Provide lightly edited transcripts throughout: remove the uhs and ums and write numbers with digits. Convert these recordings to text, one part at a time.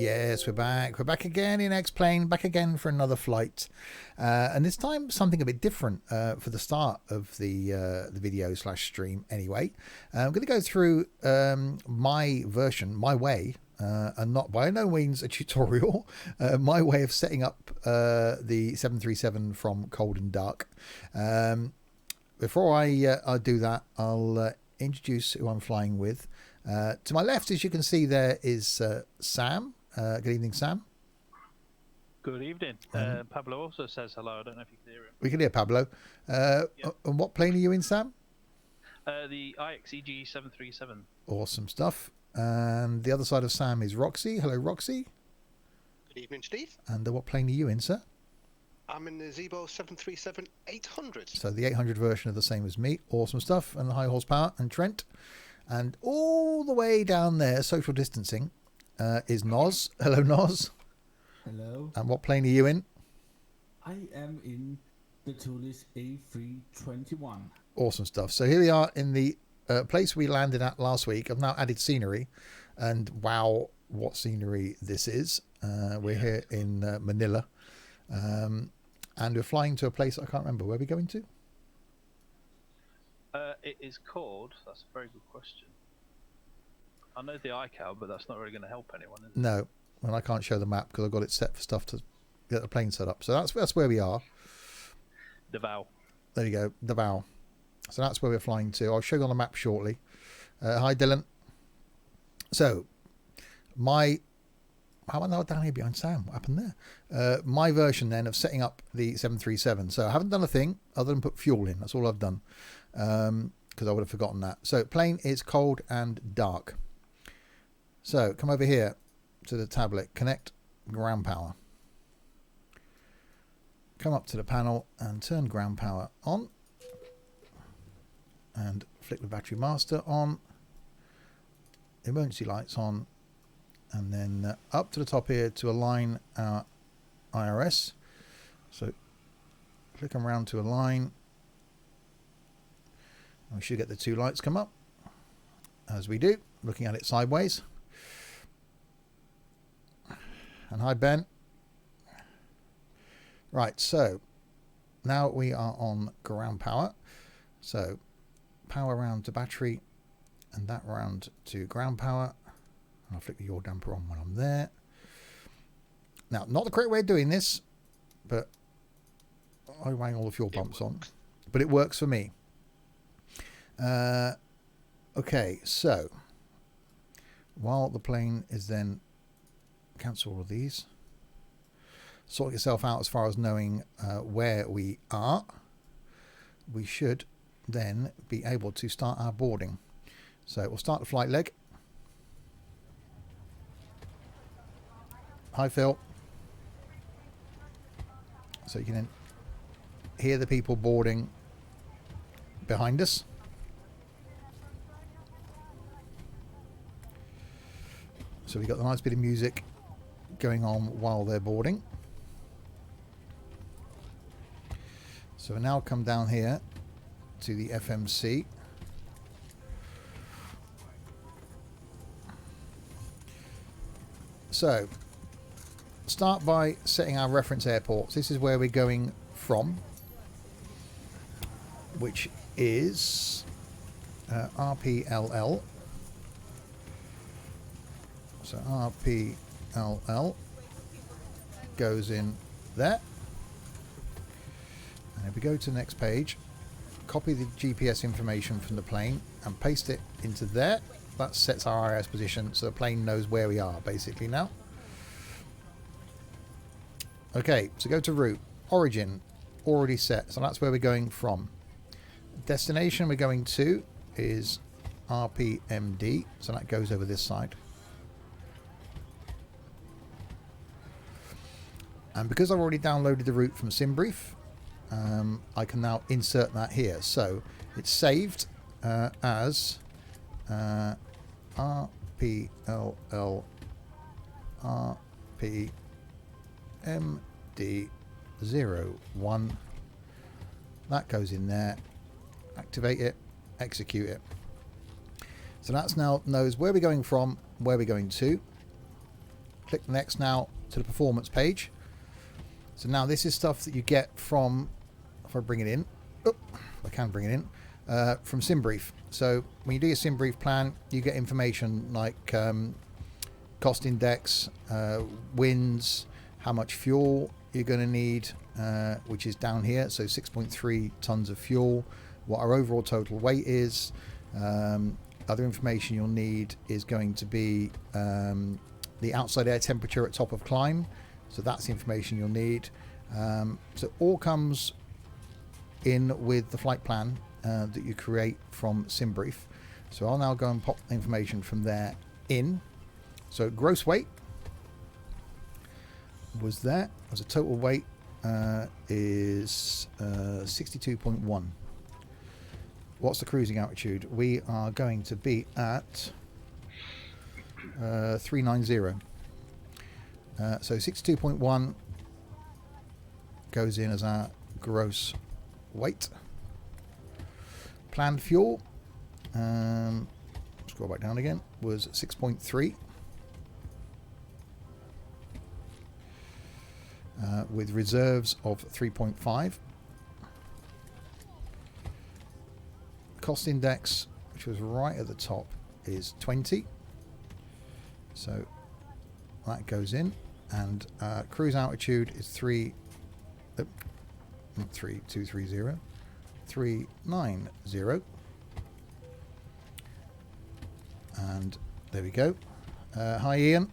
Yes, we're back. We're back again in X-Plane, back again for another flight. And this time something a bit different for the start of the video / stream anyway. I'm going to go through my version, my way, and not by no means a tutorial, my way of setting up the 737 from cold and dark. Before I do that, I'll introduce who I'm flying with. To my left, as you can see, there is Sam. Good evening, Sam. Good evening. Pablo also says hello. I don't know if you can hear him. We can hear Pablo. Yep. And what plane are you in, Sam? The IXEG 737. Awesome stuff. And the other side of Sam is Roxy. Hello, Roxy. Good evening, Steve. And what plane are you in, sir? I'm in the Zebo 737-800. So the 800 version of the same as me. Awesome stuff. And the high horsepower. And Trent. And all the way down there, social distancing, is Noz. Hello, Noz. Hello. And what plane are you in? I am in the Tulis A321. Awesome stuff. So here we are in the place we landed at last week. I've now added scenery. And wow, what scenery this is. We're here in Manila. And we're flying to a place I can't remember. Where are we going to? It is called. That's a very good question. I know the iCal, but that's not really going to help anyone, is it? No, and I can't show the map because I've got it set for stuff to get the plane set up. So that's where we are. Davao. There you go, Davao. So that's where we're flying to. I'll show you on the map shortly. Hi, Dylan. So how am I now down here behind Sam? What happened there? My version then of setting up the 737. So I haven't done a thing other than put fuel in. That's all I've done. Because I would have forgotten that. So plane is cold and dark. So come over here to the tablet, connect ground power. Come up to the panel and turn ground power on. And flick the battery master on. Emergency lights on. And then up to the top here to align our IRS. So click them around to align. We should get the two lights come up, as we do, looking at it sideways. And hi, Ben. Right, so now we are on ground power. So power round to battery, and that round to ground power. I'll flick the yaw damper on when I'm there. Now, not the correct way of doing this, but I rang all the fuel pumps on. But it works for me. Okay, so while the plane is then cancel all of these, sort yourself out as far as knowing where we are, we should then be able to start our boarding. So we'll start the flight leg. Hi, Phil. So you can then hear the people boarding behind us. So we've got the nice bit of music going on while they're boarding. So we now come down here to the FMC. So start by setting our reference airports. This is where we're going from, which is RPLL. So RPLL goes in there. And if we go to the next page, copy the GPS information from the plane and paste it into there. That sets our IRS position so the plane knows where we are basically now. Okay, so go to route. Origin, already set. So that's where we're going from. Destination we're going to is RPMD. So that goes over this side. And because I've already downloaded the route from SimBrief, I can now insert that here. So it's saved as RPLL RPMD01. That goes in there. Activate it, execute it. So that's now knows where we're going from, where we're going to. Click next now to the performance page. So now this is stuff that you get from, if I bring it in, I can bring it in, from SimBrief. So when you do your SimBrief plan, you get information like cost index, winds, how much fuel you're going to need, which is down here. So 6.3 tons of fuel, what our overall total weight is. Other information you'll need is going to be the outside air temperature at top of climb. So that's the information you'll need. So it all comes in with the flight plan that you create from SimBrief. So I'll now go and pop the information from there in. So gross weight was there. As a total weight is 62.1. What's the cruising altitude? We are going to be at 390. So 62.1 goes in as our gross weight. Planned fuel, scroll back down again, was 6.3. With reserves of 3.5. Cost index, which was right at the top, is 20. So that goes in, and cruise altitude is 390. And there we go. Hi Ian.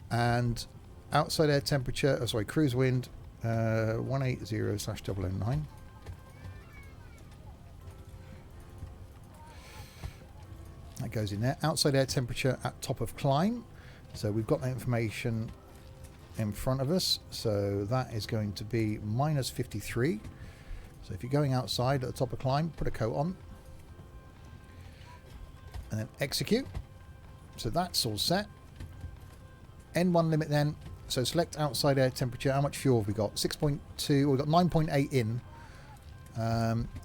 And outside air temperature, cruise wind 180/009. That goes in there. Outside air temperature at top of climb. So we've got that information in front of us. So that is going to be minus 53. So if you're going outside at the top of climb, put a coat on. And then execute. So that's all set. N1 limit then. So select outside air temperature. How much fuel have we got? 6.2. We've got 9.8 in.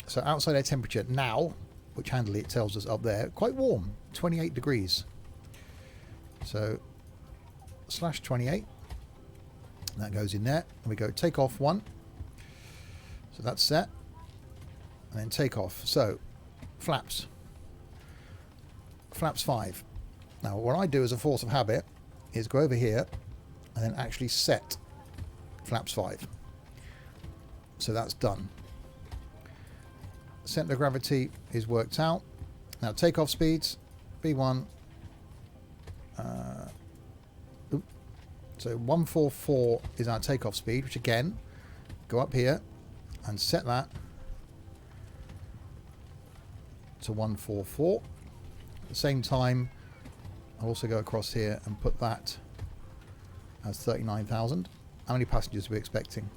So outside air temperature now, which handily it tells us up there, quite warm, 28 degrees. So /28. That goes in there. And we go takeoff 1. So that's set. And then takeoff. So flaps. Flaps 5. Now what I do as a force of habit is go over here and then actually set flaps 5. So that's done. Center of gravity is worked out. Now takeoff speeds, B1. So 144 is our takeoff speed, which again, go up here and set that to 144. At the same time, I'll also go across here and put that as 39,000. How many passengers are we expecting?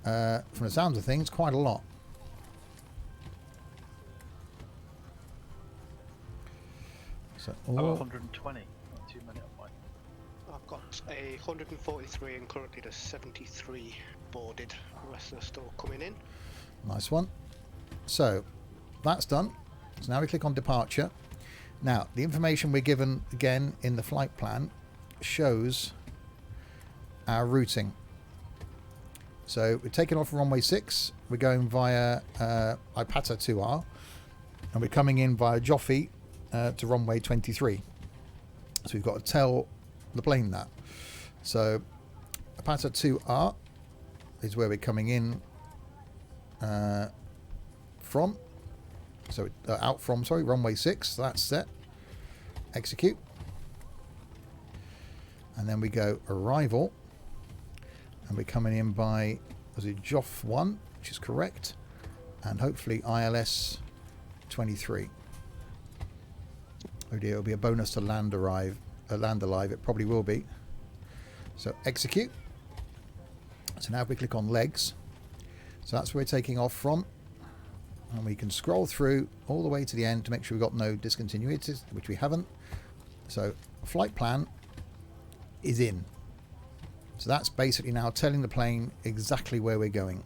From the sounds of things, quite a lot. So, 120. Not too many on mine. I've got 143 and currently there's 73 boarded. The rest are still coming in. Nice one. So that's done. So now we click on departure. Now the information we're given again in the flight plan shows our routing. So we're taking off runway 6. We're going via Ipata 2R, and we're coming in via Joffy to runway 23. So we've got to tell the plane that. So Ipata 2R is where we're coming in from. So out from, sorry, runway 6. So that's set. Execute. And then we go arrival. And we're coming in by, was it Joff 1, which is correct. And hopefully ILS 23. Oh dear, it'll be a bonus to land alive. It probably will be. So execute. So now if we click on legs. So that's where we're taking off from. And we can scroll through all the way to the end to make sure we've got no discontinuities, which we haven't. So flight plan is in. So that's basically now telling the plane exactly where we're going.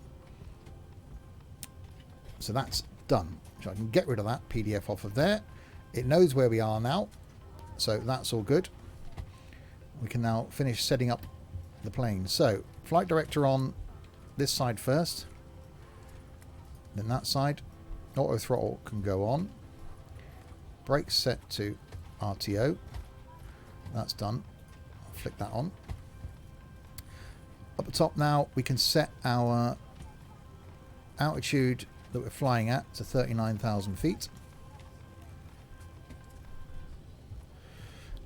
So that's done. So I can get rid of that PDF off of there. It knows where we are now. So that's all good. we can now finish setting up the plane. So, flight director on this side first, then that side. Auto throttle can go on. Brakes set to RTO. That's done. I'll flick that on. Up the top now, we can set our altitude that we're flying at to 39,000 feet.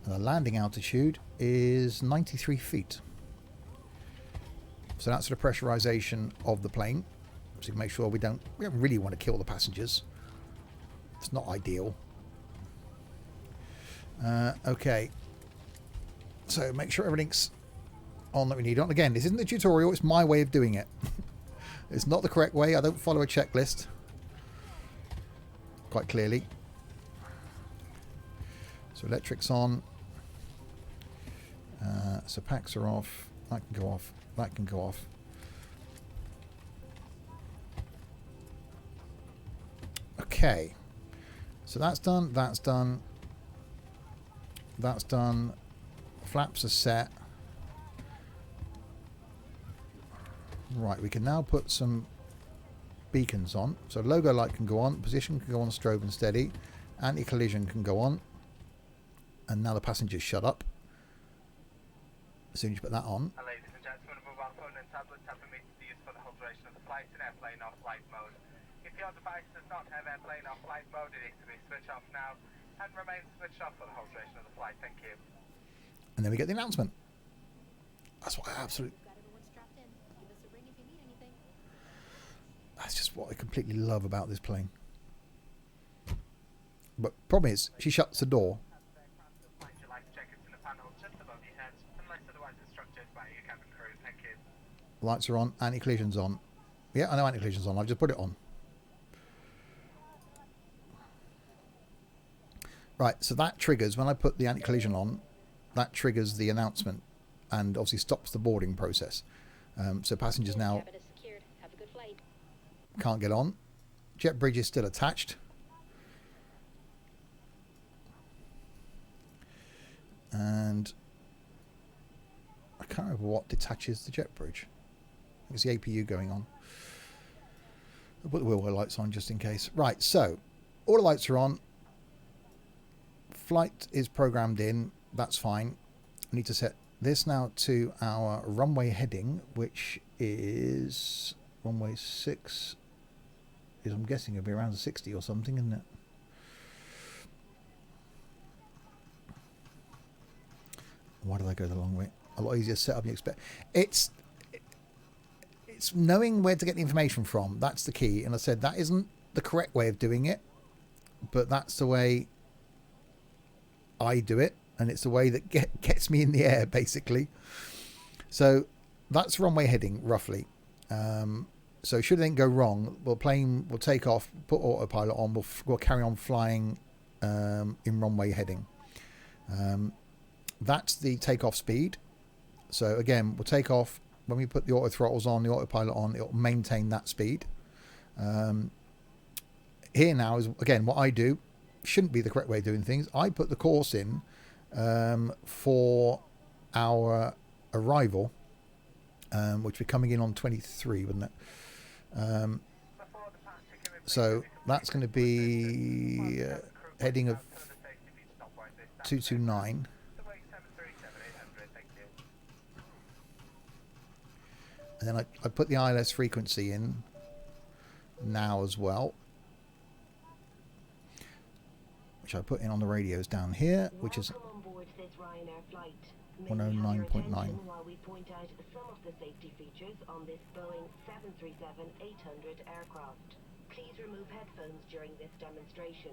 And the landing altitude is 93 feet. So that's the pressurization of the plane. So make sure we don't really want to kill the passengers. It's not ideal. Okay. So make sure everything's on that we need on. Again, this isn't the tutorial, it's my way of doing it. It's not the correct way. I don't follow a checklist. Quite clearly. So electrics on. So packs are off. That can go off. That can go off. Okay. So that's done. That's done. That's done. Flaps are set. Right, we can now put some beacons on. So logo light can go on. Position can go on strobe and steady. Anti-collision can go on. And now the passengers shut up. As soon as you put that on. Ladies and gentlemen, a mobile phone and tablets are permitted to use for the whole duration of the flight in airplane or flight mode. If your device does not have airplane or flight mode, it needs to be switched off now and remain switched off for the whole duration of the flight. Thank you. And then we get the announcement. That's what I absolutely... That's just what I completely love about this plane. But problem is, she shuts the door. Lights are on, anti-collision's on. Yeah, I know anti-collision's on. I've just put it on. Right, so that triggers, when I put the anti-collision on, that triggers the announcement and obviously stops the boarding process. So passengers now can't get on. Jet bridge is still attached. And I can't remember what detaches the jet bridge. I think it's the APU going on. I'll put the wheel well lights on just in case. Right, so all the lights are on. Flight is programmed in. That's fine. I need to set this now to our runway heading, which is runway 6. Is I'm guessing it'll be around 60 or something, isn't it? Why did I go the long way? A lot easier setup than you expect. It's knowing where to get the information from. That's the key. And I said that isn't the correct way of doing it, but that's the way I do it, and it's the way that gets me in the air, basically. So that's runway heading, roughly. So should anything go wrong, the plane will take off, put autopilot on, we'll carry on flying in runway heading. That's the takeoff speed. So again, we'll take off. When we put the auto throttles on, the autopilot on, it'll maintain that speed. Here now is, again, what I do. Shouldn't be the correct way of doing things. I put the course in for our arrival, which we're coming in on 23, wouldn't it? So that's going to be heading of 229. And then I put the ILS frequency in now as well, which I put in on the radios down here, which is 109.9. While we point out some of the safety features on this Boeing 737-800 aircraft. Please remove headphones during this demonstration.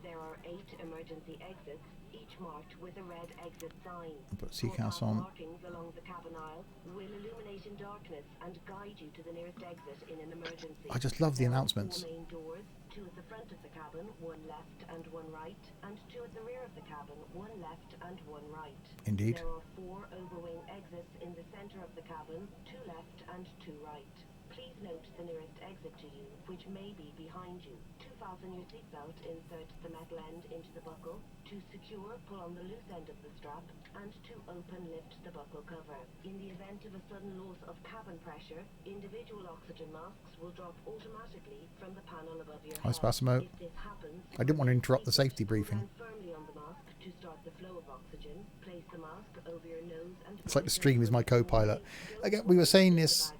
There are 8 emergency exits, each marked with a red exit sign. Put CCAS on. Markings along the cabin aisle will illuminate in darkness and guide you to the nearest exit in an emergency. I just love the announcements. 4 main doors, 2 at the front of the cabin, 1 left and 1 right, and 2 at the rear of the cabin, 1 left and 1 right. Indeed. There are 4 overwing exits in the center of the cabin, 2 left and 2 right. Please note the nearest exit to you, which may be behind you. To fasten your seatbelt, insert the metal end into the buckle. To secure, pull on the loose end of the strap, and to open, lift the buckle cover. In the event of a sudden loss of cabin pressure, individual oxygen masks will drop automatically from the panel above your Hi, head. Spasimo. If this happens, I didn't want to interrupt the safety briefing. stand firmly on the mask to start the flow of oxygen. Place the mask over your nose and It's like the stream is my co-pilot. Again, we were saying this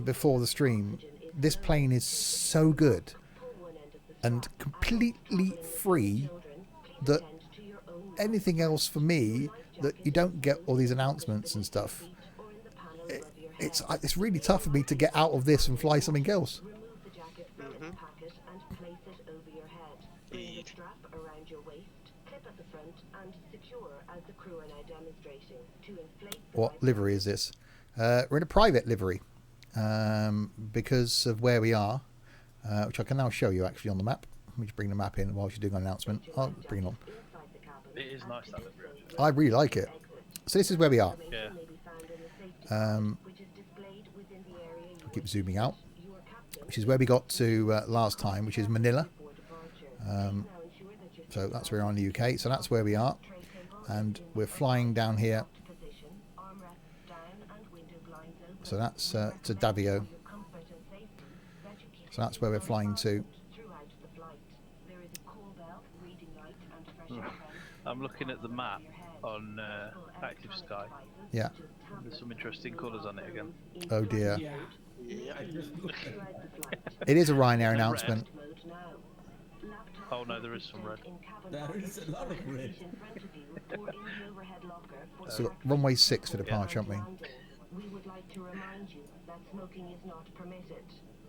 before the stream. This plane is so good and completely free that anything else for me, that you don't get all these announcements and stuff. It's really tough for me to get out of this and fly something else. Remove the jacket from its packet and place it over your head. Bring the strap around your waist, clip at the front, and secure as the crew are now demonstrating. To inflate the What livery is this? We're in a private livery because of where we are, which I can now show you actually on the map. Let me just bring the map in while she's doing an announcement. I'll bring it on. inside the cabin. It is nice that livery. Actually. I really like it. So this is where we are. Yeah. May be found in the safety card, which is displayed within the area you I'll keep zooming out, your captain which is where we got to last time, which is Manila. before departure. Um, Now ensure that your so that's where we are in the UK. So that's where we are, tray table and we're flying down here. position, armrests down and window blinds open. So that's to Davao. Your comfort and safety, that you keep So that's where we're flying to. throughout the flight. There is a call bell, reading light, and fresh air vent. I'm looking at the map on Active Sky. Yeah. There's some interesting colours on it again. Oh dear. Yeah. I just looked at Throughout the flight. It is a Ryanair announcement. Mode now. Laptop Oh no, there is some red. in cabin There pockets, is a lot of red. in front of you or in the overhead locker for So runway 6 for departure, aren't we? landing. We would like to remind you that smoking is not permitted.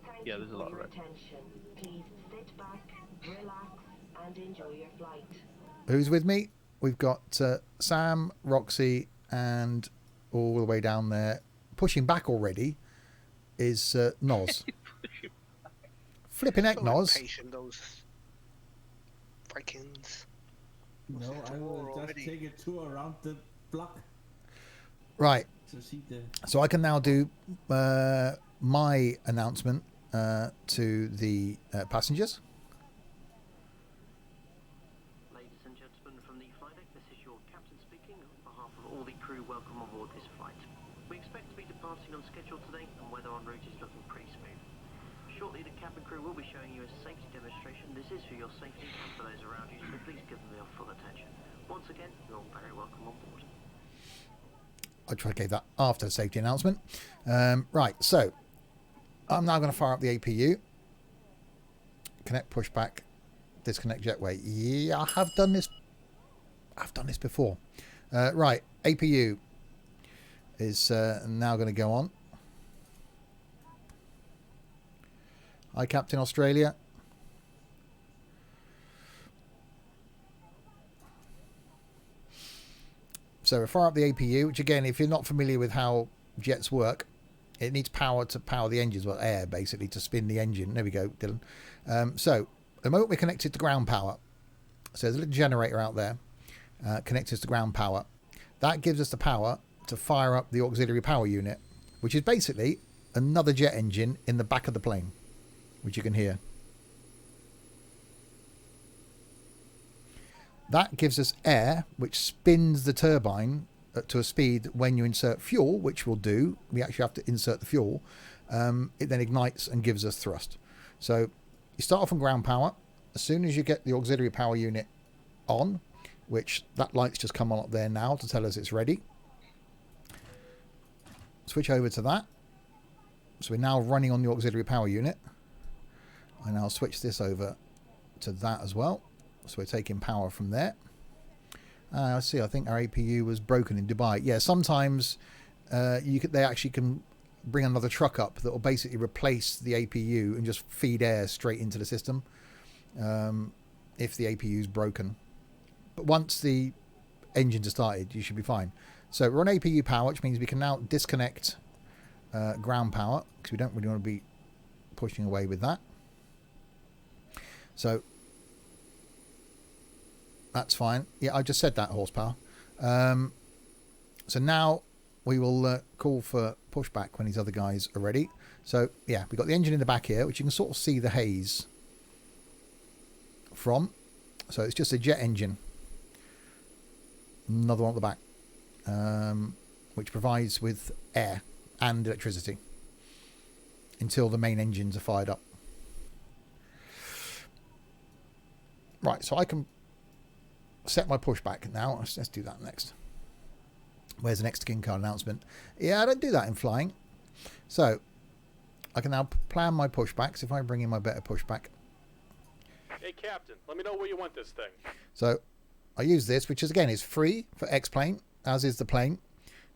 Thank Yeah, you there's a for lot of your red. attention. Please sit back, relax, and enjoy your flight. Who's with me? We've got Sam, Roxy, and all the way down there, pushing back already, is Noz. Flipping heck, So Noz. impatient, those Vikings. No, I will just take a tour around the block Right. to see the. So I can now do my announcement to the passengers. Ladies and gentlemen from the flight deck, this is your captain speaking. On behalf of all the crew, welcome on board this flight. We expect to be departing on schedule today, and weather en route is looking pretty smooth. Shortly, the cabin crew will be showing you a safety demonstration. This is for your safety and for those around you, so please give them your full attention. Once again, you're very welcome on board. I tried to give that after the safety announcement. Right, so I'm now going to fire up the APU. Connect pushback, disconnect jetway. Yeah, I have done this. I've done this before. Right, APU is now going to go on. Hi, Captain Australia. So we fire up the APU, which again, if you're not familiar with how jets work, it needs power to power the engines, well, air basically to spin the engine. There we go, Dylan. So the moment we're connected to ground power, so there's a little generator out there connected to ground power. That gives us the power to fire up the auxiliary power unit, which is basically another jet engine in the back of the plane, which you can hear. That gives us air, which spins the turbine to a speed when you insert fuel, which we'll do. We actually have to insert the fuel. It then ignites and gives us thrust. So you start off on ground power. As soon as you get the auxiliary power unit on, which that light's just come on up there now to tell us it's ready. Switch over to that. So we're now running on the auxiliary power unit. I now switch this over to that as well. So we're taking power from there. I see. I think our APU was broken in Dubai. Yeah, sometimes they actually can bring another truck up that will basically replace the APU and just feed air straight into the system if the APU is broken. But once the engines are started, you should be fine. So we're on APU power, which means we can now disconnect ground power because we don't really want to be pushing away with that. So that's fine. Yeah, I just said that horsepower. So now we will call call for pushback when these other guys are ready. So yeah, we've got the engine in the back here, which you can sort of see the haze from. So it's just a jet engine. Another one at the back, which provides with air and electricity until the main engines are fired up. Right, so I can set my pushback now. Let's do that next. Where's the next skin card announcement? Yeah, I don't do that in flying. So I can now plan my pushbacks. If I bring in my better pushback. Hey, Captain, let me know where you want this thing. So I use this, which is again is free for X-Plane, as is the plane.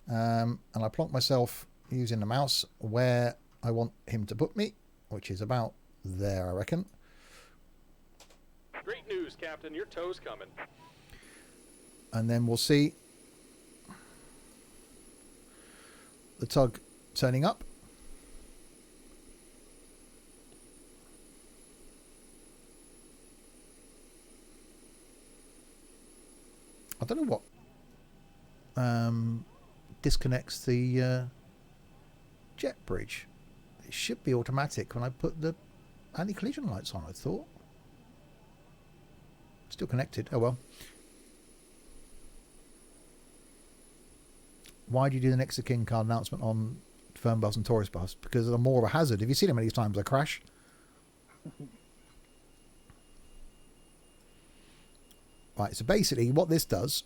And I plonk myself using the mouse where I want him to put me, which is about there, I reckon. Great news, Captain. Your tow's coming. And then we'll see the tug turning up. I don't know what disconnects the jet bridge. It should be automatic when I put the anti-collision lights on, I thought. Still connected. Oh well. Why do you do the next of kin card announcement on firm bus and tourist bus? Because they're more of a hazard. If you see them many times, they crash. Right, so basically what this does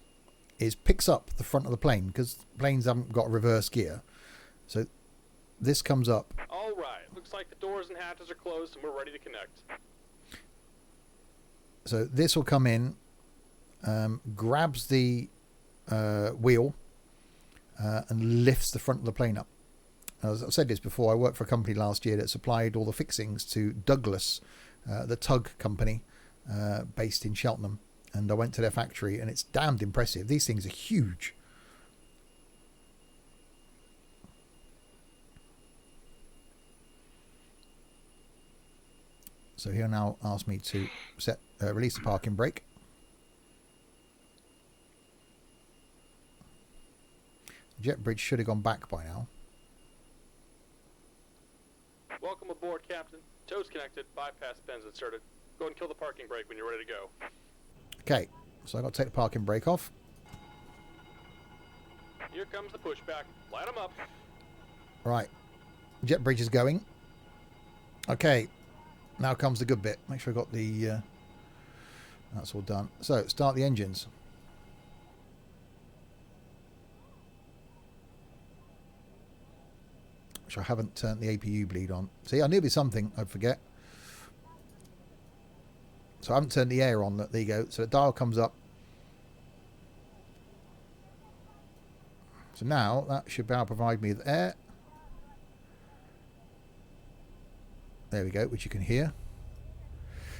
is picks up the front of the plane, because planes haven't got reverse gear. So this comes up. All right, looks like the doors and hatches are closed and we're ready to connect. So this will come in, grabs the wheel and lifts the front of the plane up. As I've said this before, I worked for a company last year that supplied all the fixings to Douglas, the tug company based in Cheltenham. And I went to their factory and it's damned impressive. These things are huge. So he'll now ask me to release the parking brake. Jet bridge should have gone back by now. Welcome aboard, Captain. Tow's connected, bypass pins inserted. Go and kill the parking brake when you're ready to go. Okay, so I've got to take the parking brake off. Here comes the pushback. Light them up. Right, jet bridge is going. Okay, now comes the good bit. Make sure I got the... that's all done. So, start the engines. Which I haven't turned the APU bleed on. See, I knew it'd be something I'd forget. So I haven't turned the air on. There you go. So the dial comes up. So now that should now provide me with air. There we go, which you can hear.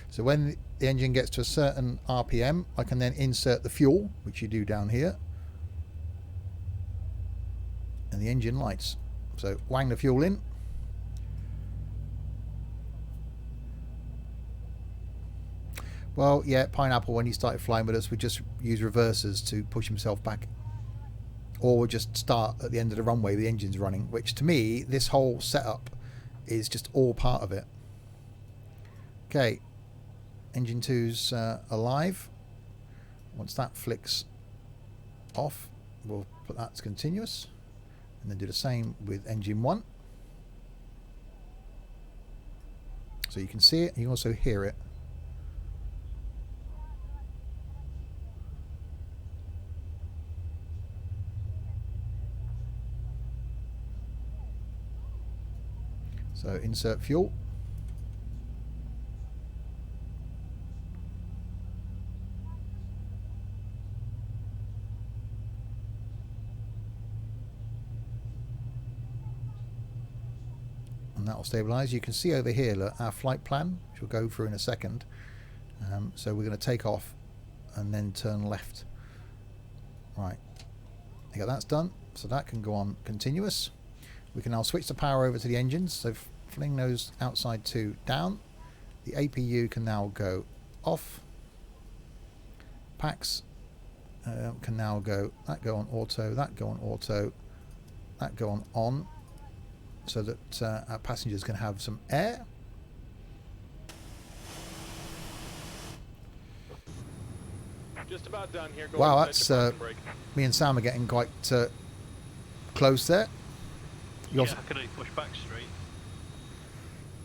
So when the engine gets to a certain RPM, I can then insert the fuel, which you do down here. And the engine lights. So wang the fuel in. Well, yeah, Pineapple, when he started flying with us, would just use reversers to push himself back. Or would just start at the end of the runway with the engines running, which to me, this whole setup is just all part of it. Okay, engine 2's alive. Once that flicks off, we'll put that to continuous. And then do the same with engine 1. So you can see it, and you can also hear it. So insert fuel. And that will stabilize. You can see over here, look, our flight plan, which we'll go through in a second. So we're going to take off and then turn left. Right. Okay, that's done. So that can go on continuous. We can now switch the power over to the engines. So fling those outside 2 down. The APU can now go off. Packs can now go, that go on auto, that go on auto. that go on so that our passengers can have some air. Just about done here. Go Wow, inside that's your parking brake. me and Sam are getting quite close there. Yeah, I could only push back straight.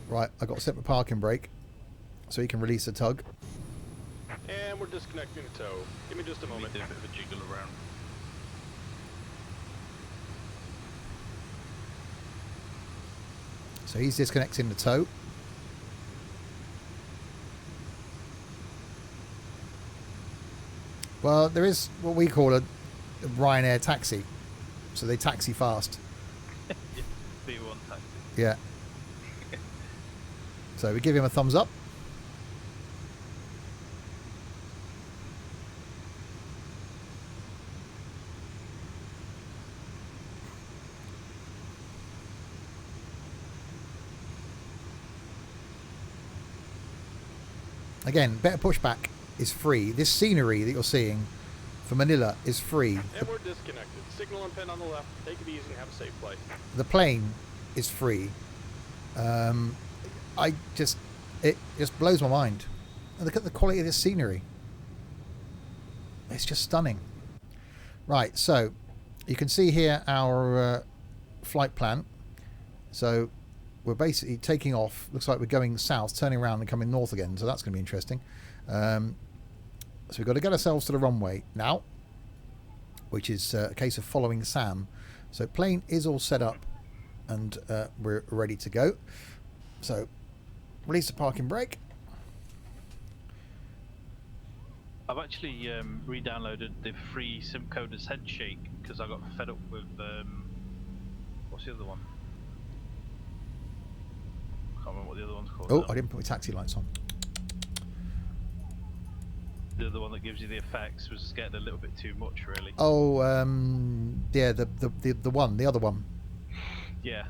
Right, I got to set my parking brake so you can release the tug. And we're disconnecting the tow. Give me just a We moment. did a bit of a jiggle around. So he's disconnecting the tow. Well, there is what we call a Ryanair taxi. So they taxi fast. B1 taxi. Yeah. So we give him a thumbs up. Again, better pushback is free. This scenery that you're seeing for Manila is free. And we're disconnected. Signal and pin on the left. Take it easy and have a safe flight. The plane is free. It just blows my mind. And look at the quality of this scenery. It's just stunning. Right, so you can see here our flight plan. So we're basically taking off. Looks like we're going south, turning around and coming north again. So that's going to be interesting. So we've got to get ourselves to the runway now, which is a case of following Sam. So plane is all set up and we're ready to go. So release the parking brake. I've actually re-downloaded the free SimCoders Headshake because I got fed up with what's the other one? I can't remember what the other one's called. Oh, now. I didn't put my taxi lights on. The other one that gives you the effects was getting a little bit too much, really. Oh, yeah, the other one. Yeah,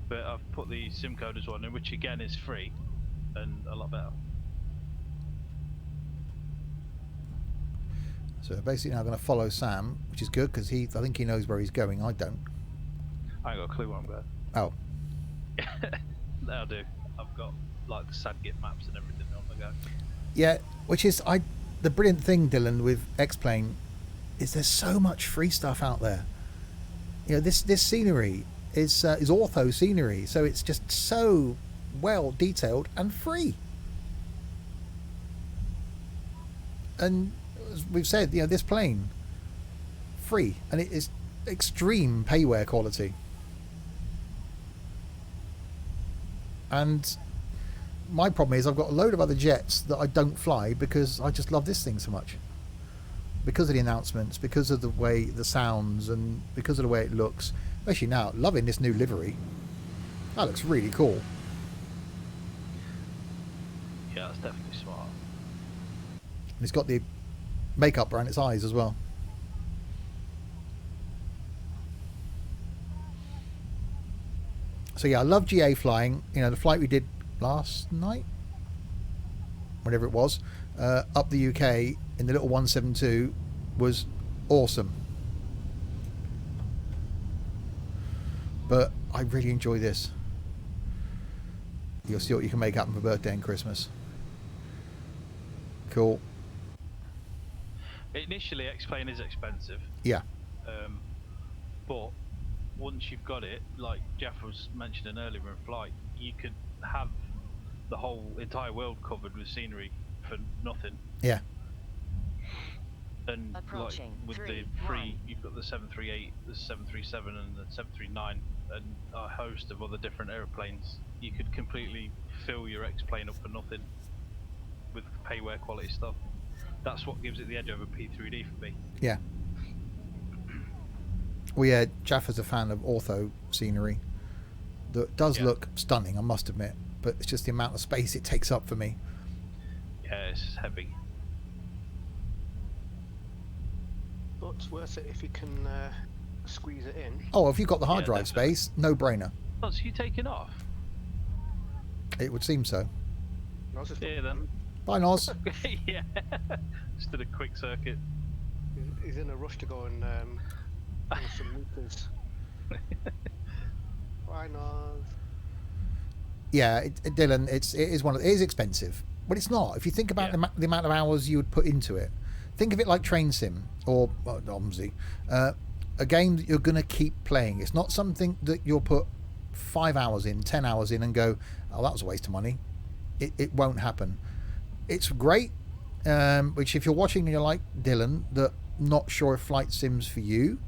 but I've put the SimCoders one in, which again is free and a lot better. So basically now I'm going to follow Sam, which is good because I think he knows where he's going. I don't. I ain't got a clue where I'm going. Oh. I do. I've got like the SADGIT maps and everything on the go. Yeah, which is the brilliant thing, Dylan, with X-Plane is there's so much free stuff out there. You know, this scenery is ortho scenery, so it's just so well detailed and free. And as we've said, you know, this plane free, and it is extreme payware quality. And my problem is I've got a load of other jets that I don't fly because I just love this thing so much. Because of the announcements, because of the way the sounds, and because of the way it looks. Especially now, loving this new livery. That looks really cool. Yeah, that's definitely smart. And it's got the makeup around its eyes as well. So yeah, I love GA flying. You know, the flight we did last night, whenever it was, up the UK in the little 172 was awesome. But I really enjoy this. You'll see what you can make happen for birthday and Christmas. Cool. Initially, X-Plane is expensive. Yeah. But once you've got it, like Jeff was mentioning earlier in flight, you could have the whole entire world covered with scenery for nothing. Yeah. And like with the free, you've got the 738, the 737, and the 739, and a host of other different airplanes. You could completely fill your X-Plane up for nothing with payware quality stuff. That's what gives it the edge over P3D for me. Yeah. Well, yeah, Jaffa's a fan of ortho scenery. That does look stunning, I must admit, but it's just the amount of space it takes up for me. Yeah, it's heavy. But it's worth it if you can squeeze it in. Oh, if you've got the hard Yeah, drive definitely. space, no brainer. Oh, so you taking off? It would seem so. Now's just Yeah, then. Bye, Noz. Yeah. Just did a quick circuit. he's in a rush to go and some meters. Why not? Yeah, Dylan, it is expensive, but it's not. If you think about the amount of hours you would put into it, think of it like Train Sim or OMSI, a game that you're going to keep playing. It's not something that you'll put 5 hours in, 10 hours in, and go, "Oh, that was a waste of money." It won't happen. It's great. Which, if you're watching and you're like Dylan, that not sure if flight sim's for you,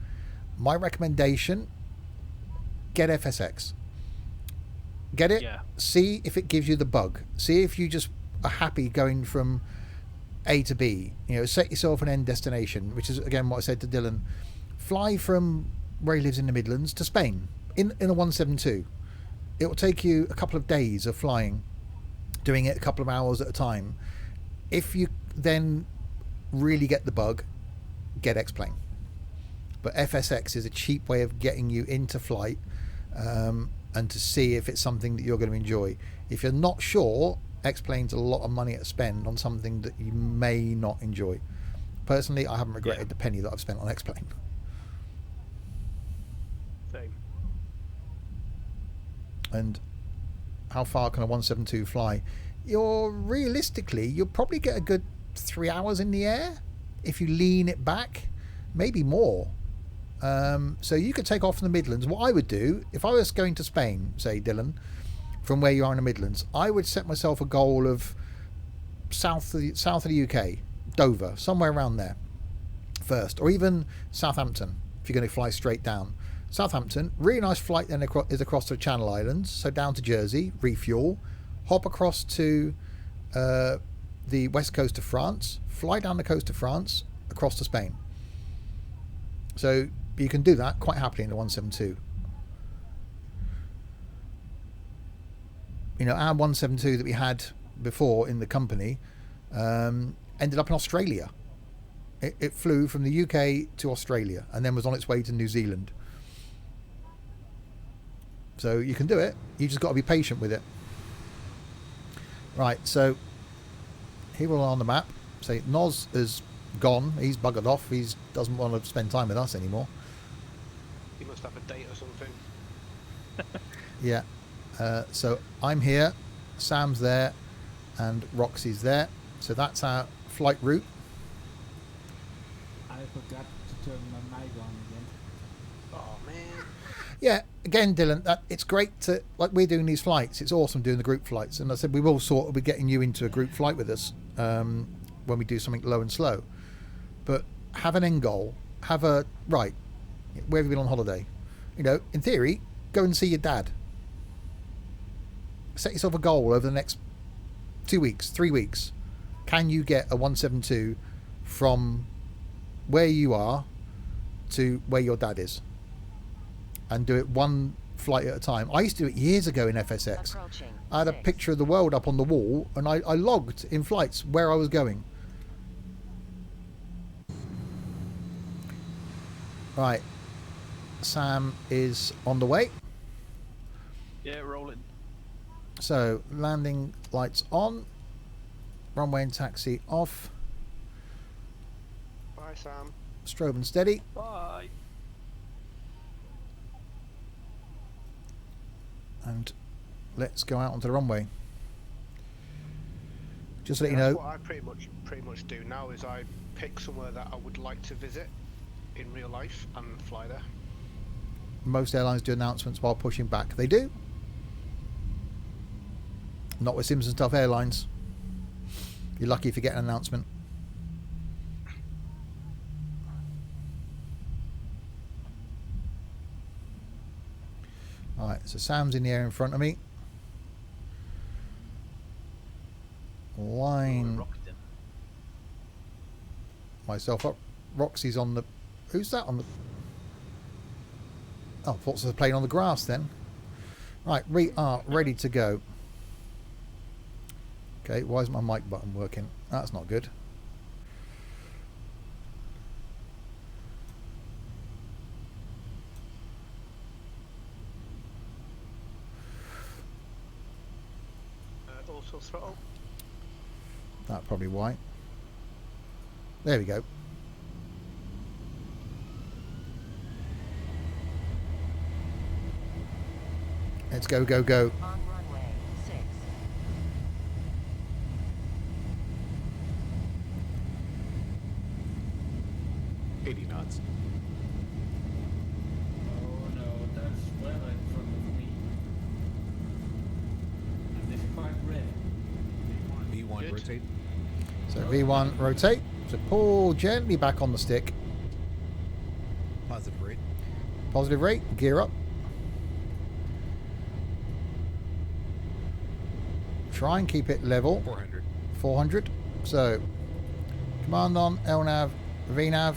my recommendation: get FSX. Get it. Yeah. See if it gives you the bug. See if you just are happy going from A to B. You know, set yourself an end destination, which is again what I said to Dylan. Fly from where he lives in the Midlands to Spain in a 172. It will take you a couple of days of flying, doing it a couple of hours at a time. If you then really get the bug, get X-Plane. But FSX is a cheap way of getting you into flight. And to see if it's something that you're going to enjoy. If you're not sure, X-Plane's a lot of money to spend on something that you may not enjoy. Personally, I haven't regretted the penny that I've spent on X-Plane. Same. And how far can a 172 fly? Realistically, you'll probably get a good 3 hours in the air if you lean it back, maybe more. So you could take off from the Midlands. What I would do, if I was going to Spain, say, Dylan, from where you are in the Midlands, I would set myself a goal of south of the UK, Dover, somewhere around there first, or even Southampton, if you're going to fly straight down. Southampton, really nice flight then is across the Channel Islands, so down to Jersey, refuel, hop across to the west coast of France, fly down the coast of France, across to Spain. So you can do that quite happily in the 172. You know, our 172 that we had before in the company ended up in Australia. It flew from the UK to Australia and then was on its way to New Zealand. So you can do it. You just got to be patient with it. Right, so here we're on the map. Say Noz is gone. He's buggered off. He doesn't want to spend time with us anymore. He must have a date or something. Yeah. So I'm here, Sam's there, and Roxy's there. So that's our flight route. I forgot to turn my mic on again. Oh man. Yeah, again, Dylan, it's great to, like, we're doing these flights. It's awesome doing the group flights. And I said we will sort of be getting you into a group flight with us when we do something low and slow. But have an end goal. Have a, right, where have you been on holiday? You know, in theory, go and see your dad. Set yourself a goal over the next 2 weeks, 3 weeks. Can you get a 172 from where you are to where your dad is? And do it one flight at a time. I used to do it years ago in FSX. I had a picture of the world up on the wall, and I logged in flights where I was going. Right. Sam is on the way. Yeah, rolling. So, landing lights on. Runway and taxi off. Bye, Sam. Strobe and steady. Bye. And let's go out onto the runway. Just to let you That's know. what I pretty much do now is I pick somewhere that I would like to visit in real life and fly there. Most airlines do announcements while pushing back. They do. Not with Simpson Stuff Airlines. You're lucky if you get an announcement. Alright, so Sam's in the air in front of me. Line myself up. Roxy's on the... Who's that on the... Oh, I thought it was a plane on the grass then. Right, we are ready to go. Okay, why isn't my mic button working? That's not good. Also throttle. That's probably why. There we go. Let's go, go, go. On runway 6. 80 knots. Oh no, that's well in front of me. And it's quite red. V1 Good. rotate. So V1 rotate. So pull gently back on the stick. Positive rate. Positive rate. Gear up. Try and keep it level. 400. 400. So command on LNAV, VNAV.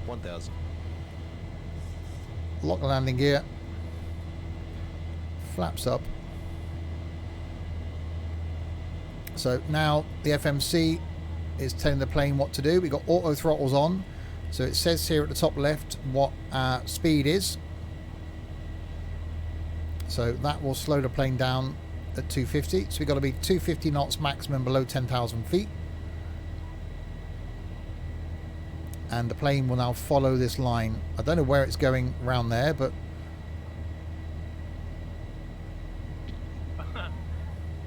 1000. Lock the landing gear. Flaps up. So now the FMC is telling the plane what to do. We've got auto throttles on. So it says here at the top left what our speed is. So that will slow the plane down at 250. So we've got to be 250 knots maximum below 10,000 feet. And the plane will now follow this line. I don't know where it's going around there, but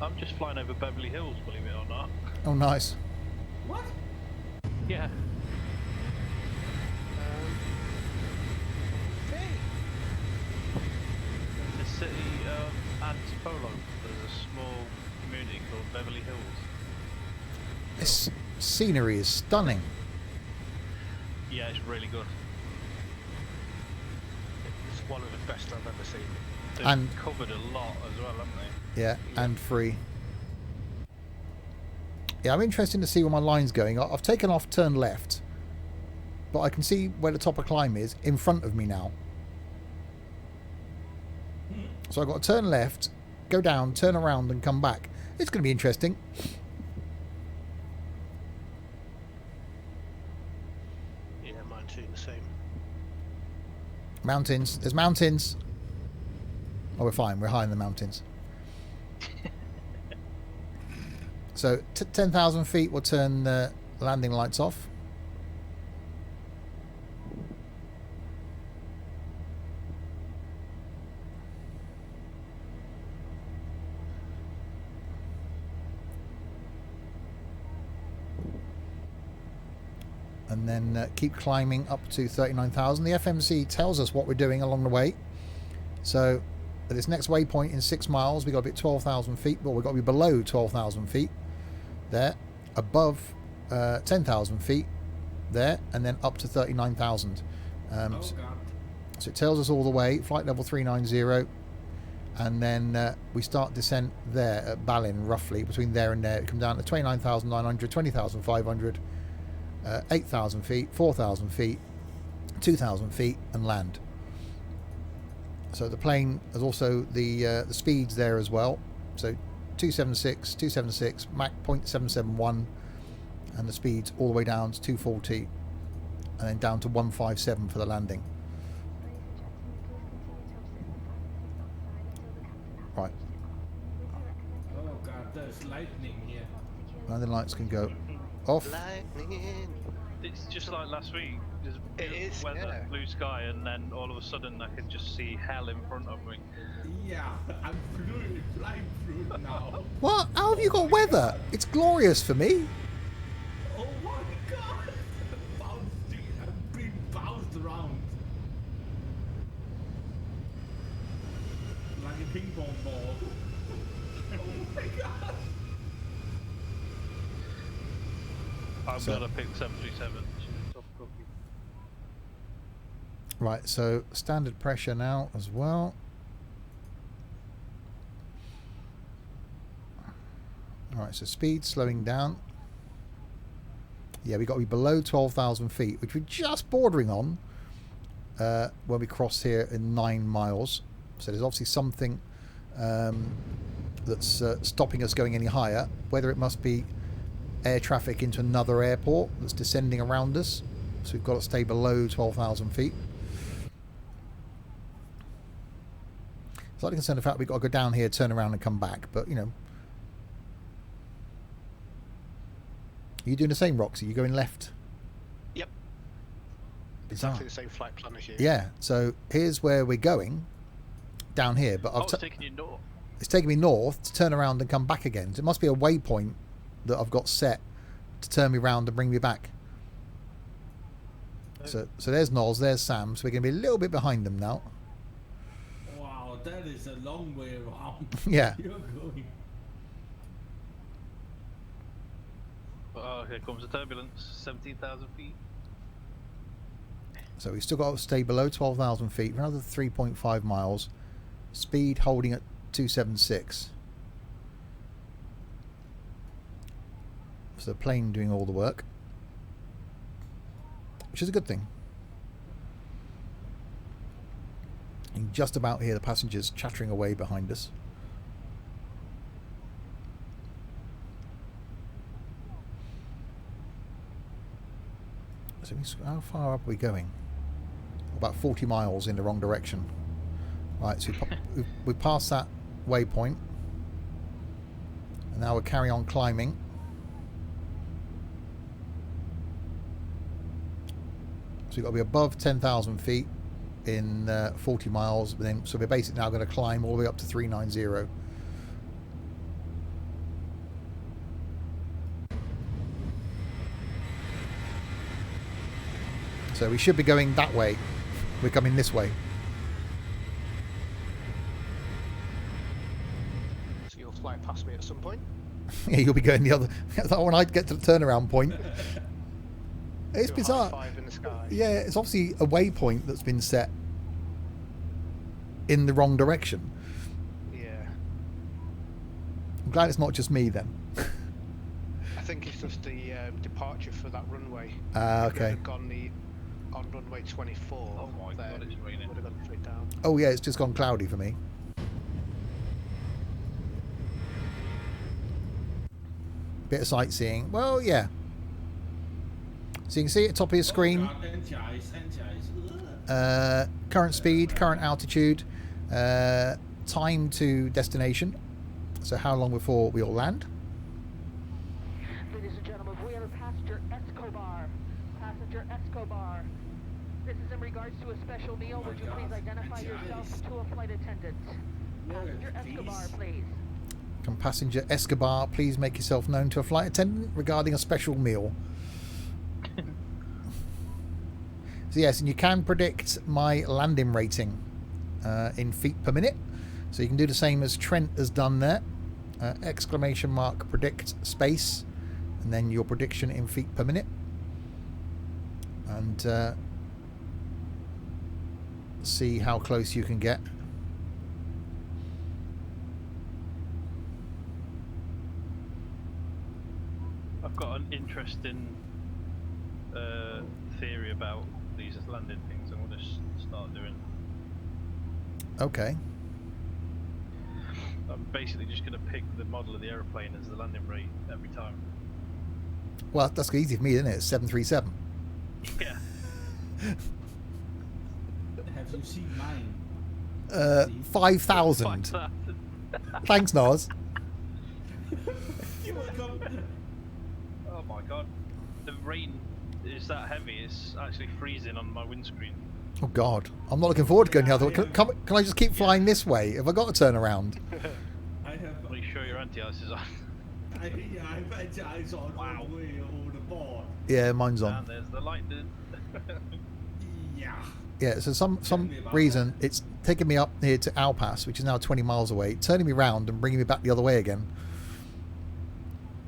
I'm just flying over Beverly Hills, believe it or not. oh, nice. What? Yeah. Okay. In the city of Antipolo, there's a small community called Beverly Hills. This scenery is stunning. Yeah, it's really good. It's one of the best I've ever seen. They've And- covered a lot as well, haven't they? Yeah, and free. Yeah, I'm interested to see where my line's going. I've taken off, turned left, but I can see where the top of climb is in front of me now. So I've got to turn left, go down, turn around and come back. It's going to be interesting. Yeah, mine too, the same. Mountains. There's mountains. Oh, we're fine. We're high in the mountains. So 10,000 feet, we'll turn the landing lights off. And then keep climbing up to 39,000. The FMC tells us what we're doing along the way. So at this next waypoint in 6 miles, we've got to be at 12,000 feet. Well, we've got to be below 12,000 feet there, above 10,000 feet there, and then up to 39,000. Oh god. So it tells us all the way, flight level 390, and then we start descent there at Balin, roughly, between there and there. It comes down to 29,900, 20,500, 8,000 feet, 4,000 feet, 2,000 feet, and land. So the plane has also the speeds there as well. So 276, Mach 0.771, and the speeds all the way down to 240, and then down to 157 for the landing. Right, Oh god, there's lightning here. landing lights can go off. Lightning. It's just like last week. There's It beautiful is, weather, yeah. blue sky, and then all of a sudden I could just see hell in front of me. Yeah, I'm flying through it now. What? How have you got weather? It's glorious for me. Oh my god! Bouncing, I'm being bounced around. Like a ping pong ball. Oh my god! I'm So- gonna pick 737. She's a top cookie. Right, so standard pressure now as well. Alright, so speed slowing down. Yeah, we've got to be below 12,000 feet, which we're just bordering on when we cross here in 9 miles. So there's obviously something that's stopping us going any higher, whether it must be air traffic into another airport that's descending around us. So we've got to stay below 12,000 feet. Slightly concerned the fact we've got to go down here, turn around and come back, but you know. Are you doing the same, Roxy? You going left? Yep. Bizarre. Exactly the same flight plan as you. Yeah, so here's where we're going, down here, but Oh, it's taking you north. it's taking me north to turn around and come back again. So it must be a waypoint that I've got set to turn me round and bring me back. So there's Noz, there's Sam, so we're going to be a little bit behind them now. Wow, that is a long way around. Yeah. You're going. Oh, here comes the turbulence. 17,000 feet. So we've still got to stay below 12,000 feet for another 3.5 miles. Speed holding at 276. So the plane doing all the work, which is a good thing. You can just about hear the passengers chattering away behind us. So how far up are we going? About 40 miles in the wrong direction. Right, so we passed that waypoint, and now we'll carry on climbing. So we've got to be above 10,000 feet in 40 miles, but then so we're basically now going to climb all the way up to 390. So we should be going that way. We're coming this way. So you'll fly past me at some point. Yeah, you'll be going the other. When I get to the turnaround point, it's Do a bizarre. high five in the sky. Yeah, it's obviously a waypoint that's been set in the wrong direction. Yeah. I'm glad it's not just me then. I think it's just the departure for that runway. Ah, If we okay. had gone on runway 24, Oh my God, then it's raining. would have gone straight down. Oh yeah, it's just gone cloudy for me. Bit of sightseeing. Well, yeah. So you can see at the top of your screen, current speed, current altitude, time to destination. So how long before we'll land. Ladies and gentlemen, we have a passenger Escobar. Passenger Escobar. This is in regards to a special meal. Would you please identify yourself to a flight attendant? Passenger Escobar, please. Can passenger Escobar please make yourself known to a flight attendant regarding a special meal? So yes, and you can predict my landing rating in feet per minute. So you can do the same as Trent has done there. Exclamation mark predict space, and then your prediction in feet per minute. And see how close you can get. I've got an interesting theory about these landing things. I'm going to start doing. Okay. I'm basically just going to pick the model of the aeroplane as the landing rate every time. Well, that's easy for me, isn't it? It's 737. Yeah. Have you seen mine? 5,000. 5,000. Thanks, Noz. You're welcome. Oh my God. The rain is that heavy, it's actually freezing on my windscreen. Oh God, I'm not looking forward to going the other way. Can I just keep flying this way? Have I got to turn around? I have. Are you sure your anti-ice is on? I have anti-ice on all the way over the board. Yeah, mine's And on. there's the lightning. Yeah. Yeah, so some reason it's taking me up here to Al Pass, which is now 20 miles away, turning me round and bringing me back the other way again.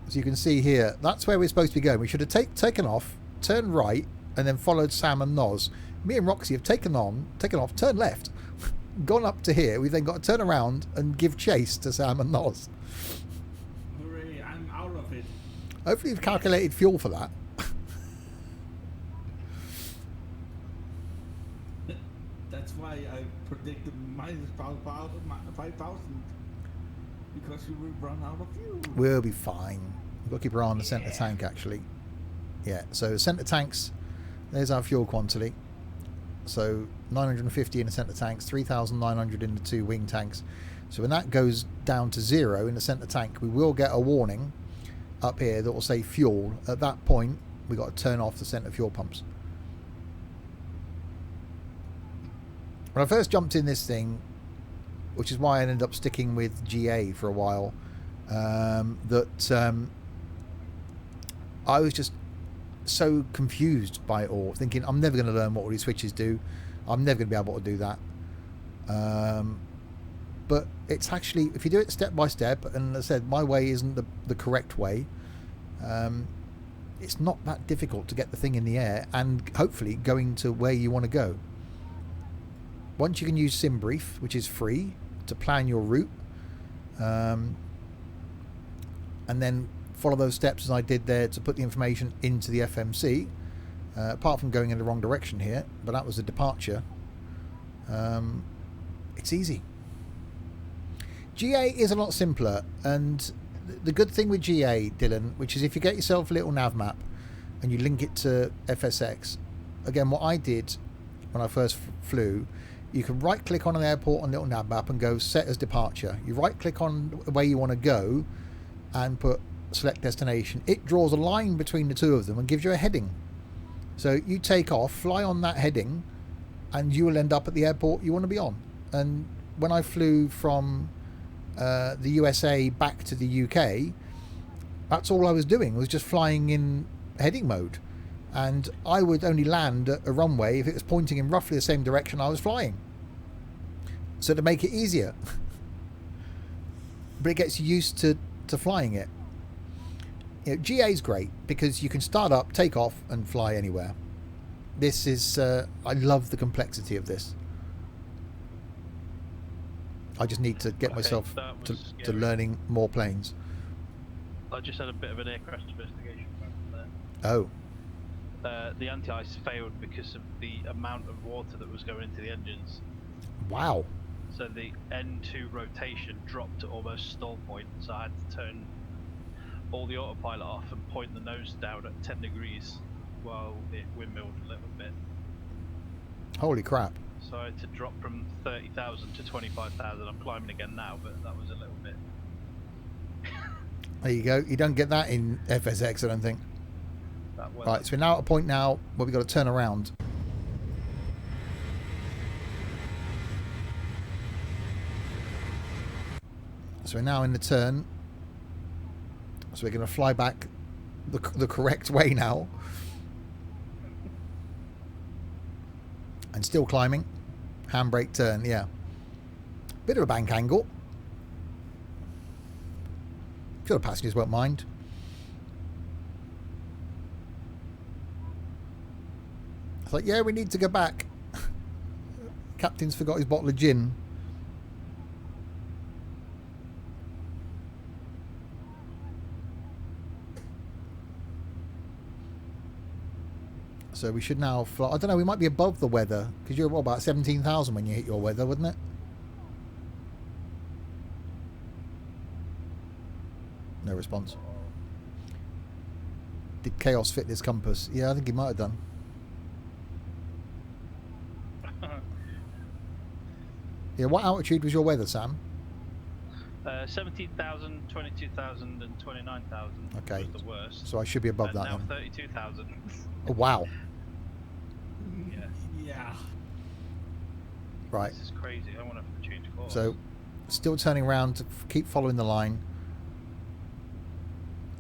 So you can see here, that's where we're supposed to be going. We should have taken off, turned right, and then followed Sam and Noz. Me and Roxy have taken off, turned left, gone up to here. We've then got to turn around and give chase to Sam and Noz. Hooray, I'm out of it. Hopefully you've calculated fuel for that. That's why I predicted minus 5,000 because you will run out of fuel. We'll be fine. We've got to keep our eye on the centre tank, actually. Yeah, so centre tanks, there's our fuel quantity. So 950 in the centre tanks, 3,900 in the two wing tanks. So when that goes down to 0 in the centre tank, we will get a warning up here that will say fuel. At that point, we've got to turn off the centre fuel pumps. When I first jumped in this thing, which is why I ended up sticking with GA for a while, I was just so confused by it all, thinking I'm never going to learn what all these switches do. I'm never going to be able to do that. But it's actually, if you do it step by step, and as I said, my way isn't the correct way, it's not that difficult to get the thing in the air and hopefully going to where you want to go. Once you can use SimBrief, which is free, to plan your route, and then follow those steps as I did there to put the information into the FMC, apart from going in the wrong direction here, but that was a departure. It's easy. GA is a lot simpler, and the good thing with GA, Dylan, which is if you get yourself a little nav map and you link it to FSX, again, what I did when I first flew, you can right click on an airport on little nav map and go set as departure. You right click on where you want to go and put select destination. It draws a line between the two of them and gives you a heading. So you take off, fly on that heading, and you will end up at the airport you want to be on. And when I flew from the USA back to the UK, that's all I was doing, was just flying in heading mode. And I would only land at a runway if it was pointing in roughly the same direction I was flying. So to make it easier. But it gets you used to flying it. You know, GA is great because you can start up, take off and fly anywhere. This is, I love the complexity of this. I just need to get myself to learning more planes. I just had a bit of an aircraft investigation there. Oh. The anti-ice failed because of the amount of water that was going into the engines. Wow. So the N2 rotation dropped to almost stall point, so I had to turn all the autopilot off and point the nose down at 10 degrees while it windmilled a little bit. Holy crap. So I had to drop from 30,000 to 25,000. I'm climbing again now, but that was a little bit. There you go. You don't get that in FSX, I don't think. Right, so we're now at a point now where we've got to turn around. So we're now in the turn. So we're going to fly back the correct way now. And still climbing. Handbrake turn, yeah. Bit of a bank angle. Sure the passengers won't mind. It's like, yeah, we need to go back. Captain's forgot his bottle of gin. So we should now fly. I don't know, we might be above the weather because you're what, about 17,000 when you hit your weather, wouldn't it? No response. Did Chaos fit this compass? Yeah, I think he might have done. Yeah, what altitude was your weather, Sam? 17,000, 22,000 and 29,000 okay. was the worst. So I should be above and that now then. 32,000. Oh, wow. Yeah. Yeah. Right. This is crazy. I want to change course. So, still turning around to keep following the line.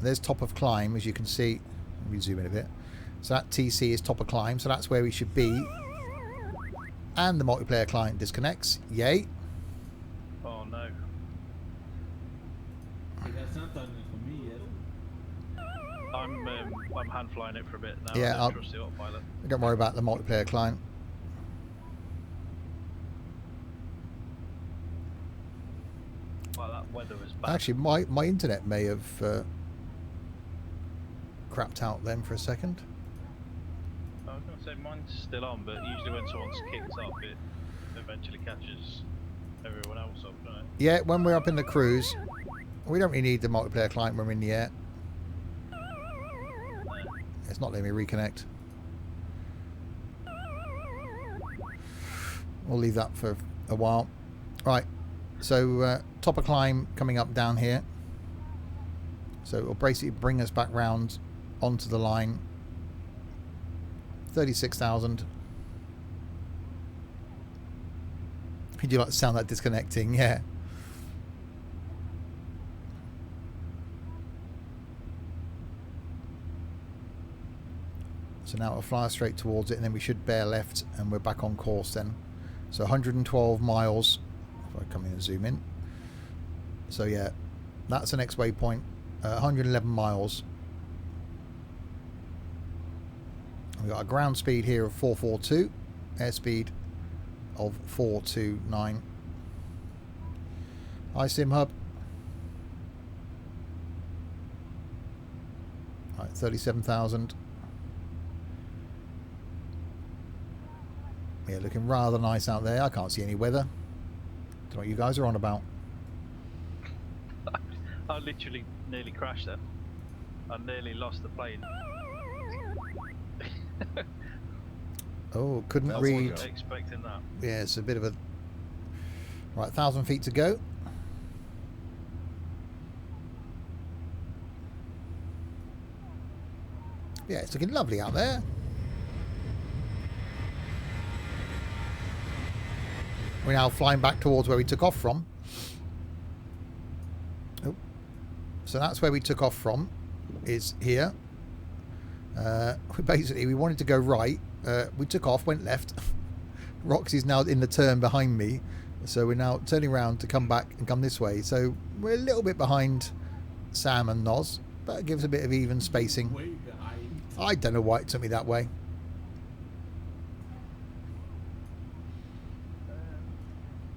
There's top of climb, as you can see. Let me zoom in a bit. So that TC is top of climb, so that's where we should be. And the multiplayer client disconnects. Yay. Oh no. It has not done it for me yet. I'm hand flying it for a bit now. Yeah, I don't trust the autopilot. Don't worry about the multiplayer client. Well, that weather was bad. Actually, my internet may have crapped out then for a second. I was going to say mine's still on, but usually when someone's kicked off, it eventually catches everyone else up, doesn't it? Yeah, when we're up in the cruise, we don't really need the multiplayer client when we're in the air. It's not letting me reconnect. We'll leave that for a while. Right, so top of climb coming up down here. So it'll basically bring us back round onto the line. 36,000. You like to sound that disconnecting, yeah. So now we'll fly straight towards it, and then we should bear left, and we're back on course then. So 112 miles. If I come in and zoom in. So yeah, that's the next waypoint. 111 miles. We've got a ground speed here of 442, airspeed of 429. Hi Sim Hub. Right, 37,000. Yeah, looking rather nice out there. I can't see any weather. Don't know what you guys are on about. I literally nearly crashed then. I nearly lost the plane. Oh, couldn't I read. wasn't expecting that. Yeah, it's a bit of a... Right, 1,000 feet to go. Yeah, it's looking lovely out there. We're now flying back towards where we took off from. Oh. So that's where we took off from, is here. Basically, we wanted to go right. We took off, went left. Roxy's now in the turn behind me. So we're now turning around to come back and come this way. So we're a little bit behind Sam and Noz, but it gives a bit of even spacing. Way behind. I don't know why it took me that way.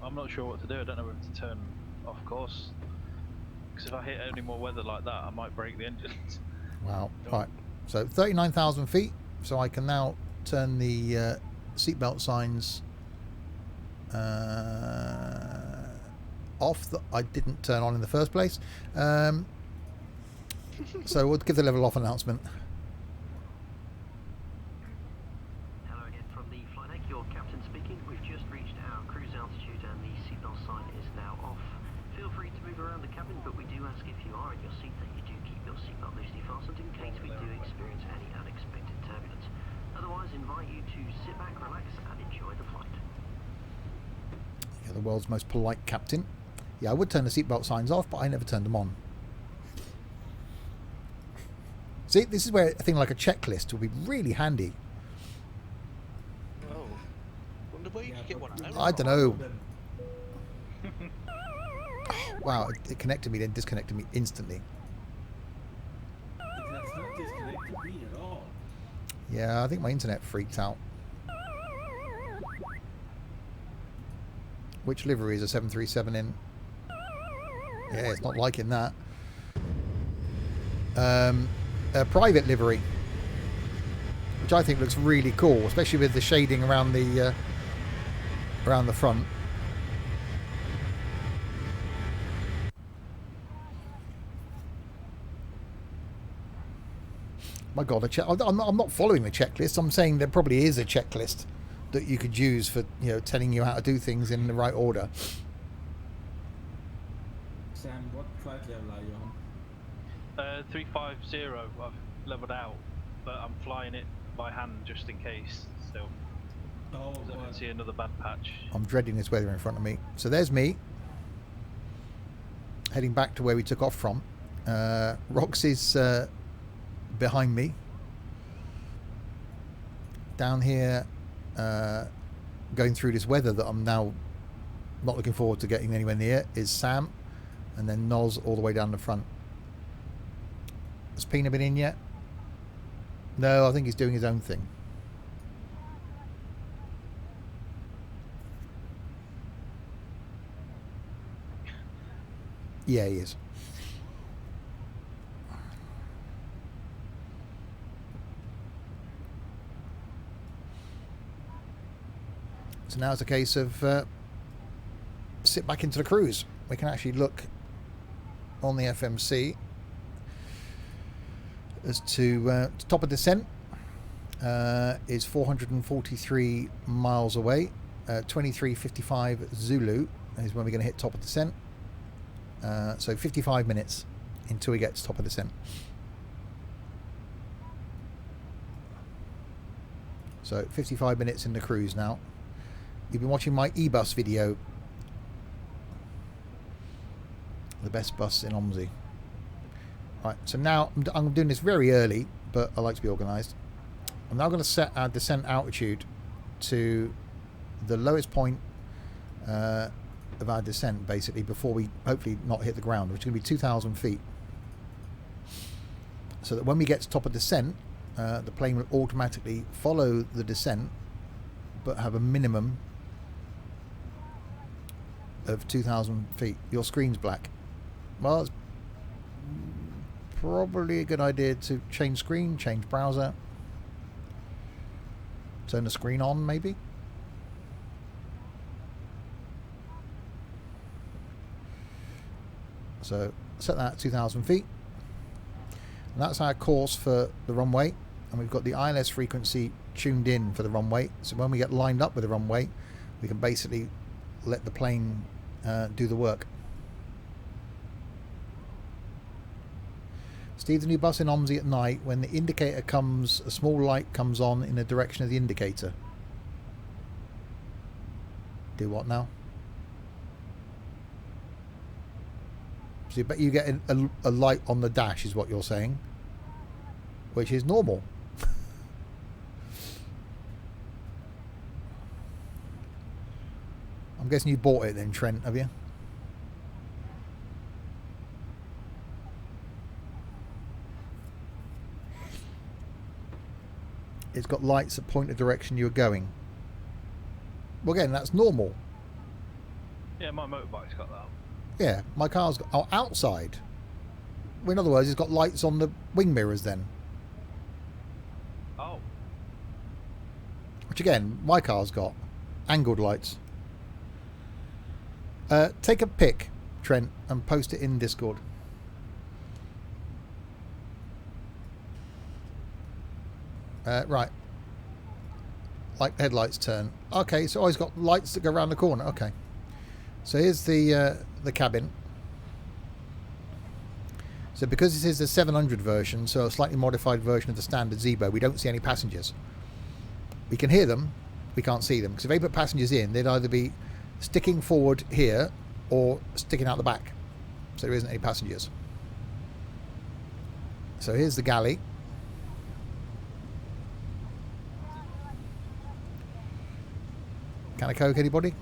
I'm not sure what to do. I don't know whether to turn off course. Because if I hit any more weather like that, I might break the engines. Wow. Right. So 39,000 feet. So I can now turn the seatbelt signs off that I didn't turn on in the first place. So we'll give the level off announcement. Hello again from the flight deck, your captain speaking. We've just reached our cruise altitude and the seatbelt sign is now off. Feel free to move around the cabin, but we do ask if you are in your seat that you do keep your seatbelt loosely fastened in case we do experience any unexpected turbulence. Otherwise, invite you to sit back, relax and enjoy the flight. Yeah, the world's most polite captain. Yeah, I would turn the seatbelt signs off, but I never turned them on. See, this is where a thing like a checklist will be really handy. Oh. Wonder where you could get one now. I don't know. Wow, it connected me, then disconnected me instantly. It has not disconnected me at all. Yeah, I think my internet freaked out. Which livery is a 737 in? Yeah, it's not liking that. A private livery, which I think looks really cool, especially with the shading around the front. My God, I'm not following the checklist. I'm saying there probably is a checklist that you could use for, you know, telling you how to do things in the right order. Sam, what flight level are you on? 350. I've leveled out, but I'm flying it by hand just in case. Still, Oh, I don't see another bad patch. I'm dreading this weather in front of me. So there's me heading back to where we took off from. Roxy's behind me. Down here, going through this weather that I'm now not looking forward to getting anywhere near, is Sam, and then Noz all the way down the front. Has Pina been in yet? No, I think he's doing his own thing. Yeah, he is. So now it's a case of sit back into the cruise. We can actually look on the FMC as to top of descent is 443 miles away. 23:55 Zulu is when we're going to hit top of descent. So 55 minutes until we get to top of descent. So 55 minutes in the cruise now. You've been watching my E-bus video The best bus in OMSI. Right, so now I'm doing this very early, but I like to be organised. I'm now going to set our descent altitude to the lowest point of our descent, basically, before we hopefully not hit the ground, which is going to be 2,000 feet. So that when we get to top of descent, the plane will automatically follow the descent, but have a minimum of 2,000 feet. Your screen's black. Well, it's probably a good idea to change screen, change browser, turn the screen on, maybe. So set that at 2,000 feet. And that's our course for the runway. And we've got the ILS frequency tuned in for the runway. So when we get lined up with the runway, we can basically let the plane do the work. Steve, the new bus in OMSI at night, when the indicator comes, a small light comes on in the direction of the indicator. Do what now? So you get a light on the dash is what you're saying, which is normal. I'm guessing you bought it then, Trent, have you? It's got lights that point the direction you're going. Well, again, that's normal. Yeah, my motorbike's got that. Yeah, my car's got... Oh, outside. In other words, it's got lights on the wing mirrors then. Oh. Which again, my car's got angled lights. Take a pic, Trent, and post it in Discord. Right. Like headlights turn. Okay, so it's got lights that go around the corner. Okay. So here's the cabin. So because this is the 700 version, so a slightly modified version of the standard Zebo, we don't see any passengers. We can hear them, we can't see them. Because if they put passengers in, they'd either be sticking forward here or sticking out the back. So there isn't any passengers. So here's the galley. Can of Coke, anybody?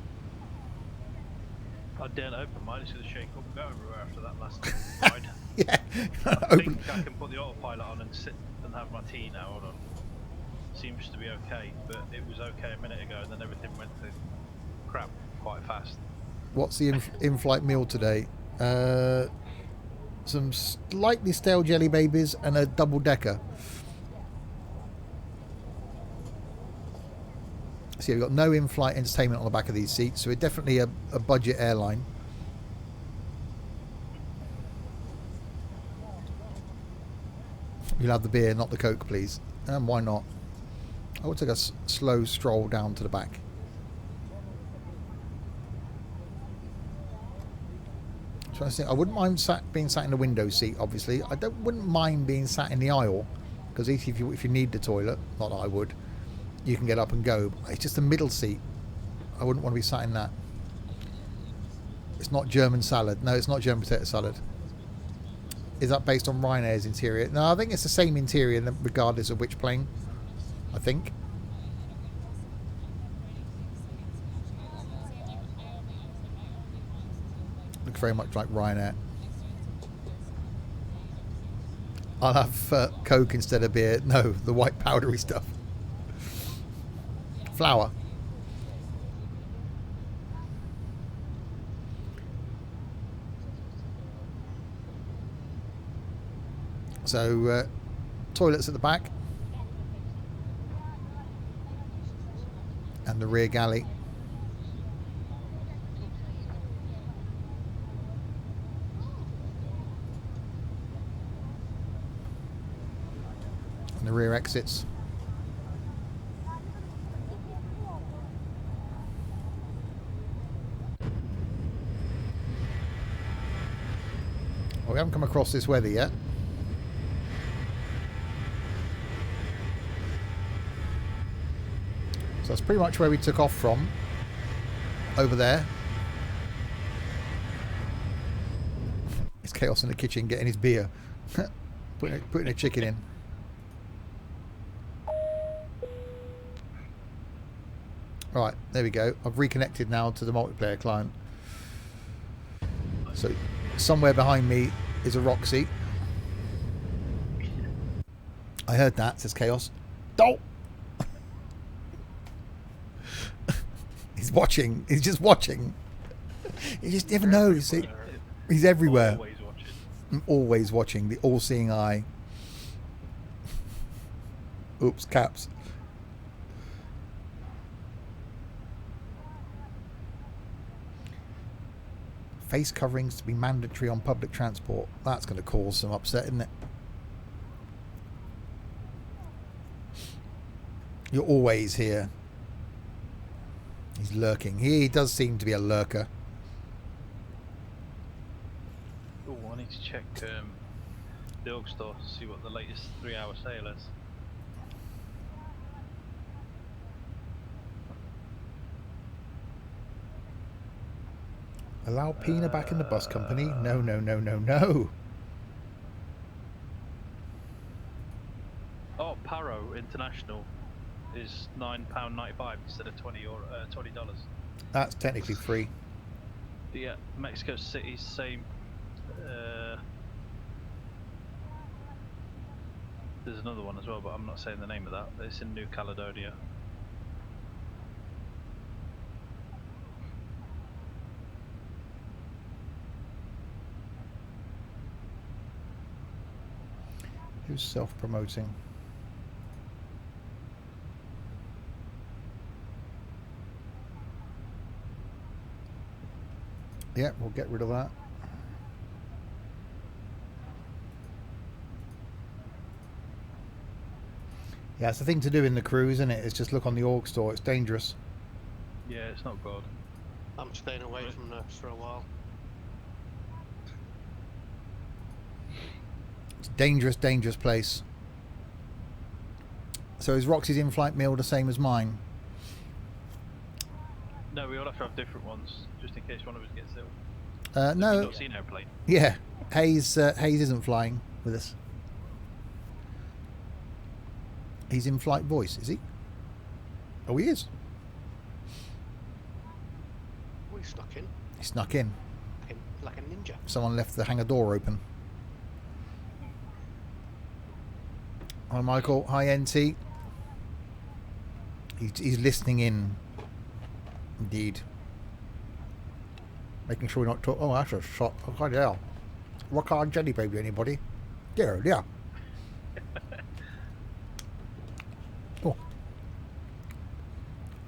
I daren't open mine, it's going to shake up and go everywhere after that last ride. Yeah. I think I can put the autopilot on and sit and have my tea now. Hold on. Seems to be okay, but it was okay a minute ago and then everything went to crap quite fast. What's the in-flight meal today? Some slightly stale jelly babies and a double-decker. So you've got no in-flight entertainment on the back of these seats, so we're definitely a budget airline. You'll have the beer, not the Coke, please. And why not? I will take a slow stroll down to the back. So I wouldn't mind being sat in the window seat, obviously. I wouldn't mind being sat in the aisle, because if you need the toilet, not that I would, you can get up and go. It's just the middle seat. I wouldn't want to be sat in that. It's not German salad. No, it's not German potato salad. Is that based on Ryanair's interior? No, I think it's the same interior regardless of which plane. I think. Looks very much like Ryanair. I'll have Coke instead of beer. No, the white powdery stuff. Flour. So, toilets at the back. And the rear galley. And the rear exits. Well, we haven't come across this weather yet. So that's pretty much where we took off from. Over there. Chaos in the kitchen getting his beer. putting a chicken in. Right, there we go. I've reconnected now to the multiplayer client. So somewhere behind me is a Roxy. I heard that, says Chaos. Don't! He's watching. He's just watching. He just never knows. He's everywhere. Always watching. I'm always watching. The all-seeing eye. Oops, caps. Face coverings to be mandatory on public transport. That's going to cause some upset, isn't it? You're always here. He's lurking. He does seem to be a lurker. Oh, I need to check the org store to see what the latest 3-hour sale is. Allow Pina back in the bus company? No, no, no, no, no. Oh, Paro International is £9.95 instead of $20. That's technically free. Yeah, Mexico City's same. There's another one as well, but I'm not saying the name of that. It's in New Caledonia. Who's self-promoting? Yeah, we'll get rid of that. Yeah, it's the thing to do in the cruise, isn't it? It's just look on the org store. It's dangerous. Yeah, it's not good. I'm staying away from nerfs for a while. It's a dangerous, dangerous place. So is Roxy's in-flight meal the same as mine? No, we all have to have different ones, just in case one of us gets ill. No. You've not seen airplane. Yeah, Hayes isn't flying with us. He's in flight voice, is he? Oh, he is. We snuck in. He snuck in. Like a ninja. Someone left the hangar door open. Hi, Michael. Hi, NT. He's listening in. Indeed. Making sure we're not talking. Oh, that's a shot. Oh, yeah. Rock hard jelly baby, anybody? There, yeah. Oh.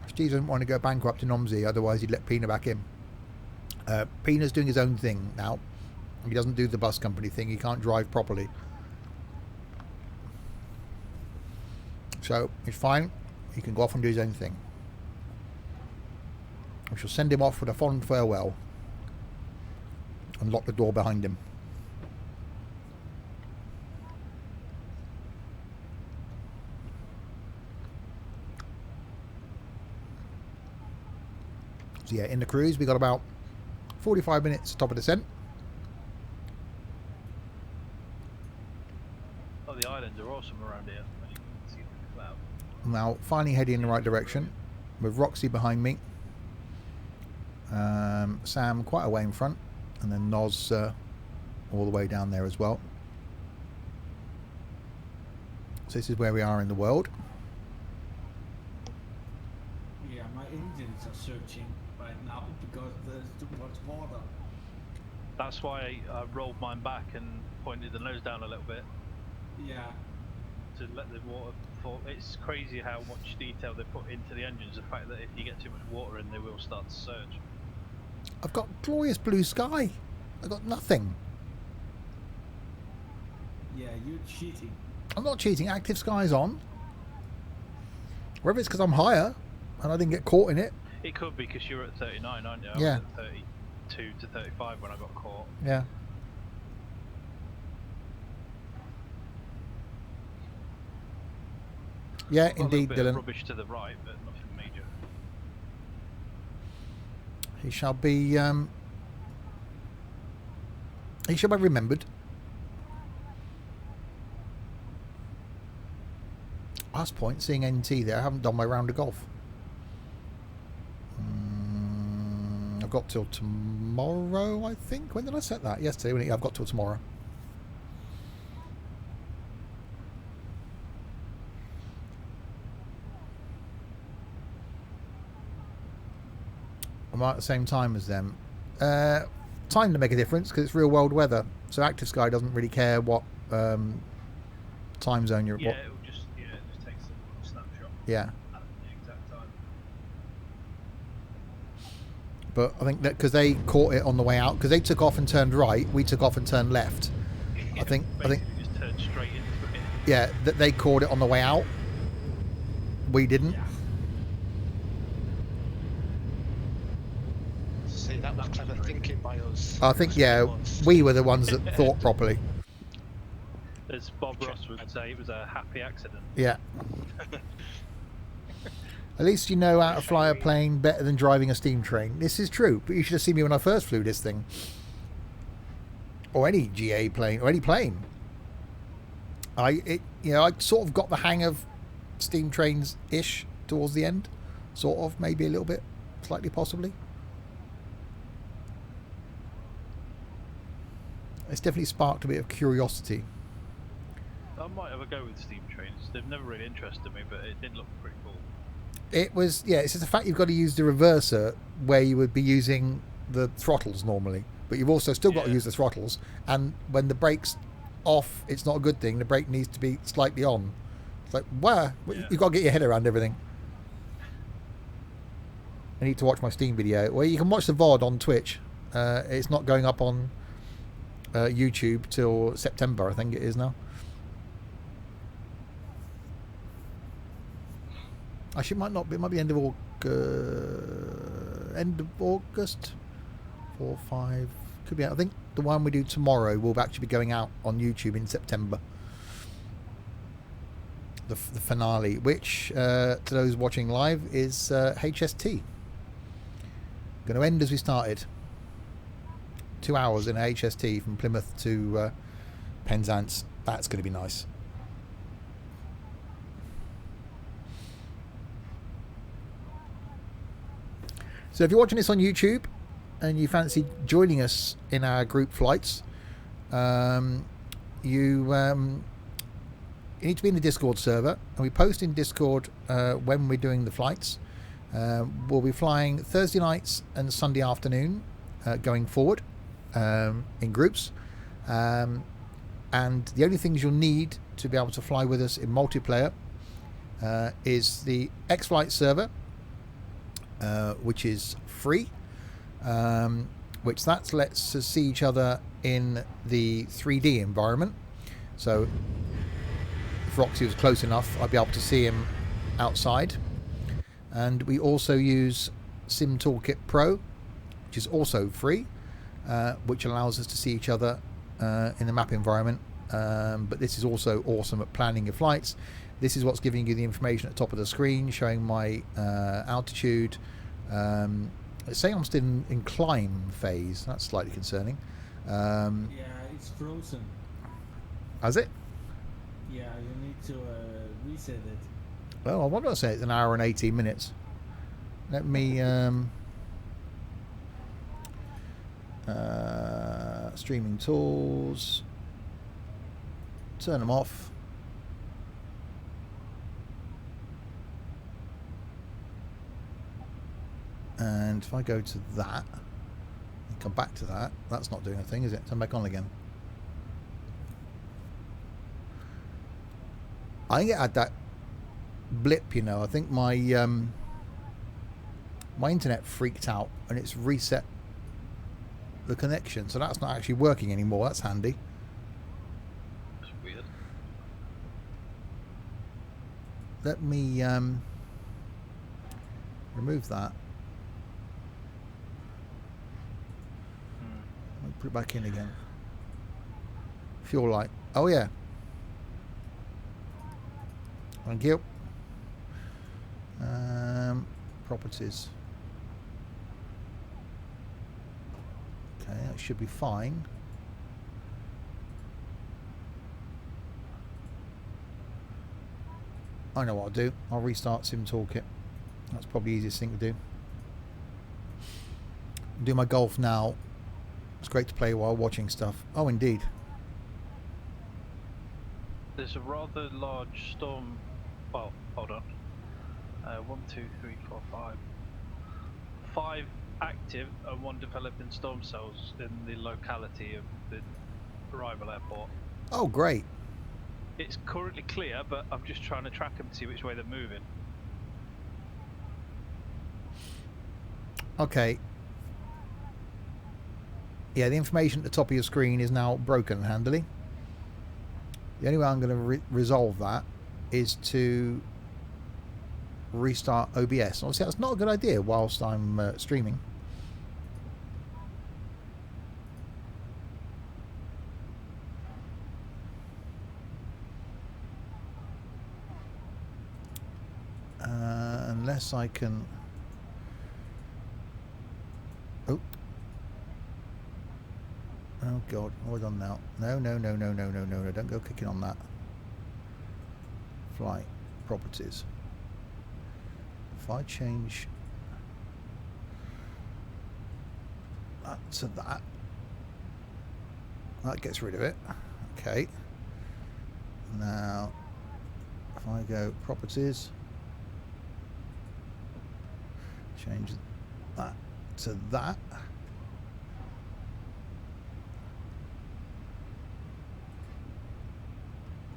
Steve doesn't want to go bankrupt in OMSI, otherwise he'd let Pina back in. Pina's doing his own thing now. He doesn't do the bus company thing. He can't drive properly. So, it's fine. He can go off and do his own thing. We shall send him off with a fond farewell and lock the door behind him. So yeah, in the cruise we got about 45 minutes top of descent. Oh, the islands are awesome around here. You can see the cloud. Now finally heading in the right direction with Roxy behind me. Sam quite away in front, and then Noz all the way down there as well. So this is where we are in the world. Yeah, my engines are searching right now because there's too much water. That's why I rolled mine back and pointed the nose down a little bit. Yeah. To let the water fall. It's crazy how much detail they put into the engines. The fact that if you get too much water in, they will start to surge. I've got glorious blue sky. I've got nothing. Yeah, you're cheating. I'm not cheating. Active sky's on. Whether it's because I'm higher and I didn't get caught in it. It could be because you're at 39, aren't you? I Yeah. was at 32 to 35 when I got caught. Yeah. Yeah, Got indeed, a little bit of Dylan. rubbish to the right, but nothing major. He shall be You should have remembered. Last point, seeing NT there. I haven't done my round of golf. I've got till tomorrow, I think. When did I set that? Yesterday. I've got till tomorrow. I'm at the same time as them. Time to make a difference because it's real world weather. So Active Sky doesn't really care what time zone you're. Yeah, it just takes a snapshot. Yeah. At the exact time. But I think that because they caught it on the way out, because they took off and turned right, we took off and turned left. Yeah, I think just turned straight into it. Yeah, that they caught it on the way out. We didn't. Yeah. See, that was clever thinking by us. I think we were the ones that thought properly. As Bob Ross would say, it was a happy accident. Yeah. At least you know how to fly a plane better than driving a steam train. This is true, but you should have seen me when I first flew this thing. Or any GA plane, or any plane. I sort of got the hang of steam trains-ish towards the end. Sort of, maybe a little bit, slightly possibly. It's definitely sparked a bit of curiosity. I might have a go with steam trains. They've never really interested me, but it did look pretty cool. It was, it's just the fact you've got to use the reverser where you would be using the throttles normally, but you've also still got to use the throttles, and when the brake's off, it's not a good thing. The brake needs to be slightly on. It's like, you've got to get your head around everything. I need to watch my Steam video. Well, you can watch the VOD on Twitch. It's not going up on YouTube till September, I think it is now. Actually, it might not be. It might be end of August. 4, 5. Could be. I think the one we do tomorrow will actually be going out on YouTube in September. The finale, which to those watching live is HST. Going to end as we started. 2 hours in HST from Plymouth to Penzance. That's going to be nice. So if you're watching this on YouTube and you fancy joining us in our group flights, you need to be in the Discord server, and we post in Discord when we're doing the flights. We'll be flying Thursday nights and Sunday afternoon going forward in groups, and the only things you'll need to be able to fly with us in multiplayer is the X-Flight server, which is free, which lets us see each other in the 3D environment. So if Roxy was close enough, I'd be able to see him outside. And we also use Sim Toolkit Pro, which is also free, which allows us to see each other in the map environment. But this is also awesome at planning your flights. This is what's giving you the information at the top of the screen, showing my altitude. It's saying I'm still in climb phase. That's slightly concerning. Yeah, it's frozen. Has it? Yeah, you need to reset it. Well, I'm not going to say it's an hour and 18 minutes. Let me streaming tools, turn them off. And if I go to that and come back to that, that's not doing a thing, is it? Turn back on again. I think it had that blip, you know. I think my my internet freaked out and it's reset the connection, so that's not actually working anymore. That's handy. That's weird. Let me remove that. I'll put it back in again. Fuel light. Oh yeah. Thank you. Properties. Okay, that should be fine. I know what I'll do. I'll restart Sim Toolkit. That's probably the easiest thing to do. Do my golf now. It's great to play while watching stuff. Oh, indeed. There's a rather large storm. Well, hold on. 1, 2, 3, 4, 5. 5 active and 1 developing storm cells in the locality of the arrival airport. Oh, great. It's currently clear, but I'm just trying to track them to see which way they're moving. Okay. Yeah, the information at the top of your screen is now broken handily. The only way I'm going to resolve that is to restart OBS. Obviously, that's not a good idea whilst I'm streaming. Unless I can... Oh. Oh God, what have I done now? No, no, no, no, no, no, no, no, don't go clicking on that. Flight, properties. If I change that to that, that gets rid of it. Okay. Now, if I go properties, change that to that.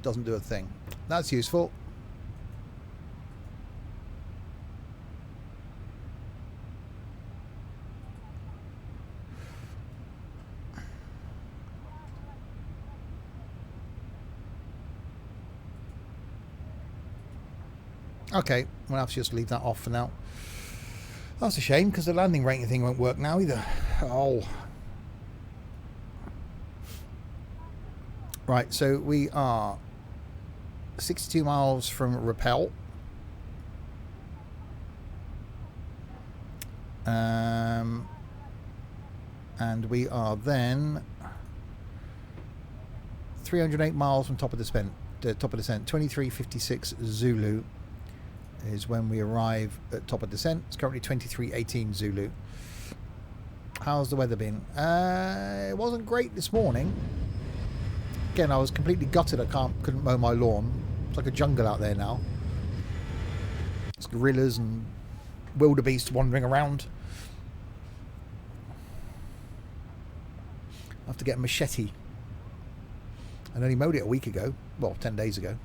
Doesn't do a thing. That's useful. Okay, we'll have to just leave that off for now. That's a shame because the landing rating thing won't work now either. Oh. Right, so we are 62 miles from Rappel. And we are then 308 miles from top of the descent. 2356 Zulu is when we arrive at top of descent. It's currently 2318 Zulu. How's the weather been? It wasn't great this morning. Again, I was completely gutted. I couldn't mow my lawn. It's like a jungle out there now. There's gorillas and wildebeest wandering around. I have to get a machete. I only mowed it a week ago. Well, 10 days ago.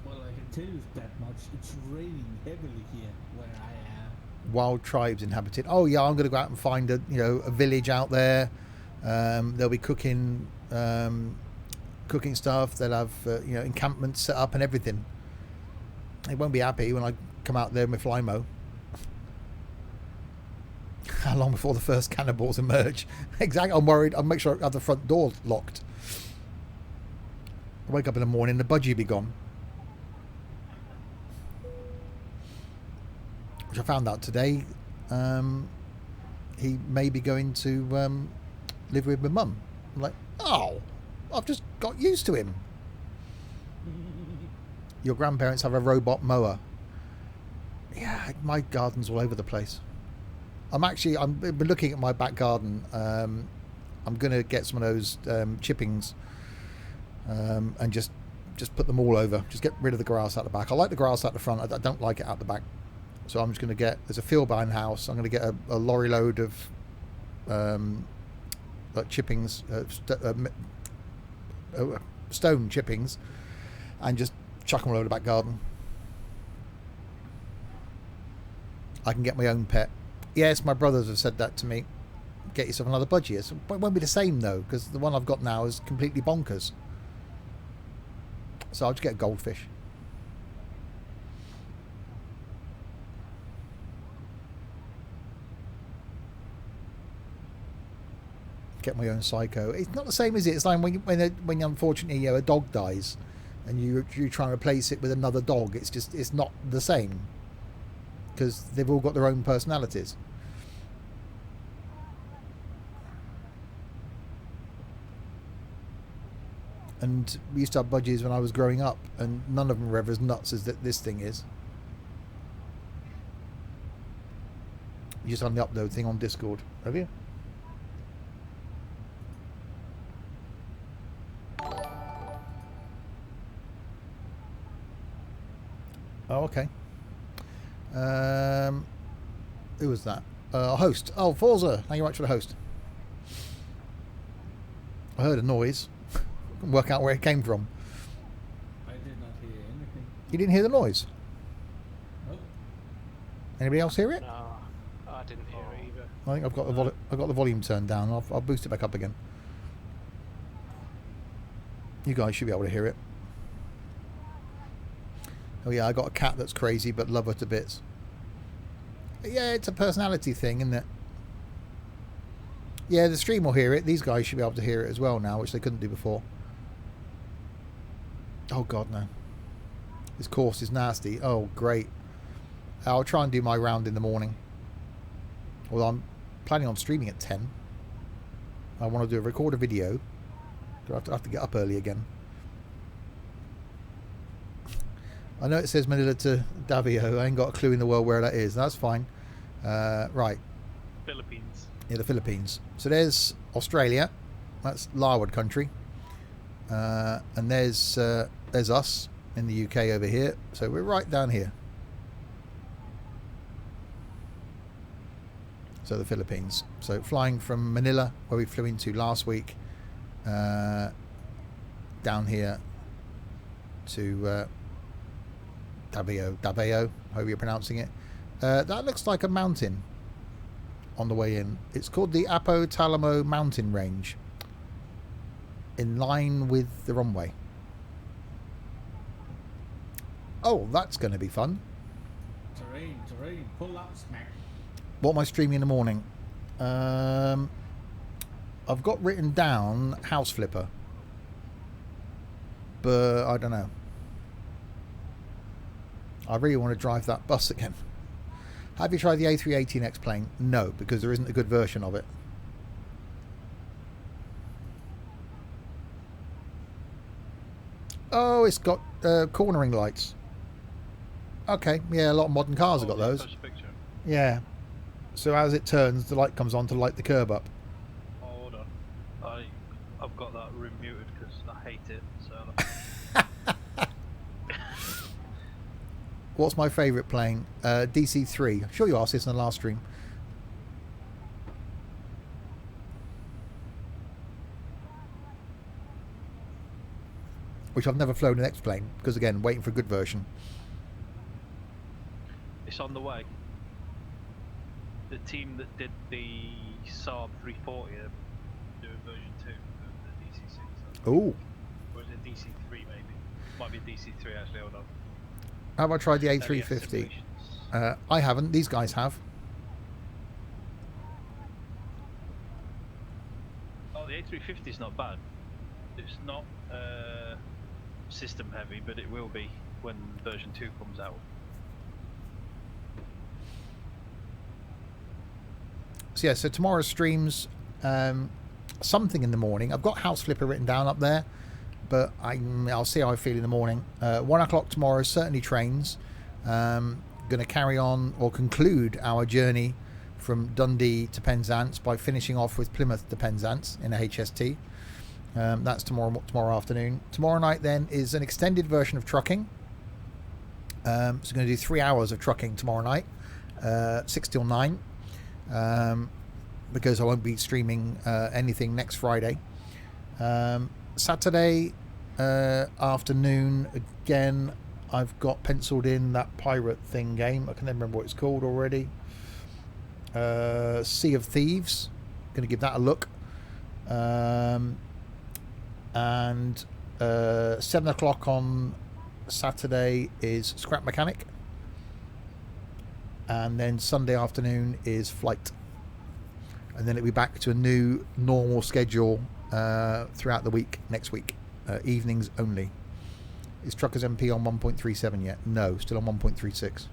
Well, I can tell you that much. It's raining heavily here where I am. Wild tribes inhabited. Oh yeah, I'm going to go out and find a a village out there. They'll be cooking stuff. They'll have encampments set up and everything. They won't be happy when I come out there with Flymo. How long before the first cannibals emerge? Exactly. I'm worried. I'll make sure I have the front door locked. I wake up in the morning, the budgie be gone. Which I found out today. He may be going to live with my mum. I'm like, oh, I've just got used to him. Your grandparents have a robot mower. Yeah, my garden's all over the place. I've been looking at my back garden. I'm going to get some of those chippings and just put them all over. Just get rid of the grass out the back. I like the grass out the front. I don't like it out the back. So I'm just going to there's a field behind the house. I'm going to get a lorry load of like chippings, stone chippings, and just chuck them all over the back garden. I can get my own pet. Yes, my brothers have said that to me. Get yourself another budgie. But it won't be the same though, because the one I've got now is completely bonkers. So I'll just get a goldfish. Get my own psycho. It's not the same, is it? It's like when unfortunately a dog dies, and you try and replace it with another dog. It's not the same, because they've all got their own personalities. And we used to have budgies when I was growing up, and none of them were ever as nuts as this thing is. You just on the upload thing on Discord, have you? Oh, okay. Who was that? Host. Oh, Forza. Thank you very much for the host. I heard a noise. Couldn't work out where it came from. I did not hear anything. You didn't hear the noise? Nope. Anybody else hear it? No, I didn't hear it either. I think I've got the volume turned down. I'll boost it back up again. You guys should be able to hear it. Oh yeah, I got a cat that's crazy, but love her to bits. Yeah, it's a personality thing, isn't it? Yeah, the stream will hear it. These guys should be able to hear it as well now, which they couldn't do before. Oh god, no. This course is nasty. Oh, great. I'll try and do my round in the morning. Well, I'm planning on streaming at 10. I want to record a video. I have to get up early again. I know it says Manila to Davao. I ain't got a clue in the world where that is. That's fine. Right. Philippines. Yeah, the Philippines. So there's Australia. That's Larwood country. And there's us in the UK over here. So we're right down here. So the Philippines. So flying from Manila, where we flew into last week, down here to Davao, however you're pronouncing it. That looks like a mountain on the way in. It's called the Apo Talamo mountain range, in line with the runway. Oh, that's going to be fun. Terrain, pull up, smack. What am I streaming in the morning? I've got written down House Flipper, but I don't know. I really want to drive that bus again. Have you tried the A380 X-Plane? No, because there isn't a good version of it. Oh, it's got cornering lights. Okay, yeah, a lot of modern cars have got those. Yeah. So as it turns, the light comes on to light the curb up. Oh, hold on. I've got that room muted because I hate it. So. What's my favourite plane? DC-3. I'm sure you asked this in the last stream. Which I've never flown an X-plane because, again, waiting for a good version. It's on the way. The team that did the Saab 340 are doing version 2 of the DC-6. Ooh. Or is it DC-3 maybe? Might be DC-3 actually, hold on. How about I tried the A350? I haven't. These guys have. Oh, the A350 is not bad. It's not system heavy, but it will be when version 2 comes out. So yeah, so tomorrow's streams, something in the morning. I've got House Flipper written down up there, but I'll see how I feel in the morning. 1 o'clock tomorrow, certainly trains. Going to carry on or conclude our journey from Dundee to Penzance by finishing off with Plymouth to Penzance in a HST. That's tomorrow afternoon. Tomorrow night then is an extended version of trucking. So going to do 3 hours of trucking tomorrow night, 6 till 9. Because I won't be streaming anything next Friday. Saturday afternoon, again, I've got penciled in that pirate thing game. I can never remember what it's called already. Sea of Thieves. Going to give that a look. And 7 o'clock on Saturday is Scrap Mechanic. And then Sunday afternoon is flight, and then it'll be back to a new normal schedule throughout the week next week, evenings only. Is Truckers MP on 1.37 yet? No, still on 1.36.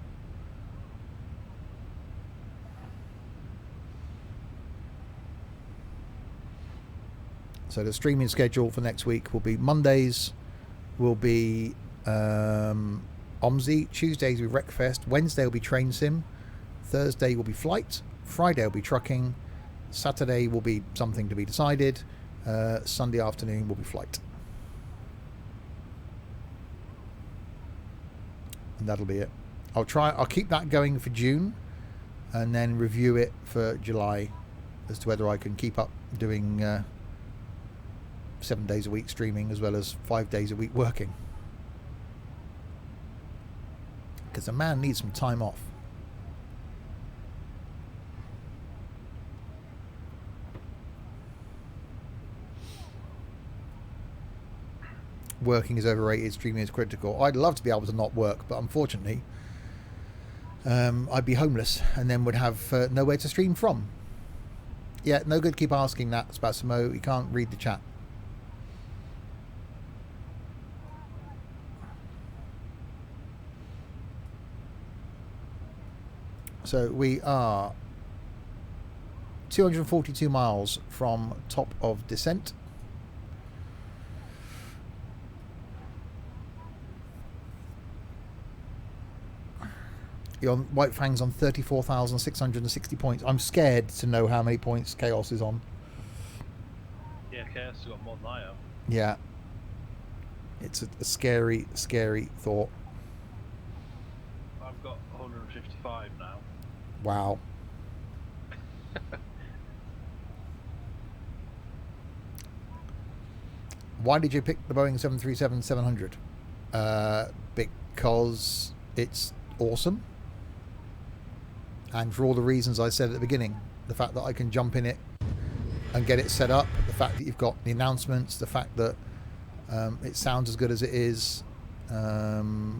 So the streaming schedule for next week will be Mondays will be OMSI, Tuesdays will be Wreckfest, Wednesday will be Train Sim, Thursday will be Flight, Friday will be Trucking, Saturday will be something to be decided, Sunday afternoon will be Flight. And that'll be it. I'll keep that going for June and then review it for July as to whether I can keep up doing 7 days a week streaming as well as 5 days a week working. Because a man needs some time off. Working is overrated, streaming is critical. I'd love to be able to not work, but unfortunately I'd be homeless and then would have nowhere to stream from. Yeah, no good keep asking that, Spasimo. You can't read the chat. So we are 242 miles from top of descent. You're on White Fang's on 34,660 points. I'm scared to know how many points Chaos is on. Yeah, Chaos has got more than I have. Yeah. It's a scary, scary thought. I've got 155 now. Wow. Why did you pick the Boeing 737-700? Because it's awesome. And for all the reasons I said at the beginning, the fact that I can jump in it and get it set up, the fact that you've got the announcements, the fact that it sounds as good as it is. You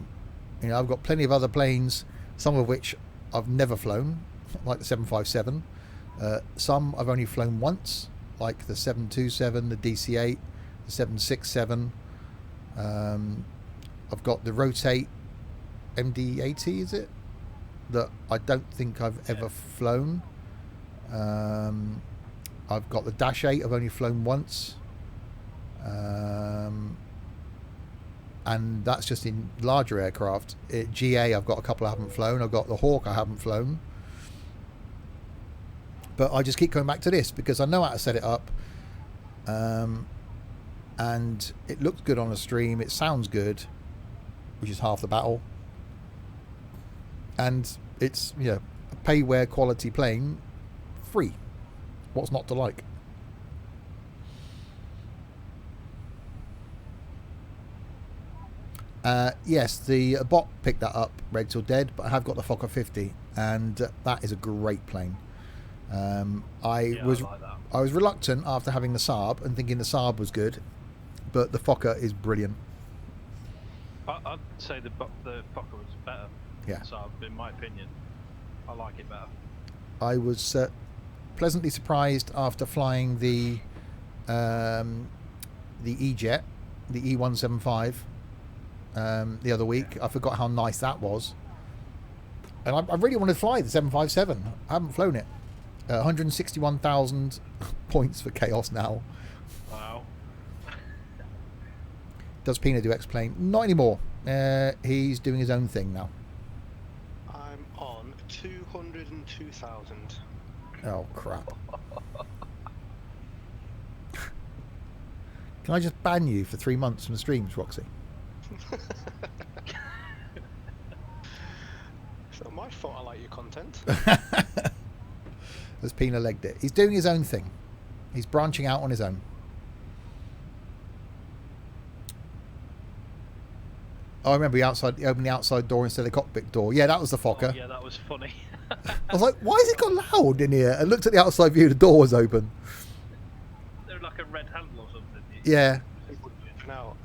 know, I've got plenty of other planes, some of which I've never flown, like the 757. Some I've only flown once, like the 727, the DC-8, the 767. I've got the Rotate MD-80, is it? That I don't think I've ever flown. I've got the Dash 8 I've only flown once. And that's just in larger aircraft. GA I've got a couple I haven't flown. I've got the Hawk I haven't flown. But I just keep going back to this because I know how to set it up. And it looks good on a stream. It sounds good, which is half the battle. And it's, you know, a pay-wear quality plane, free. What's not to like? Yes, the bot picked that up, Red Till Dead, but I have got the Fokker 50, and that is a great plane. I was reluctant after having the Saab and thinking the Saab was good, but the Fokker is brilliant. I'd say the Fokker was better. Yeah. Saab, in my opinion, I like it better. I was pleasantly surprised after flying the E-Jet, the E175. The other week. I forgot how nice that was. And I really want to fly the 757. I haven't flown it. 161,000 points for Chaos now. Wow. Does Pina do X-Plane? Not anymore. He's doing his own thing now. I'm on 202,000. Oh, crap. Can I just ban you for 3 months from the streams, Roxy? It's not my fault I like your content. As Pina legged it. He's doing his own thing. He's branching out on his own. Oh, I remember he opened the outside door instead of the cockpit door. Yeah, that was the Fokker. Oh, yeah, that was funny. I was like, why has it got loud in here? And looked at the outside view, the door was open. They're like a red handle or something. Yeah. Now,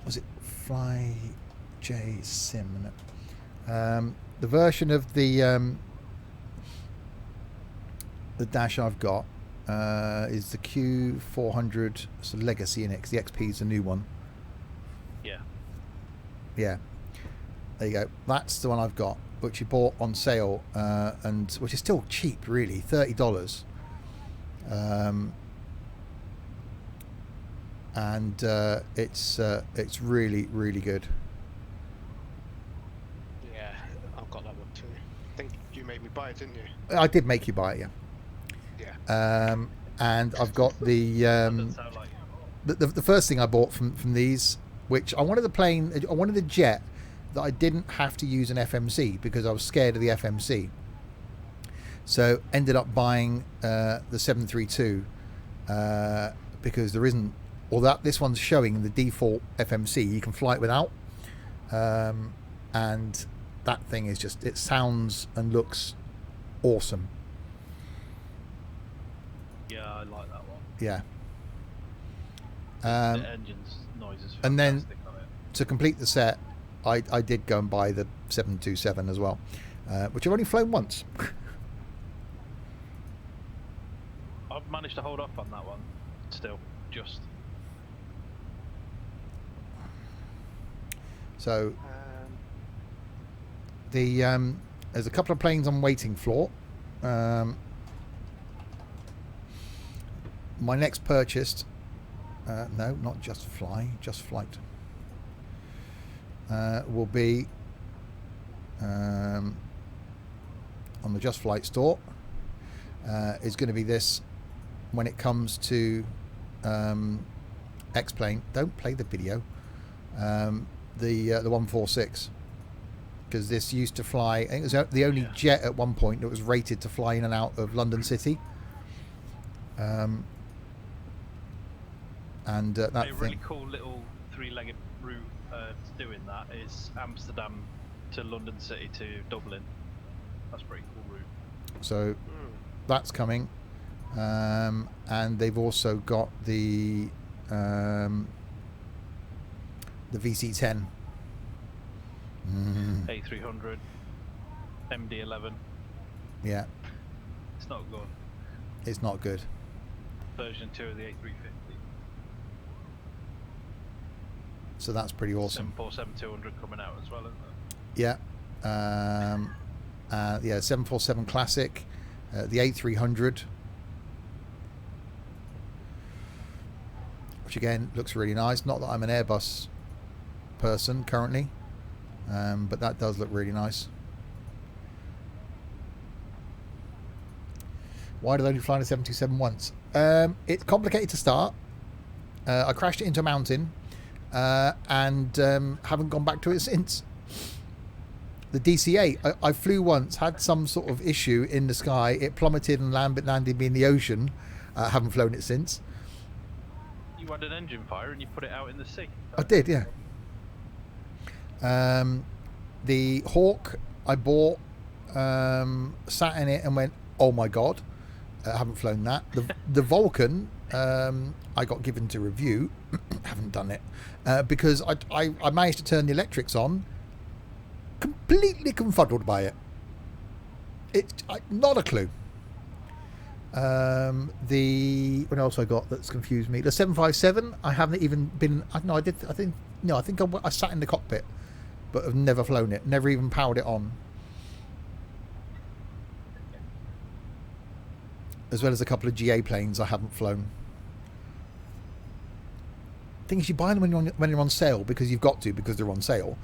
was it Fly J Sim? The version of the Dash I've got is the Q400. It's a legacy in it because the XP is the new one. Yeah. Yeah. There you go. That's the one I've got, which you bought on sale, and which is still cheap, really, $30. And it's really, really good. Yeah, I've got that one too. I think you made me buy it, didn't you? I did make you buy it, Yeah. and I've got the Doesn't sound like the first thing I bought from these, which I wanted I wanted a jet that I didn't have to use an FMC because I was scared of the FMC. So ended up buying the 732 because there isn't, although this one's showing the default FMC, you can fly it without, and that thing is just, it sounds and looks awesome. Yeah, I like that one. Yeah. The engine's noise is fantastic And then on it. to complete the set, I did go and buy the 727 as well, which I've only flown once. I've managed to hold off on that one still, just. So there's a couple of planes on waiting floor. My next purchase, no, not Just Fly, Just Flight, will be on the Just Flight store. Is going to be this when it comes to X-Plane. Don't play the video. The 146, because this used to fly, I think it was the only jet at one point that was rated to fly in and out of London City. And that a really thing, cool little three-legged route doing that is Amsterdam to London City to Dublin. That's a pretty cool route. so that's coming, and they've also got the VC10, A300, MD11. yeah, It's not good. it's not good. Version 2 of the A350. So that's pretty awesome. 747-200 coming out as well, isn't it? Yeah, yeah, 747 Classic, the A300, which again looks really nice. Not that I'm an Airbus person currently, but that does look really nice. Why did I only fly a 727 once? It's complicated to start. I crashed it into a mountain, and haven't gone back to it since. The DC-8, I flew once, had some sort of issue in the sky. It plummeted and landed me in the ocean. Haven't flown it since. You had an engine fire and you put it out in the sea. I did, yeah. The Hawk I bought, sat in it and went, oh my god. I haven't flown that. The Vulcan, I got given to review. Haven't done it because I managed to turn the electrics on. Completely confuddled by it. It's not a clue. What else I got that's confused me? The 757. I haven't even been. No, I did. I think I sat in the cockpit, but have never flown it. Never even powered it on. As well as a couple of GA planes I haven't flown. Thing is, you buy them when you're on sale because you've got to, because they're on sale.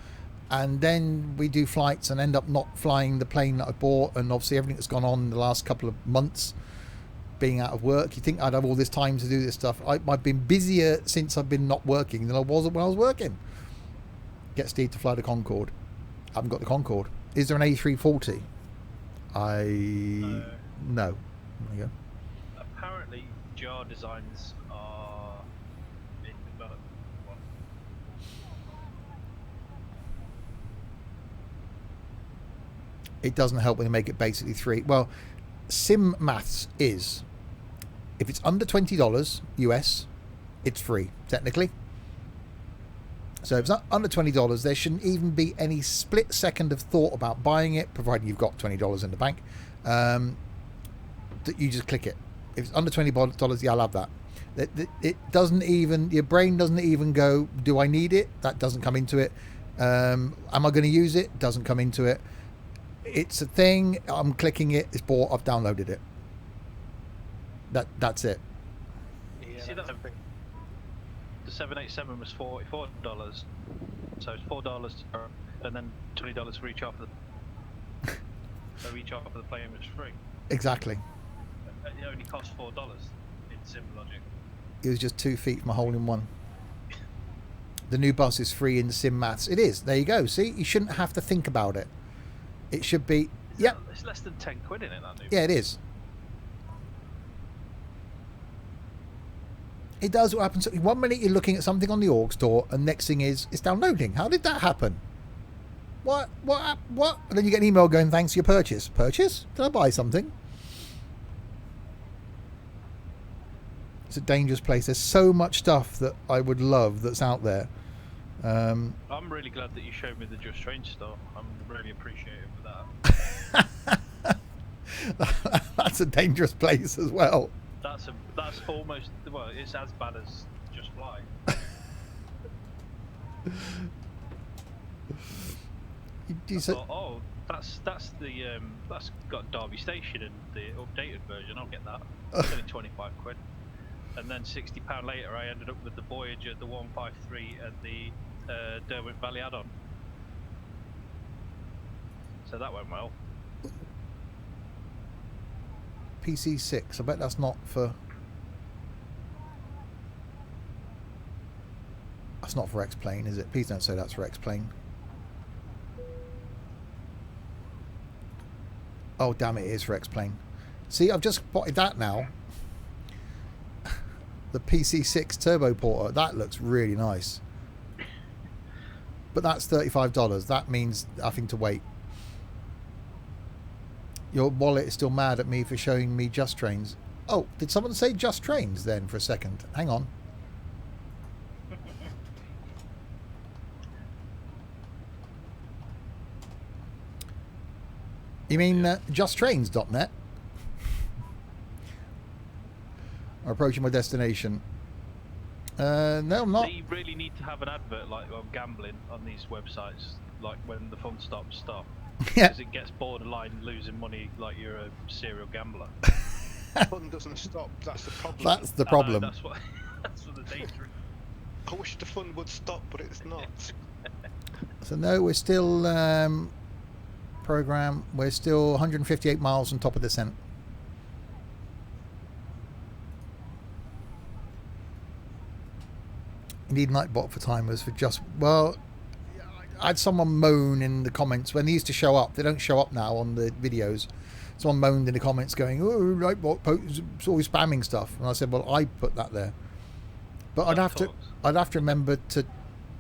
And then we do flights and end up not flying the plane that I bought, and obviously everything that's gone on in the last couple of months, being out of work. You think I'd have all this time to do this stuff. I've been busier since I've been not working than I was when I was working. Get Steve to fly the Concorde. I haven't got the Concorde. Is there an A340? No. There you go. Apparently, jar designs are in development. It doesn't help when they make it basically 3. Well, sim maths is, if it's under $20 US, it's free, technically. So if it's not under $20, there shouldn't even be any split second of thought about buying it, providing you've got $20 in the bank. That you just click it. If it's under $20, yeah, I'll have that. It doesn't even, your brain doesn't even go, do I need it? That doesn't come into it. Am I going to use it? Doesn't come into it. It's a thing. I'm clicking it. It's bought. I've downloaded it. That's it. Yeah, See that's that? the thing. The 787 was $44, so it's $4 and then $20 for each offer. So each offer the plane was free. Exactly. It only cost $4 in sim logic. It was just 2 feet from a hole in one. The new bus is free in sim maths. It is. There you go. See, you shouldn't have to think about it. It should be. Yep. It's less than 10 quid in it, that new. Yeah, it is. It does what happens. 1 minute you're looking at something on the org store, and next thing is it's downloading. How did that happen? What? And then you get an email going, thanks for your purchase. Purchase? Did I buy something? It's a dangerous place. There's so much stuff that I would love that's out there. I'm really glad that you showed me the Just Strange store. I'm really appreciative of that. That's a dangerous place as well. That's almost, well, it's as bad as Just Fly. Oh, that's got Derby Station in the updated version. I'll get that. It's only 25 quid. And then £60 later, I ended up with the Voyager, the 153, and the Derwent Valley add-on. So that went well. PC6. I bet that's not for. That's not for X-Plane, is it? Please don't say that's for X-Plane. Oh, damn it, it is for X-Plane. See, I've just spotted that now. The PC6 Turbo Porter. That looks really nice. But that's $35. That means having to wait. Your wallet is still mad at me for showing me Just Trains. Oh, did someone say Just Trains then for a second? Hang on. You mean justtrains.net? I'm approaching my destination. No, I'm not. They really need to have an advert like on gambling on these websites, like when the fun stops stop. Yeah. Because it gets borderline losing money like you're a serial gambler. Fun doesn't stop, that's the problem. That's the problem. That's what the danger. I wish the fun would stop, but it's not. So no, we're still program. We're still 158 miles on top of descent. You need Nightbot for timers for just, well, I had someone moan in the comments when they used to show up. They don't show up now on the videos. Someone moaned in the comments going, oh, Nightbot it's always spamming stuff. And I said, well, I put that there. But I'd have to remember to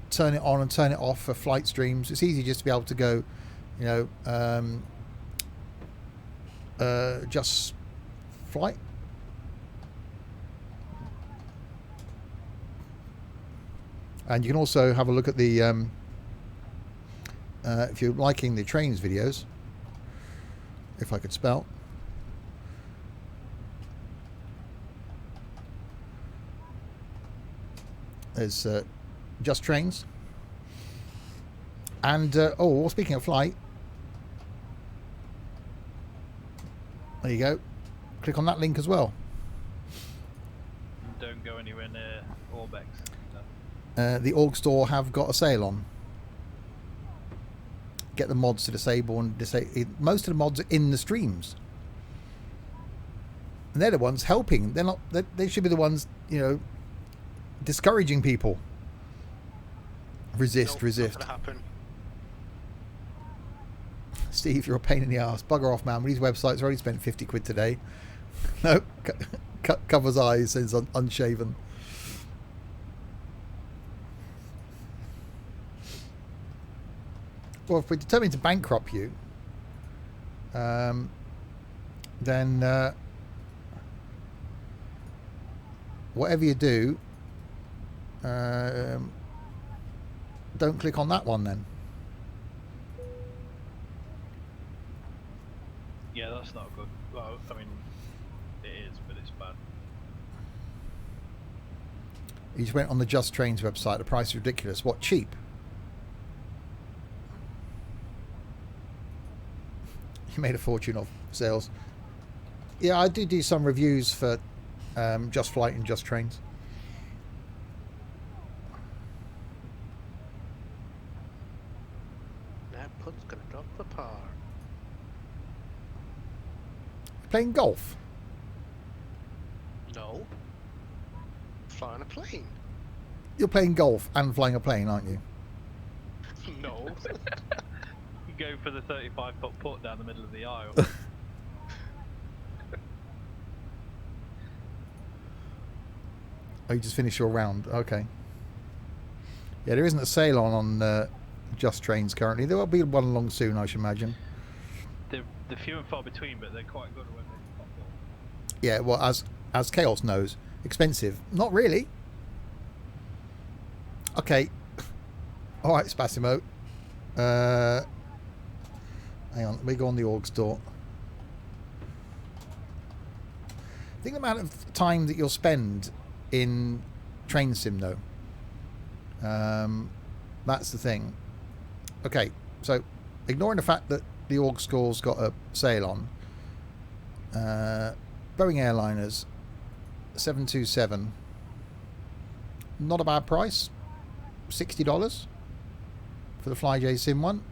turn it on and turn it off for flight streams. It's easy just to be able to go, you know, just flight. And you can also have a look at the if you're liking the trains videos, if I could spell, there's Just Trains. And oh, well, speaking of flight, there you go. Click on that link as well. Don't go anywhere near Orbex. The org store have got a sale on. Get the mods to disable and disable. Most of the mods are in the streams, and they're the ones helping. They're not. They should be the ones, you know, discouraging people. Resist. Not gonna happen. Steve, you're a pain in the ass. Bugger off, man. These websites already spent 50 quid today. No, covers eyes, says unshaven. Well, if we're determined to bankrupt you, then whatever you do, don't click on that one then. Yeah, that's not good. Well, I mean, it is, but it's bad. You just went on the Just Trains website. The price is ridiculous. What, cheap? You made a fortune off sales. Yeah, I do some reviews for Just Flight and Just Trains. That putt's gonna drop the par. Playing golf. No. Flying a plane. You're playing golf and flying a plane, aren't you? No. You go for the 35-foot putt down the middle of the aisle. Oh, you just finished your round. Okay. Yeah, there isn't a sale on Just Trains currently. There will be one along soon, I should imagine. They're few and far between, but they're quite good when they pop up. Yeah, well, as Chaos knows, expensive. Not really. Okay. All right, Spasimo. Hang on, let me go on the org store. I think the amount of time that you'll spend in Train Sim, though. That's the thing. Okay, so ignoring the fact that the org score's got a sale on, Boeing Airliners 727, not a bad price, $60 for the FlyJ Sim one.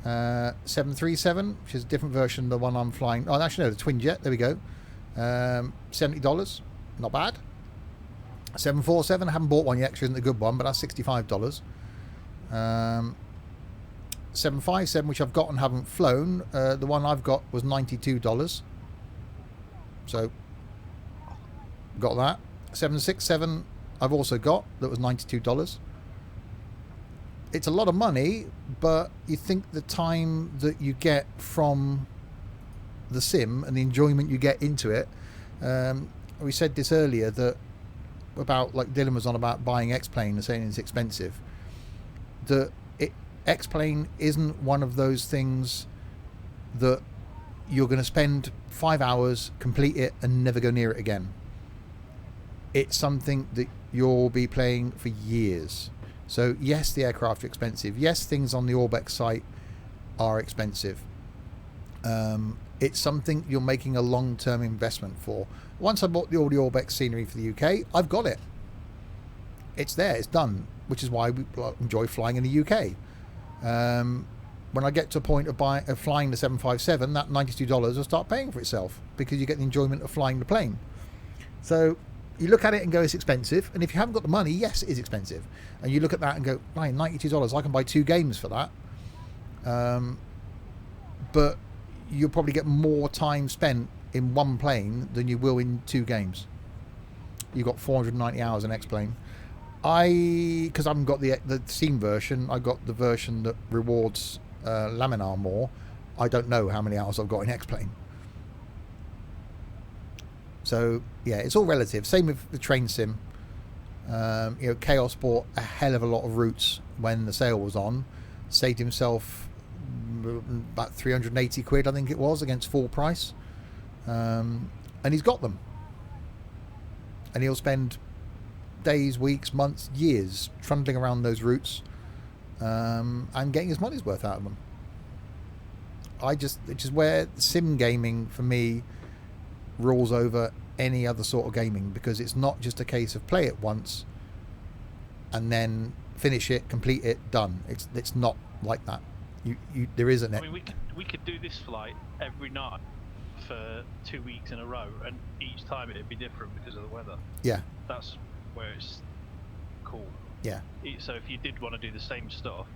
737, which is a different version of the one I'm flying. Oh, actually no, the twin jet. There we go. $70, not bad. 747, I haven't bought one yet, actually isn't a good one, but that's $65. 757, which I've got and haven't flown, the one I've got was $92. So, got that. 767, I've also got, that was $92. It's a lot of money, but you think the time that you get from the sim and the enjoyment you get into it, we said this earlier, that about, like Dylan was on about buying X-Plane and saying it's expensive, that X-Plane isn't one of those things that you're going to spend 5 hours, complete it and never go near it again. It's something that you'll be playing for years. So yes, the aircraft are expensive. Yes, things on the Orbex site are expensive. It's something you're making a long-term investment for. Once I bought all the Orbex scenery for the UK, I've got it. It's there, it's done, which is why we enjoy flying in the UK. When I get to a point of flying the 757, that $92 will start paying for itself because you get the enjoyment of flying the plane. So you look at it and go, it's expensive. And if you haven't got the money, yes, it is expensive. And you look at that and go, $92, I can buy 2 games for that. But you'll probably get more time spent in one plane than you will in 2 games. You've got 490 hours in X-Plane. Because I haven't got the Steam version, I got the version that rewards Laminar more. I don't know how many hours I've got in X-Plane. So yeah, it's all relative. Same with the train sim. Chaos bought a hell of a lot of routes when the sale was on. Saved himself about 380 quid, I think it was, against full price. And he's got them. And he'll spend days, weeks, months, years trundling around those routes and getting his money's worth out of them. It's just where sim gaming for me rules over any other sort of gaming, because it's not just a case of play it once and then finish it, complete it, done. It's not like that. There isn't. I mean, we could do this flight every night for 2 weeks in a row, and each time it'd be different because of the weather. Yeah. That's where it's cool. Yeah. So if you did want to do the same stuff,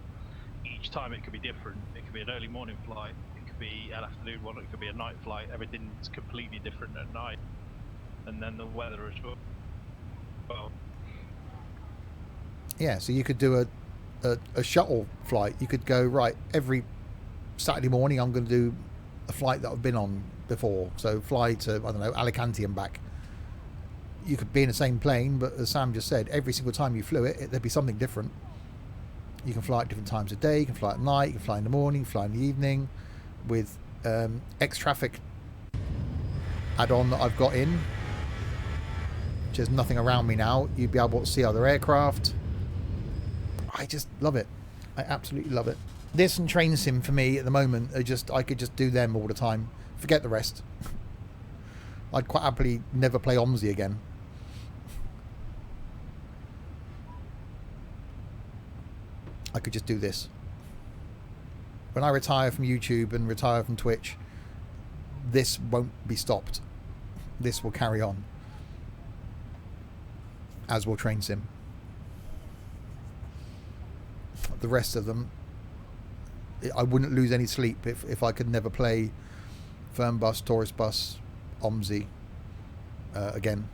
each time it could be different. It could be an early morning flight, it could be an afternoon one, it could be a night flight. Everything's completely different at night. And then the weather as well. Yeah, so you could do a shuttle flight. You could go, right, every Saturday morning I'm going to do a flight that I've been on before. So fly to, I don't know, Alicante and back. You could be in the same plane, but as Sam just said, every single time you flew it, there'd be something different. You can fly at different times of day, you can fly at night, you can fly in the morning, fly in the evening. With X-Traffic add-on that I've got in, which has nothing around me now, you'd be able to see other aircraft. I just love it. I absolutely love it. This and Train Sim for me at the moment are just, I could just do them all the time. Forget the rest. I'd quite happily never play OMSI again. I could just do this. When I retire from YouTube and retire from Twitch, this won't be stopped. This will carry on. As will Train Sim. The rest of them, I wouldn't lose any sleep if I could never play Firm Bus, Tourist Bus, OMSI again.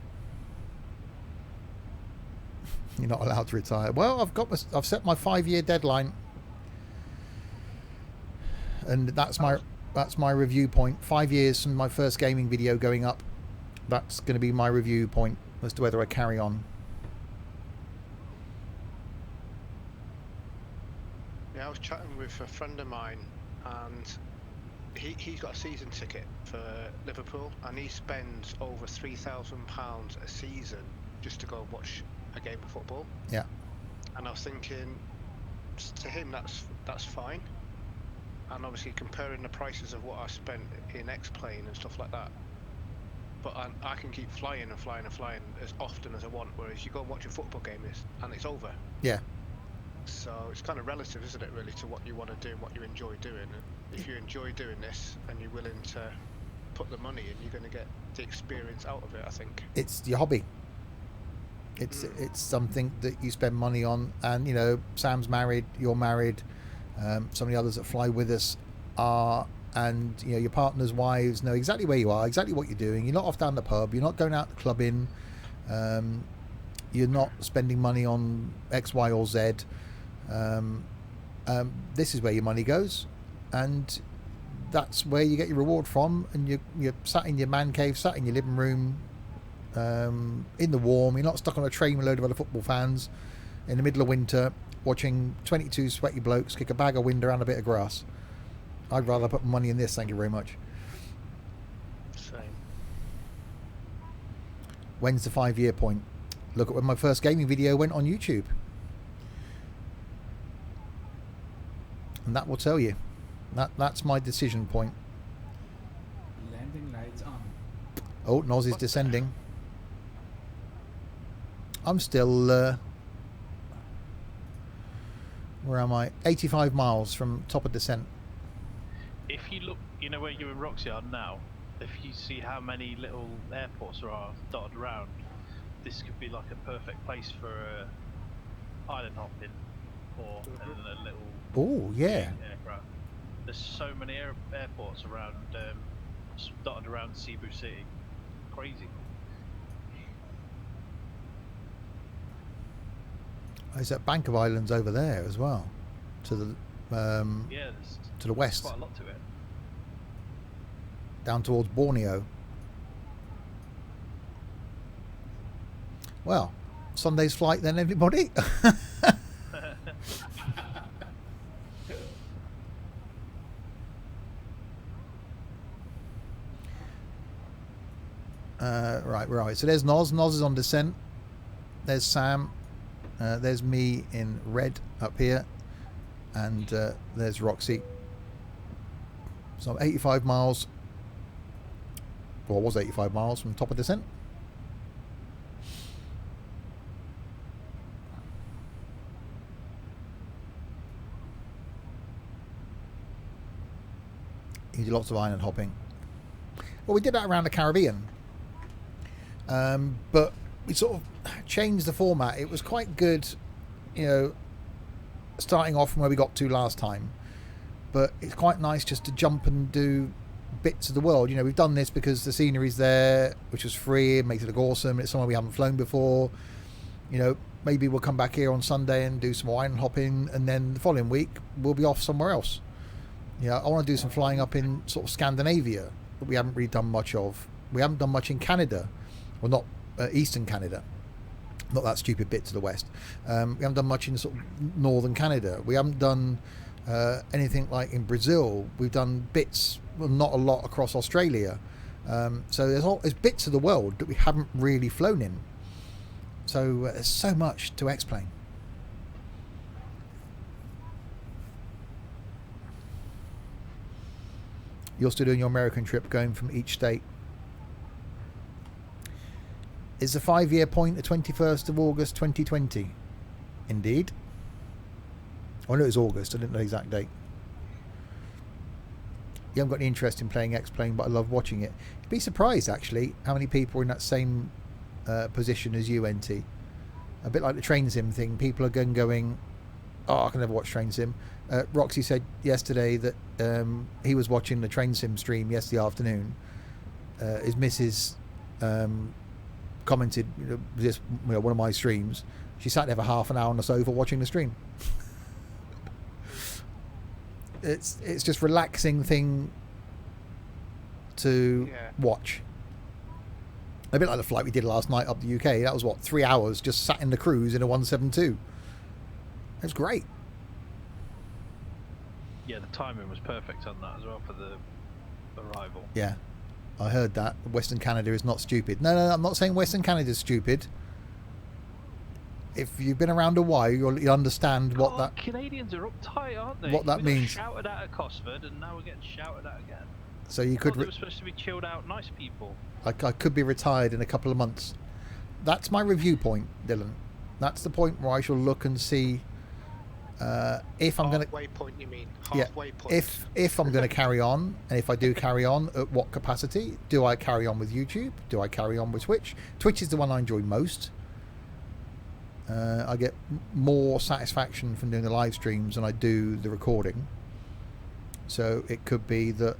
You're not allowed to retire. Well, I've set my 5-year deadline, and that's my review point. 5 years from my first gaming video going up. That's going to be my review point as to whether I carry on. Yeah, I was chatting with a friend of mine, and he's got a season ticket for Liverpool, and he spends over £3,000 a season just to go and watch a game of football. Yeah. And I was thinking, to him that's fine. And obviously comparing the prices of what I spent in X-Plane and stuff like that. But I can keep flying and flying and flying as often as I want, whereas you go and watch a football game and it's over. Yeah. So it's kind of relative, isn't it, really, to what you want to do and what you enjoy doing. And if you enjoy doing this and you're willing to put the money in, you're going to get the experience out of it, I think. It's your hobby. It's something that you spend money on, and you know, Sam's married, you're married, some of the others that fly with us are, and you know, your partner's wives know exactly where you are, exactly what you're doing. You're not off down the pub, you're not going out clubbing, you're not spending money on X, Y, or Z. This is where your money goes, and that's where you get your reward from. And you're sat in your man cave, sat in your living room, in the warm. You're not stuck on a train with a load of other football fans in the middle of winter watching 22 sweaty blokes kick a bag of wind around a bit of grass. I'd rather put money in this, thank you very much. Same. When's the 5-year point? Look at when my first gaming video went on YouTube, and that will tell you. That's my decision point. Landing lights on. Oh, Noz is descending. I'm still where am I? 85 miles from top of descent. If you look, you know where you're in Roxyard now, if you see how many little airports there are dotted around, this could be like a perfect place for island hopping or a little Oh yeah. aircraft. There's so many airports around, dotted around Cebu City. Crazy. There's that bank of islands over there as well, to the Yeah, to the west, quite a lot to it. down towards Borneo. Well, Sunday's flight then, everybody. Right. So there's Noz. Noz is on descent. There's Sam. There's me in red up here, and there's Roxy. So I'm 85 miles, or was 85 miles from top of descent. You do lots of island hopping. Well, we did that around the Caribbean, but we sort of changed the format. It was quite good, you know, starting off from where we got to last time, but it's quite nice just to jump and do bits of the world. You know, we've done this because the scenery's there, which was free, it makes it look awesome. It's somewhere we haven't flown before. You know, maybe we'll come back here on Sunday and do some more island hopping, and then the following week we'll be off somewhere else. Yeah, I want to do some flying up in sort of Scandinavia that we haven't really done much of. We haven't done much in Canada, well, not Eastern Canada, not that stupid bit to the west. We haven't done much in sort of northern Canada. We haven't done anything like in Brazil. We've done bits, well, not a lot across Australia. So there's bits of the world that we haven't really flown in. So there's so much to explain. You're still doing your American trip, going from each state. Is the 5-year point the 21st of August 2020? Indeed. I know it was August. I didn't know the exact date. You haven't got any interest in playing X-Plane, but I love watching it. You'd be surprised, actually, how many people are in that same position as you, NT. A bit like the train sim thing. People are going, oh, I can never watch train sim. Roxy said yesterday that he was watching the train sim stream yesterday afternoon. His missus commented, this, one of my streams. She sat there for half an hour on the sofa watching the stream. It's just relaxing thing to watch. A bit like the flight we did last night up the UK. That was what, 3 hours just sat in the cruise in a 172. It was great. Yeah, the timing was perfect on that as well for the arrival. Yeah, I heard that. Western Canada is not stupid. No, I'm not saying Western Canada is stupid. If you've been around a while, you'll understand what that... Canadians are uptight, aren't they? What that we means. Got shouted at Cosford, and now we're getting shouted at again. So you could... They were supposed to be chilled out, nice people. I could be retired in a couple of months. That's my review point, Dylan. That's the point where I shall look and see if I'm going to... Halfway point, you mean? Halfway point. If I'm going to carry on, and if I do carry on, at what capacity? Do I carry on with YouTube? Do I carry on with Twitch? Twitch is the one I enjoy most. I get more satisfaction from doing the live streams than I do the recording. So it could be that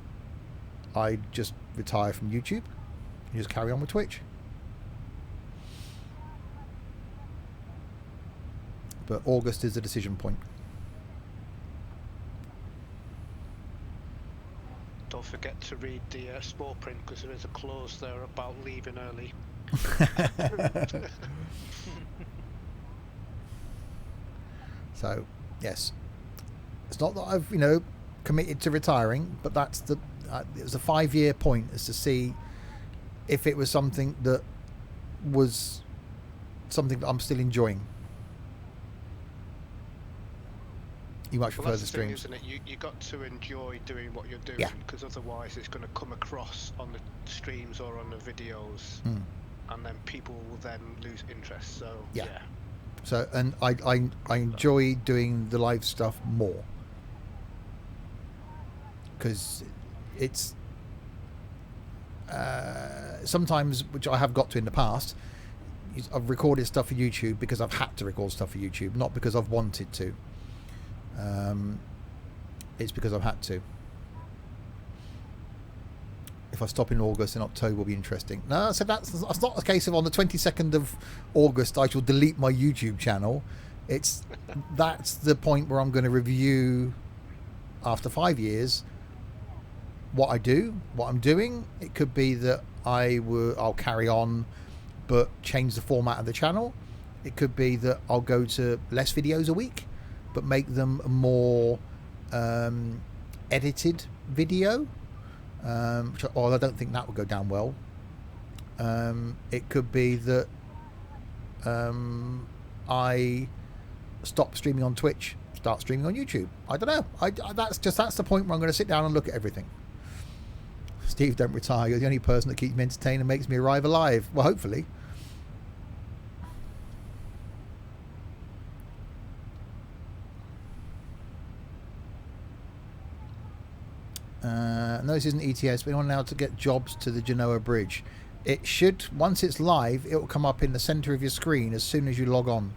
I just retire from YouTube and just carry on with Twitch. But August is the decision point. Don't forget to read the small print, because there is a clause there about leaving early. So, yes, it's not that I've committed to retiring, but that's the it was a 5-year point, as to see if it was something that I'm still enjoying. You much prefer the streams, isn't it? You got to enjoy doing what you're doing, because otherwise it's going to come across on the streams or on the videos, and then people will then lose interest. So yeah. So, and I enjoy doing the live stuff more, because it's sometimes, which I have got to in the past, I've recorded stuff for YouTube because I've had to record stuff for YouTube, not because I've wanted to. It's because I've had to. If I stop in August, in October will be interesting. No, so that's not a case of on the 22nd of August I shall delete my YouTube channel. That's the point where I'm going to review after 5 years what I do, what I'm doing. It could be that I'll carry on but change the format of the channel. It could be that I'll go to less videos a week but make them a more edited video. Although I don't think that would go down well. It could be that I stop streaming on Twitch, start streaming on YouTube. I don't know. That's the point where I'm going to sit down and look at everything. Steve, don't retire. You're the only person that keeps me entertained and makes me arrive alive. Well, hopefully. No, this isn't ETS, but anyone now to get jobs to the Genoa Bridge. It should, once it's live, it will come up in the center of your screen as soon as you log on.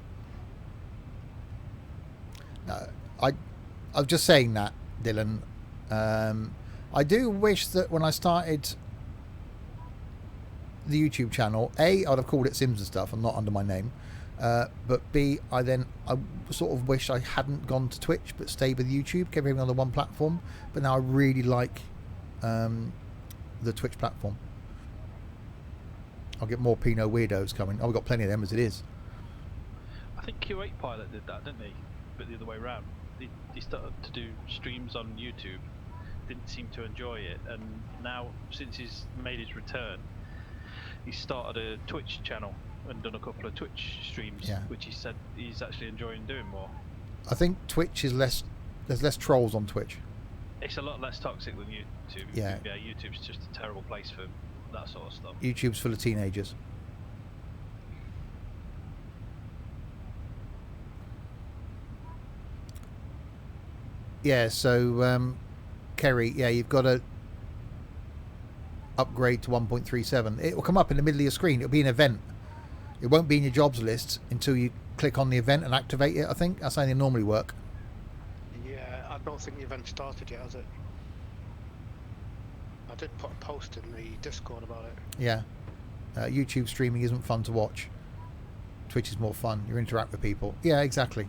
No, I'm just saying that, Dylan. I do wish that when I started the YouTube channel, A, I'd have called it Sims and Stuff and not under my name. But B, I sort of wish I hadn't gone to Twitch but stayed with YouTube, kept everything on the one platform. But now I really like the Twitch platform. I'll get more Pinot weirdos coming. We've got plenty of them as it is. I think Q8 Pilot did that, didn't he? But the other way around. He started to do streams on YouTube, didn't seem to enjoy it, and now, since he's made his return, he started a Twitch channel and done a couple of Twitch streams, which he said he's actually enjoying doing more. I think Twitch is there's less trolls on Twitch. It's a lot less toxic than YouTube. Yeah, YouTube's just a terrible place for that sort of stuff. YouTube's full of teenagers. Yeah, so Kerry, yeah, you've got to upgrade to 1.37. It will come up in the middle of your screen. It'll be an event. It won't be in your jobs list until you click on the event and activate it, I think. That's how they normally work. Yeah, I don't think the event started yet, has it? I did put a post in the Discord about it. Yeah. YouTube streaming isn't fun to watch. Twitch is more fun. You interact with people. Yeah, exactly.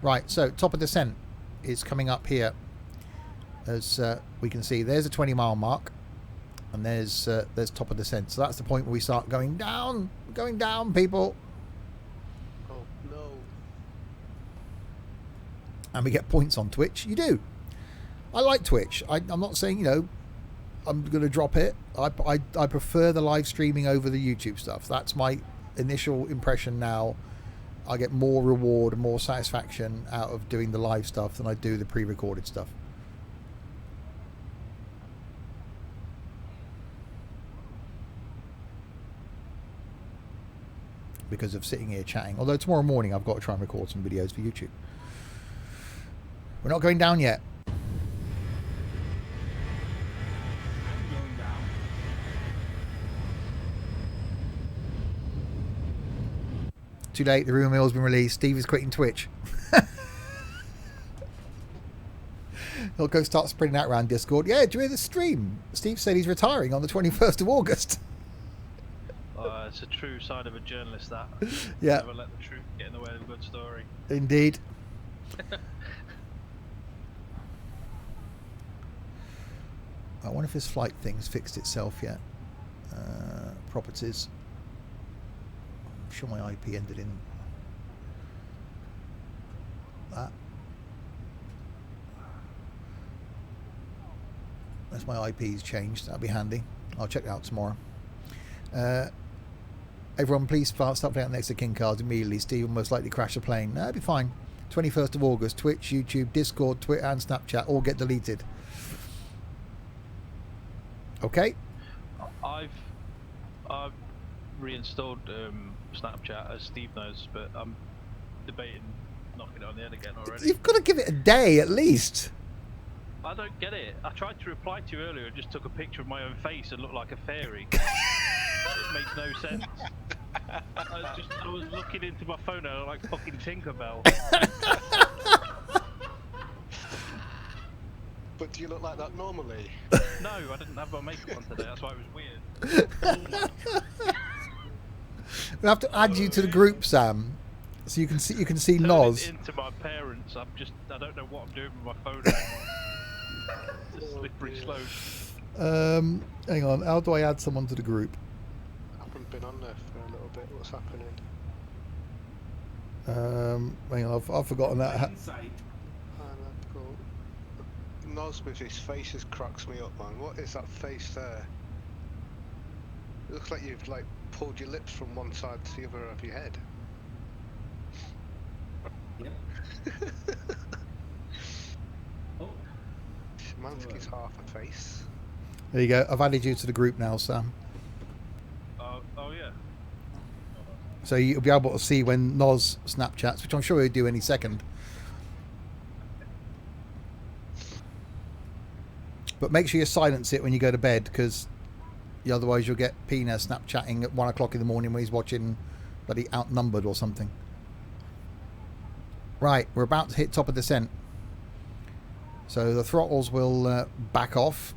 Right, so top of descent is coming up here. As we can see, there's a 20-mile mark. And there's top of descent. So that's the point where we start going down, people. Oh, no. And we get points on Twitch. You do. I like Twitch. I'm not saying, I'm going to drop it. I prefer the live streaming over the YouTube stuff. That's my initial impression now. I get more reward and more satisfaction out of doing the live stuff than I do the pre-recorded stuff. Because of sitting here chatting. Although tomorrow morning I've got to try and record some videos for YouTube. We're not going down yet. Going down. Too late, the rumour mill has been released. Steve is quitting Twitch. He'll go start spreading that around Discord. Yeah, do you hear the stream? Steve said he's retiring on the 21st of August. It's a true side of a journalist, that. Yeah. Never let the truth get in the way of a good story. Indeed. I wonder if this flight thing's fixed itself yet. Properties. I'm sure my IP ended in that. Unless my IP's changed, that'll be handy. I'll check it out tomorrow. Everyone, please start playing next to King Cards immediately. Steve will most likely crash the plane. No, it'll be fine. 21st of August, Twitch, YouTube, Discord, Twitter and Snapchat all get deleted. Okay. I've reinstalled Snapchat, as Steve knows, but I'm debating knocking it on the head again already. You've got to give it a day at least. I don't get it. I tried to reply to you earlier and just took a picture of my own face and looked like a fairy. It makes no sense. I was looking into my phone and I looked like fucking Tinkerbell. But do you look like that normally? No, I didn't have my makeup on today. That's why it was weird. We'll have to add you to the group, Sam, so you can see Noz. Into my parents. I don't know what I'm doing with my phone anymore. It's a slippery slope. Hang on, how do I add someone to the group? I haven't been on there for a little bit. What's happening? Hang on, I've forgotten that. Inside. Cool. Noz with his faces cracks me up, man. What is that face there? It looks like you've pulled your lips from one side to the other of your head. Yep. Oh. Szymanski's half a face. There you go. I've added you to the group now, Sam. Oh yeah. So you'll be able to see when Noz Snapchats, which I'm sure he'll do any second. But make sure you silence it when you go to bed, because otherwise you'll get Pina Snapchatting at 1 o'clock in the morning when he's watching bloody Outnumbered or something. Right, we're about to hit top of descent. So the throttles will back off.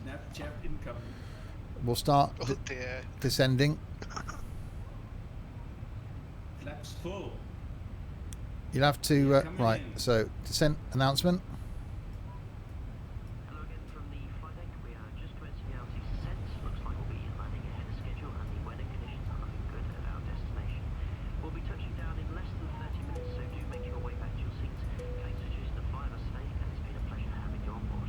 Snapchat incoming. We'll start descending. Flaps full. You'll have to... Coming right, in. so descent announcement. Hello again from the flight deck. We are just commencing our descent. Looks like we'll be landing ahead of schedule and the weather conditions are looking good at our destination. We'll be touching down in less than 30 minutes, so do make your way back to your seats. Thanks for choosing to fly with us today, and it's been a pleasure having you on board.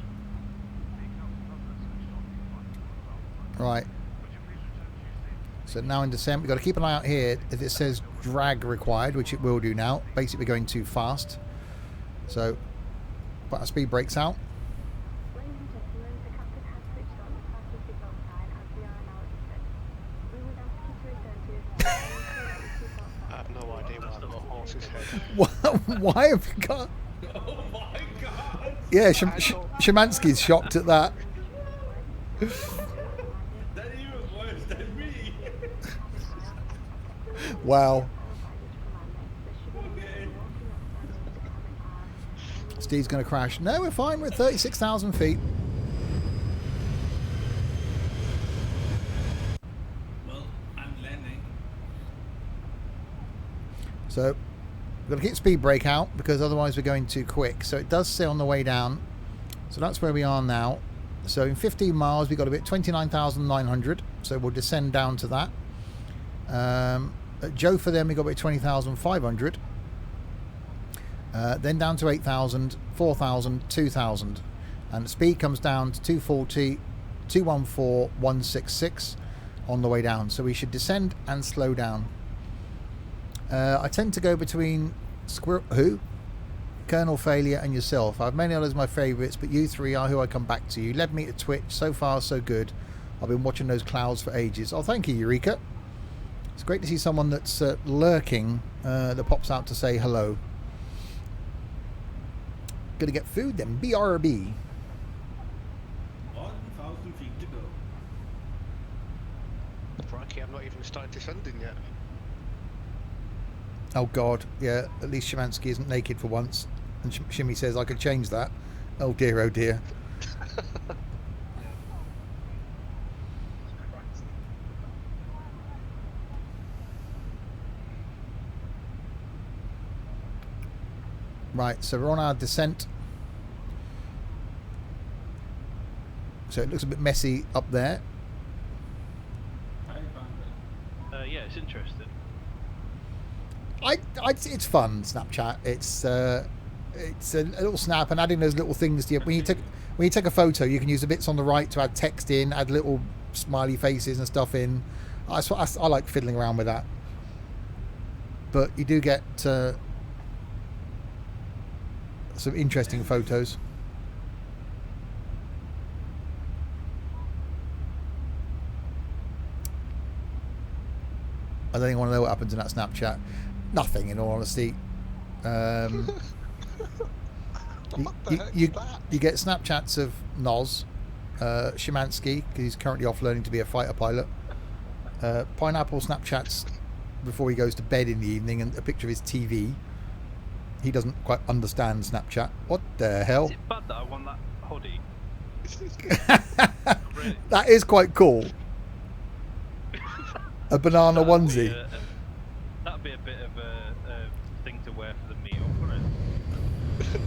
Right. So now in descent, we've got to keep an eye out here. If it says drag required, which it will do now, basically going too fast. So put our speed brakes out. Ladies and gentlemen, the captain has switched on the fastest seatbelt sign as we are now at descent. We would ask you to return to your seats and ensure that your seatbelt sign I have no idea why I've got a horse's head Why have you got... Oh my god! Yeah, Szymanski's shocked at that. That's even worse than me. Wow. Okay. Steve's going to crash. No, we're fine. We're at 36,000 feet. Well, I'm landing. So we've got to keep speed brake out because otherwise we're going too quick. So it does say on the way down. So that's where we are now. So in 15 miles we've got to be at 29,900. So we'll descend down to that. At Jofa then we've got to be at 20,500. Then down to 8,000, 4,000, 2,000. And the speed comes down to 240, 214, 166 on the way down. So we should descend and slow down. I tend to go between Colonel Failure and yourself. I have many others my favourites, but you three are who I come back to. You led me to Twitch. So far, so good. I've been watching those clouds for ages. Oh, thank you, Eureka. It's great to see someone that's lurking that pops out to say hello. Gonna get food then. BRB. 1,000 feet to go. Crikey, I'm not even started descending yet. Oh God, yeah. At least Szymanski isn't naked for once. And Shimmy says I could change that. Oh dear, oh dear. Right, so we're on our descent. So it looks a bit messy up there. Yeah, it's interesting. It's fun, Snapchat. It's a little snap, and adding those little things to you. When you take a photo, you can use the bits on the right to add text in, add little smiley faces and stuff in. I like fiddling around with that. But you do get some interesting photos. I don't even want to know what happens in that Snapchat. Nothing, in all honesty. You get Snapchats of Noz, Szymanski, because he's currently off learning to be a fighter pilot. Pineapple Snapchats before he goes to bed in the evening, and a picture of his TV. He doesn't quite understand Snapchat. What the hell? Is it bad that I won that hoodie? Really? That is quite cool. A banana onesie. That'd be a bit of a thing to wear for the meetup, wouldn't it?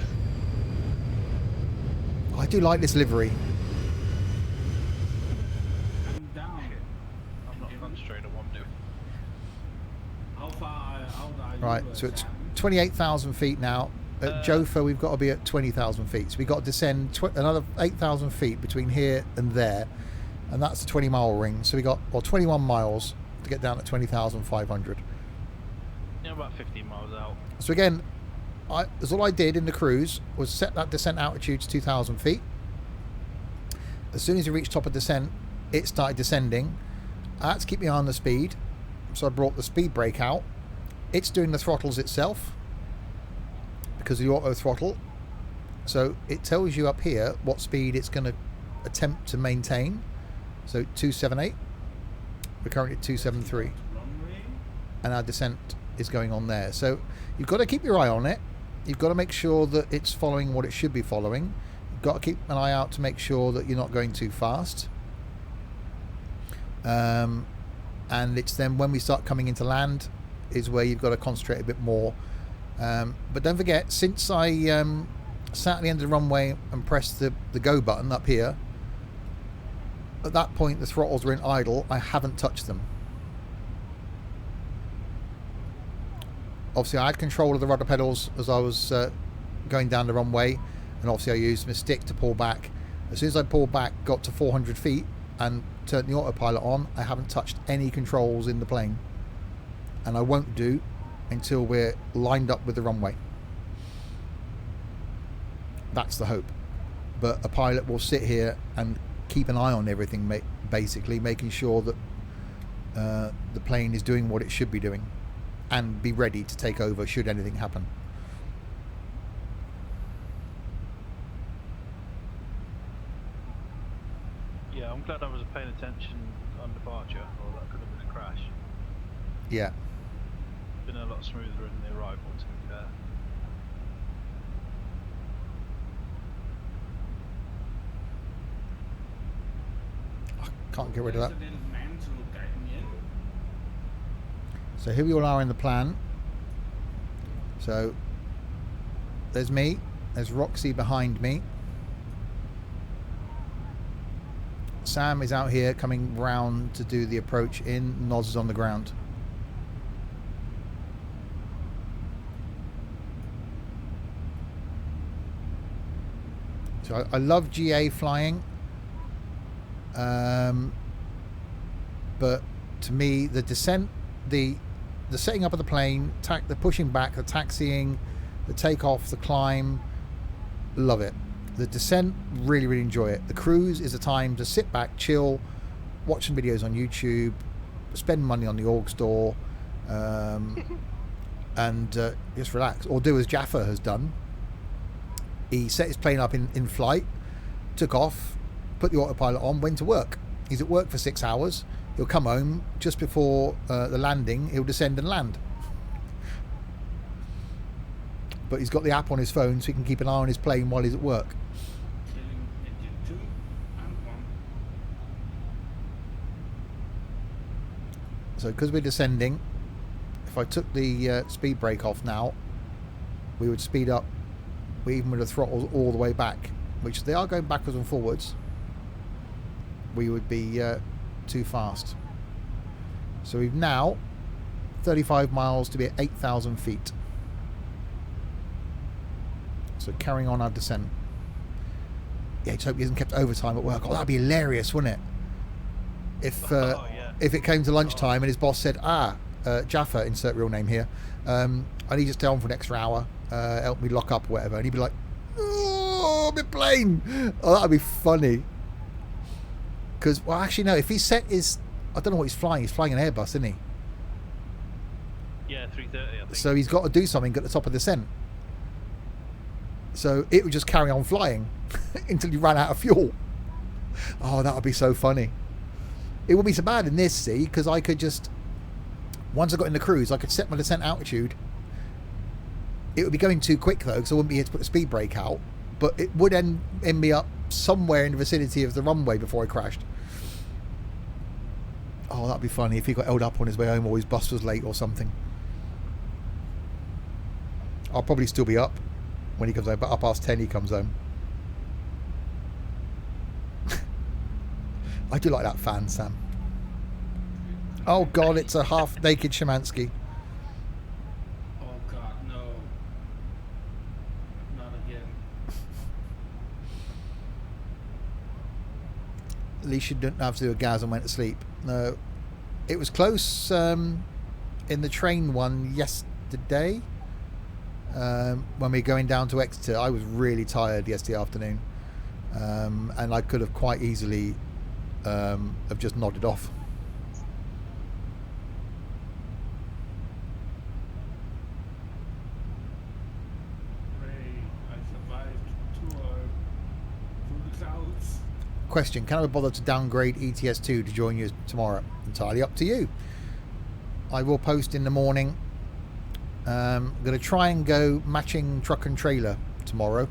I do like this livery. I'm down. I'm not concentrating on what I'm doing. How far out are you? Right, so it's 28,000 feet now. At Jofa, we've got to be at 20,000 feet. So we've got to descend another 8,000 feet between here and there. And that's a 20-mile ring. So we got 21 miles to get down to 20,500. Yeah, about 15 miles out. So again, that's all I did in the cruise was set that descent altitude to 2,000 feet. As soon as you reach top of descent, it started descending. I had to keep my eye on the speed, so I brought the speed brake out. It's doing the throttles itself because of the auto throttle. So it tells you up here what speed it's going to attempt to maintain. So 278. We're currently at 273. And our descent is going on there. So you've got to keep your eye on it. You've got to make sure that it's following what it should be following. You've got to keep an eye out to make sure that you're not going too fast. And it's then when we start coming into land is where you've got to concentrate a bit more. But don't forget, since I sat at the end of the runway and pressed the go button up here, at that point the throttles were in idle. I haven't touched them. Obviously I had control of the rudder pedals as I was going down the runway, and obviously I used my stick to pull back. As soon as I pulled back, got to 400 feet and turned the autopilot on, I haven't touched any controls in the plane, and I won't do until we're lined up with the runway. That's the hope. But a pilot will sit here and keep an eye on everything, basically making sure that the plane is doing what it should be doing and be ready to take over should anything happen. I'm glad I was paying attention on departure, or that could have been a crash. Yeah. Been a lot smoother in the arrival, to be fair. Can't get rid of that. There's a little man to guide me in. So here we all are in the plan. So there's me. There's Roxy behind me. Sam is out here coming round to do the approach in. Noz is on the ground. So I love GA flying. But to me, the descent, the setting up of the plane, the pushing back, the taxiing, the takeoff, the climb, love it. The descent, really, really enjoy it. The cruise is a time to sit back, chill, watch some videos on YouTube, spend money on the org store, and just relax. Or do as Jaffa has done. He set his plane up in flight, took off, put the autopilot on, went to work. He's at work for 6 hours. He'll come home just before the landing. He'll descend and land. But he's got the app on his phone so he can keep an eye on his plane while he's at work. So because we're descending, if I took the speed brake off now, we would speed up even with the throttles all the way back, which they are going backwards and forwards. We would be too fast. So we've now 35 miles to be at 8,000 feet. So carrying on our descent. Yeah, just hope he hasn't kept overtime at work. Oh, that'd be hilarious, wouldn't it? If it came to lunchtime and his boss said, Jaffa, insert real name here, I need you to stay on for an extra hour, help me lock up or whatever, and he'd be like, oh, my plane. Oh, that'd be funny. Because, well, actually, no, if he set his, I don't know what he's flying an Airbus, isn't he? Yeah, 330, I think. So he's got to do something at the top of the descent. So it would just carry on flying until he ran out of fuel. Oh, that would be so funny. It wouldn't be so bad in this, see, because I could just, once I got in the cruise, I could set my descent altitude. It would be going too quick, though, because I wouldn't be able to put the speed brake out. But it would end me up somewhere in the vicinity of the runway before I crashed. Oh, that'd be funny if he got held up on his way home or his bus was late or something. I'll probably still be up when he comes home, but up past 10 he comes home. I do like that fan, Sam. Oh God, it's a half-naked Szymanski. Oh God, no. Not again. At least you didn't have to do a gas and went to sleep. No. It was close in the train one yesterday. When we were going down to Exeter, I was really tired yesterday afternoon. And I could have quite easily have just nodded off. Question, can I be bothered to downgrade ETS2 to join you tomorrow? Entirely up to you. I will post in the morning. I'm going to try and go matching truck and trailer tomorrow.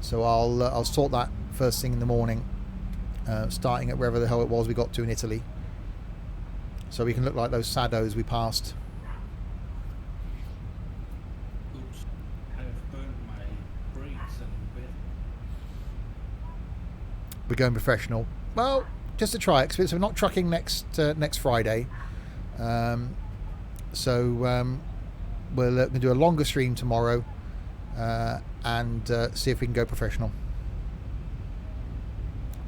So I'll sort that first thing in the morning, starting at wherever the hell it was we got to in Italy. So we can look like those saddos we passed. Oops, I've burned my brakes and bit. We're going professional. Well, just to try it, because we're not trucking next Friday. So we'll do a longer stream tomorrow and see if we can go professional.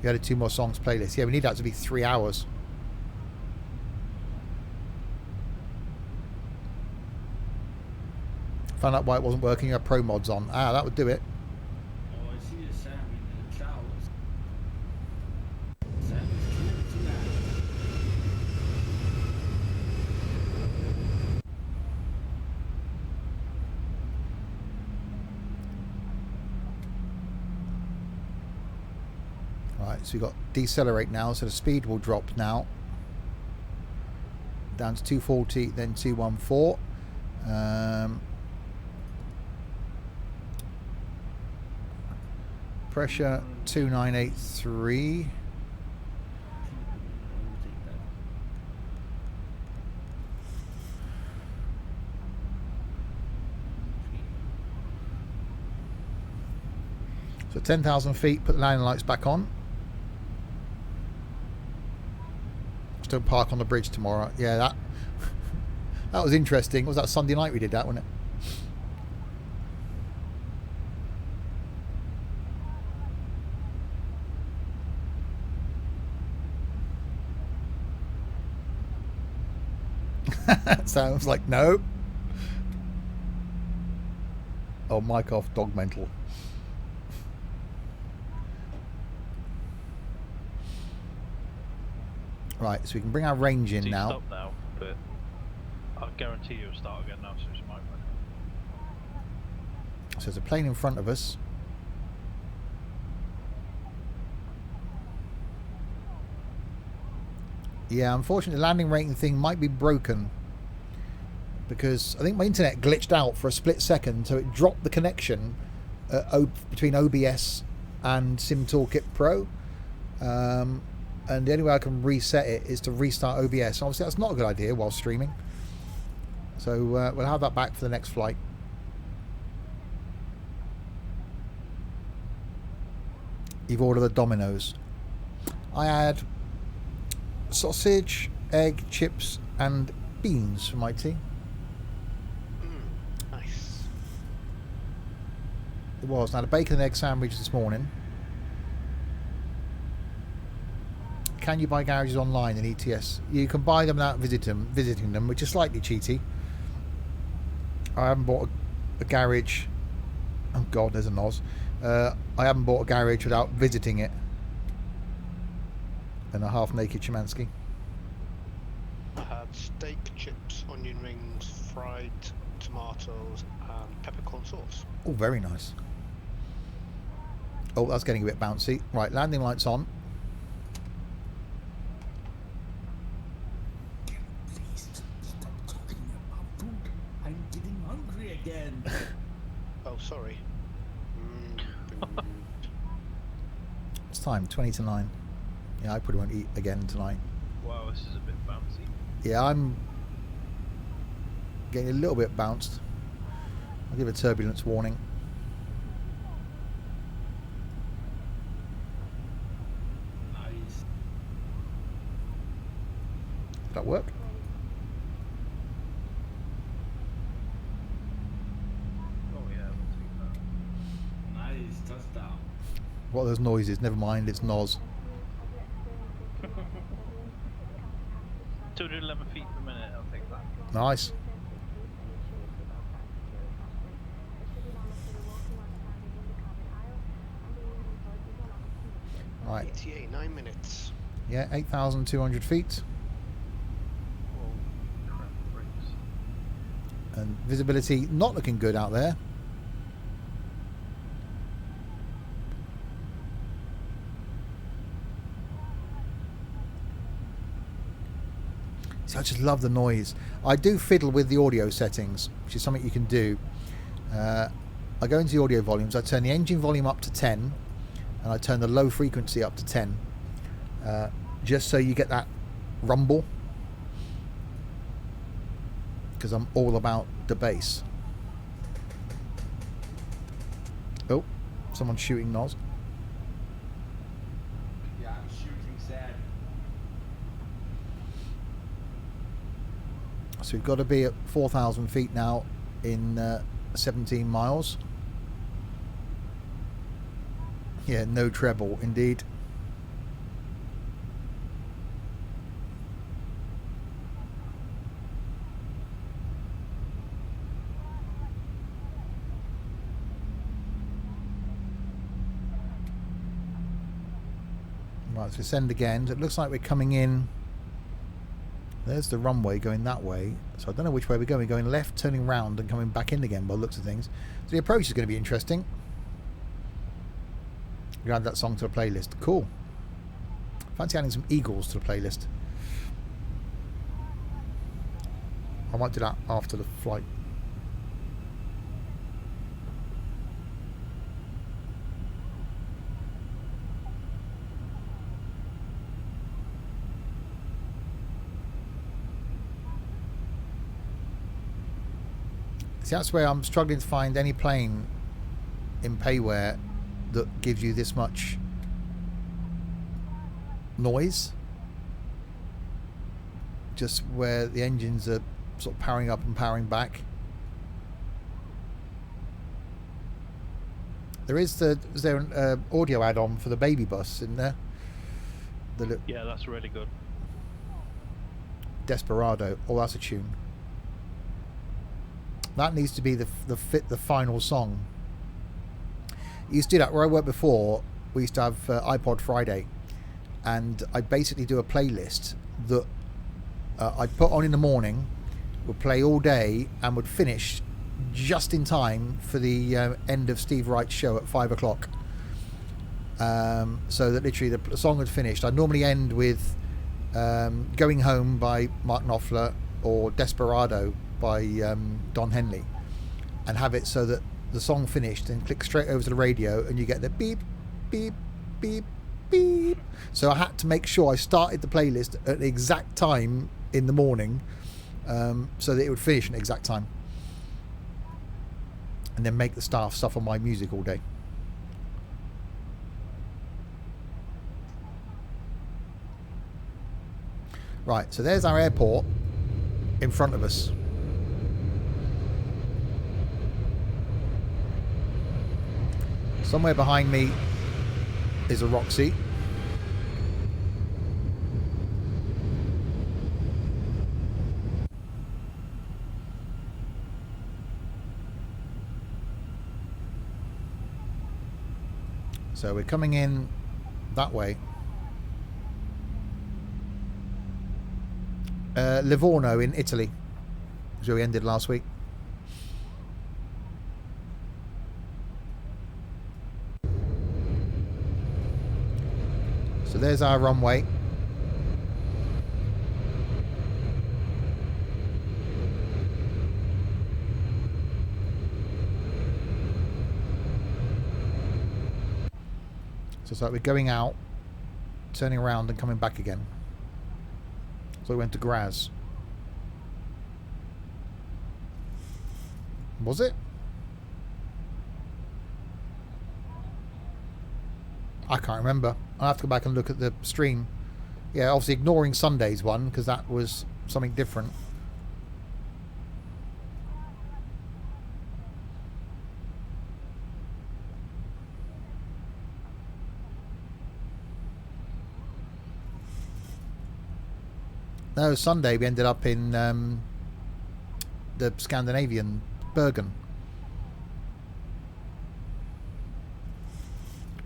We added 2 more songs playlist. Yeah, we need that to be 3 hours. Found out why it wasn't working. You had pro mods on. That would do it. Oh, I see a Sam in the clouds. Sam is clear to land. Right, so we've got decelerate now, so the speed will drop now. Down to 240, then 214. Pressure 2983. So 10,000 feet, put the landing lights back on. Just don't park on the bridge tomorrow. Yeah, that was interesting. Was that Sunday night we did that, wasn't it? Sounds like no. Oh, mic off, dog mental. Right, so we can bring our range in now. Stop now, but I guarantee you'll start again now, so it's my way. So there's a plane in front of us. Yeah, unfortunately the landing rating thing might be broken, because I think my internet glitched out for a split second, so it dropped the connection between OBS and Sim Toolkit Pro. And the only way I can reset it is to restart OBS. Obviously that's not a good idea while streaming. So we'll have that back for the next flight. You've ordered the Domino's. I had sausage, egg, chips and beans for my tea. Nice. It was. Now the bacon and egg sandwich this morning. Can you buy garages online in ETS? You can buy them without visiting them, which is slightly cheaty. I haven't bought a garage. Oh God, there's a Noz. I haven't bought a garage without visiting it. And a half-naked Szymanski. I had steak, chips, onion rings, fried tomatoes, and peppercorn sauce. Oh, very nice. Oh, that's getting a bit bouncy. Right, landing lights on. Oh, sorry. It's time, 20 to 9. Yeah, I probably won't eat again tonight. Wow, this is a bit bouncy. Yeah, I'm getting a little bit bounced. I'll give a turbulence warning. Nice. Did that work? Nice touchdown. What are those noises? Never mind, it's Noz. 211 feet per minute, I'll take that. Nice. Right. ETA 9 minutes. Yeah, 8,200 feet. Whoa, crap, brakes. And visibility not looking good out there. See, I just love the noise. I do fiddle with the audio settings, which is something you can do. I go into the audio volumes, I turn the engine volume up to 10 and I turn the low frequency up to 10, just so you get that rumble, because I'm all about the bass. Oh, someone's shooting Noz. Yeah, I'm shooting sad. So we've got to be at 4,000 feet now in 17 miles. Yeah, no treble indeed. Right, let's ascend again. So it looks like we're coming in. There's the runway going that way. So I don't know which way we're going. We're going left, turning round and coming back in again by the looks of things. So the approach is going to be interesting. You add that song to a playlist. Cool. Fancy adding some eagles to the playlist. I might do that after the flight. See, that's where I'm struggling to find any plane in payware that gives you this much noise. Just where the engines are sort of powering up and powering back. Is there an audio add-on for the baby bus in there? Yeah, that's really good. Desperado. Oh, that's a tune. That needs to be the final song. You used to do that where I worked before. We used to have iPod Friday, and I'd basically do a playlist that I'd put on in the morning, would play all day, and would finish just in time for the end of Steve Wright's show at 5 o'clock. So that literally the song had finished. I'd normally end with Going Home by Mark Knopfler or Desperado by Don Henley, and have it so that the song finished and click straight over to the radio and you get the beep, beep, beep, beep. So I had to make sure I started the playlist at the exact time in the morning, so that it would finish at the exact time, and then make the staff suffer my music all day. Right, so there's our airport in front of us. Somewhere behind me is a Roxy. So we're coming in that way. Livorno in Italy is where we ended last week. So there's our runway. So it's like we're going out, turning around and coming back again. So we went to Graz. Was it? I can't remember. I'll have to go back and look at the stream. Yeah, obviously ignoring Sunday's one because that was something different. No, Sunday we ended up in the Scandinavian, Bergen.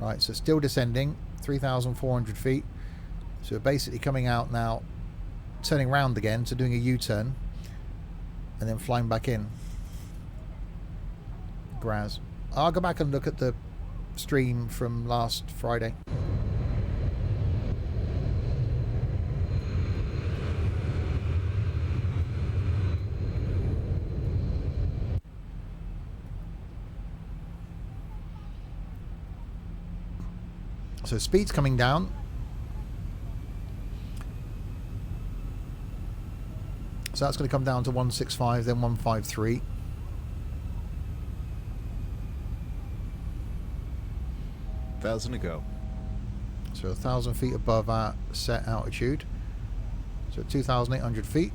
Right, so still descending, 3,400 feet. So we're basically coming out now, turning round again, so doing a U-turn, and then flying back in. Graz. I'll go back and look at the stream from last Friday. So speed's coming down. So that's going to come down to 165, then 153. $1,000 to go. So 1,000 feet above our set altitude. So 2,800 feet.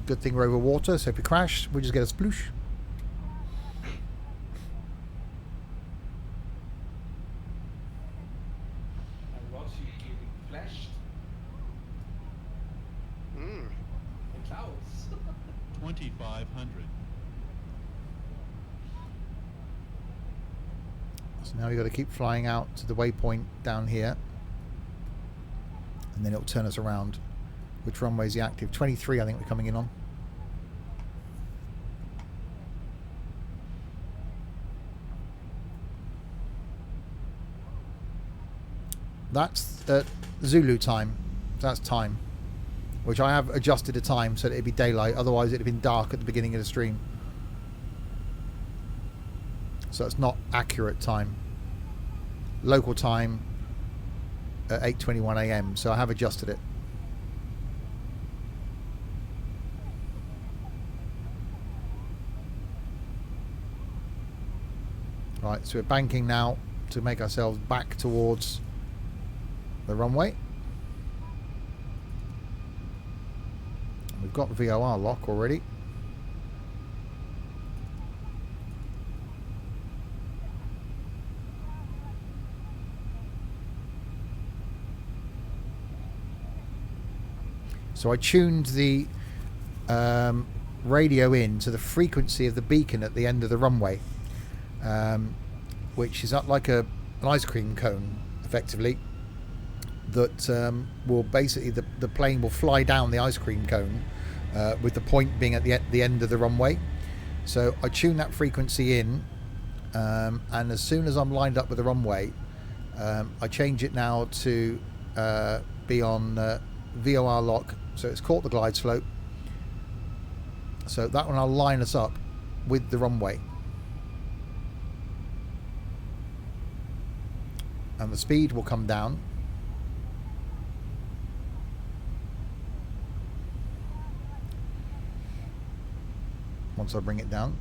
Good thing we're over water, so if we crash, we just get a sploosh. The clouds. 2,500. So now we've got to keep flying out to the waypoint down here, and then it'll turn us around. Which runway is the active? 23, I think we're coming in on. That's Zulu time. That's time. Which I have adjusted the time so that it'd be daylight. Otherwise, it'd have been dark at the beginning of the stream. So it's not accurate time. Local time at 8:21 AM. So I have adjusted it. Right, so we're banking now to make ourselves back towards the runway. We've got VOR lock already. So I tuned the radio in to the frequency of the beacon at the end of the runway, which is up like an ice cream cone, effectively, that will basically, the plane will fly down the ice cream cone with the point being at the end of the runway. So I tune that frequency in, and as soon as I'm lined up with the runway, I change it now to be on VOR lock. So it's caught the glide slope. So that one I'll line us up with the runway. And the speed will come down. Once I bring it down.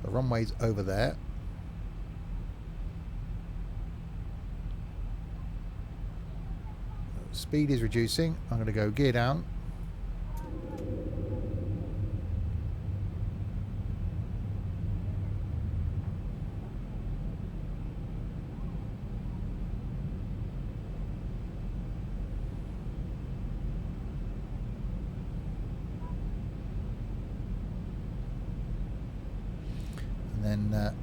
The runway's over there. Speed is reducing. I'm going to go gear down. And then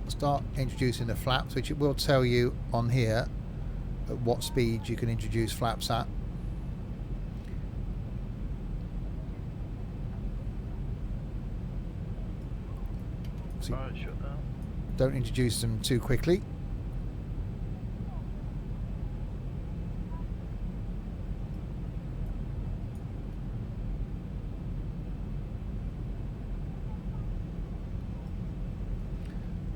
start introducing the flaps, which it will tell you on here at what speed you can introduce flaps at. So don't introduce them too quickly.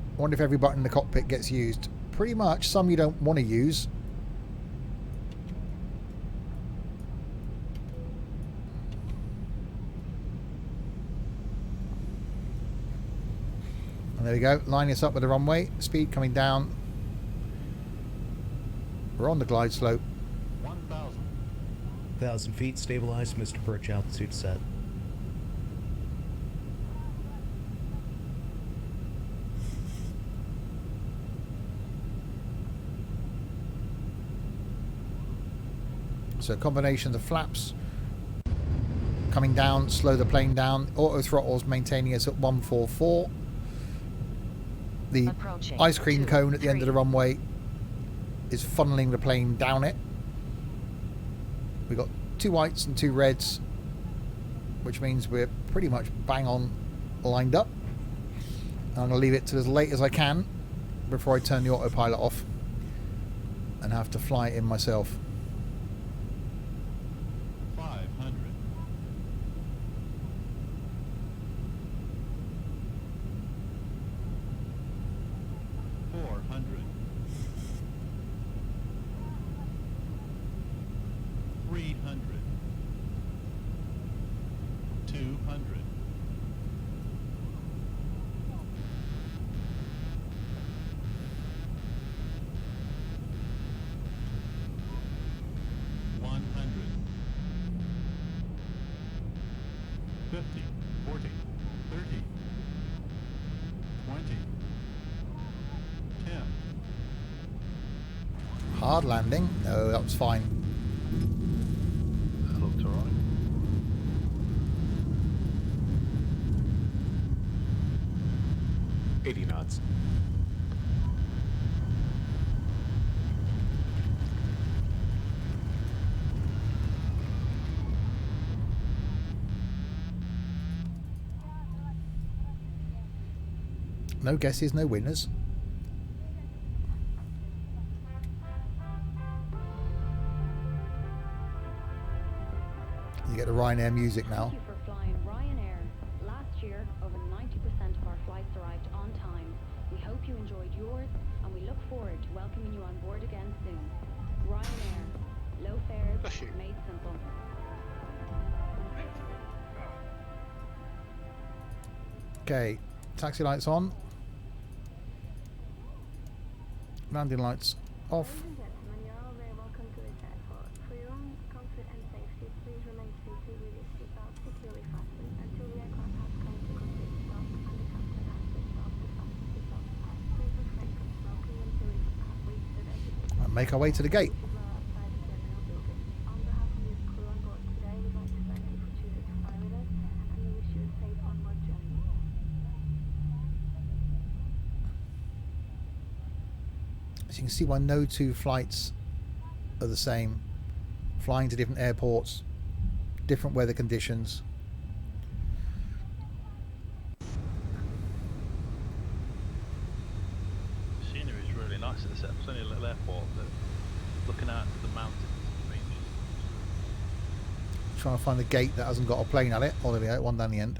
I wonder if every button in the cockpit gets used. Pretty much. Some you don't want to use. And there we go. Line us up with the runway. Speed coming down. We're on the glide slope. 1,000 feet, stabilized, Mr. Perch, altitude set. So a combination of the flaps coming down, slow the plane down. Auto throttles maintaining us at 144. The ice cream cone at the end of the runway is funneling the plane down it. We've got 2 whites and 2 reds, which means we're pretty much bang on lined up. And I'm going to leave it to as late as I can before I turn the autopilot off and have to fly it in myself. 500. 400. 300. 200. 100. 50, 40, 30, 20, 10. Hard landing. No, that was fine. That looked alright. $80 knots. No guesses, no winners. You get the Ryanair music now. Thank you for flying Ryanair. Last year, over 90% of our flights arrived on time. We hope you enjoyed yours, and we look forward to welcoming you on board again soon. Ryanair. Low fares, made simple. Okay, taxi lights on. Landing lights off. Ladies and gentlemen, you're all very welcome to this airport. For your own comfort and safety, please remain seated with your seatbelt securely fastened until the aircraft has come to complete stop and the captain has switched off the fasten seatbelt. Please refrain from smoking until we have reached the destination. And make our way to the gate. Which is well outside the terminal building. On behalf of your crew on board today, we'd like to thank you for choosing to fly with us, and we wish you a safe onward journey. As you can see, why no two flights are the same. Flying to different airports, different weather conditions. The scenery is really nice at this airport. It's only a little airport, but looking out to the mountains and ranges. Trying to find the gate that hasn't got a plane at it. Oh, there we go, one down the end.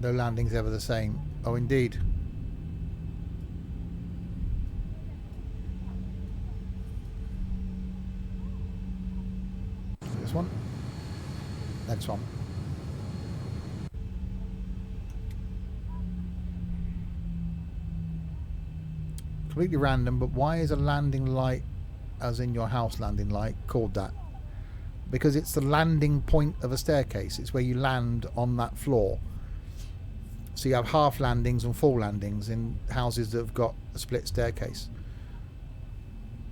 No landings ever the same. Oh, indeed. This one. Next one. Completely random, but why is a landing light, as in your house landing light, called that? Because it's the landing point of a staircase. It's where you land on that floor. So you have half landings and full landings in houses that have got a split staircase.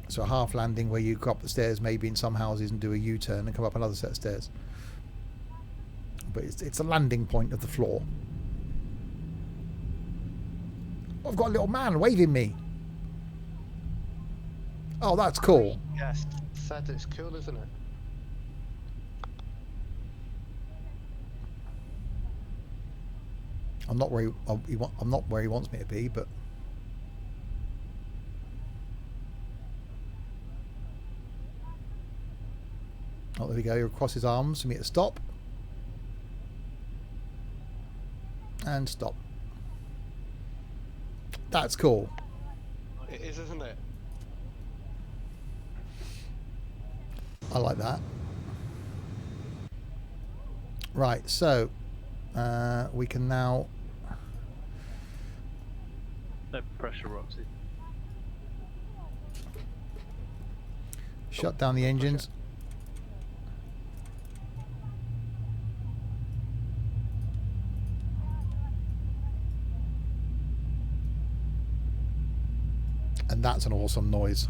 So a half landing where you go up the stairs maybe in some houses and do a U-turn and come up another set of stairs. But it's a landing point of the floor. Oh, I've got a little man waving me. Oh, that's cool. Yes, sad it's cool, isn't it? I'm not where I'm not where he wants me to be, but oh, there we go. He'll cross his arms for me to stop and stop. That's cool. It is, isn't it? I like that. Right, so we can now. No pressure, Roxy. Shut down the engines. And that's an awesome noise.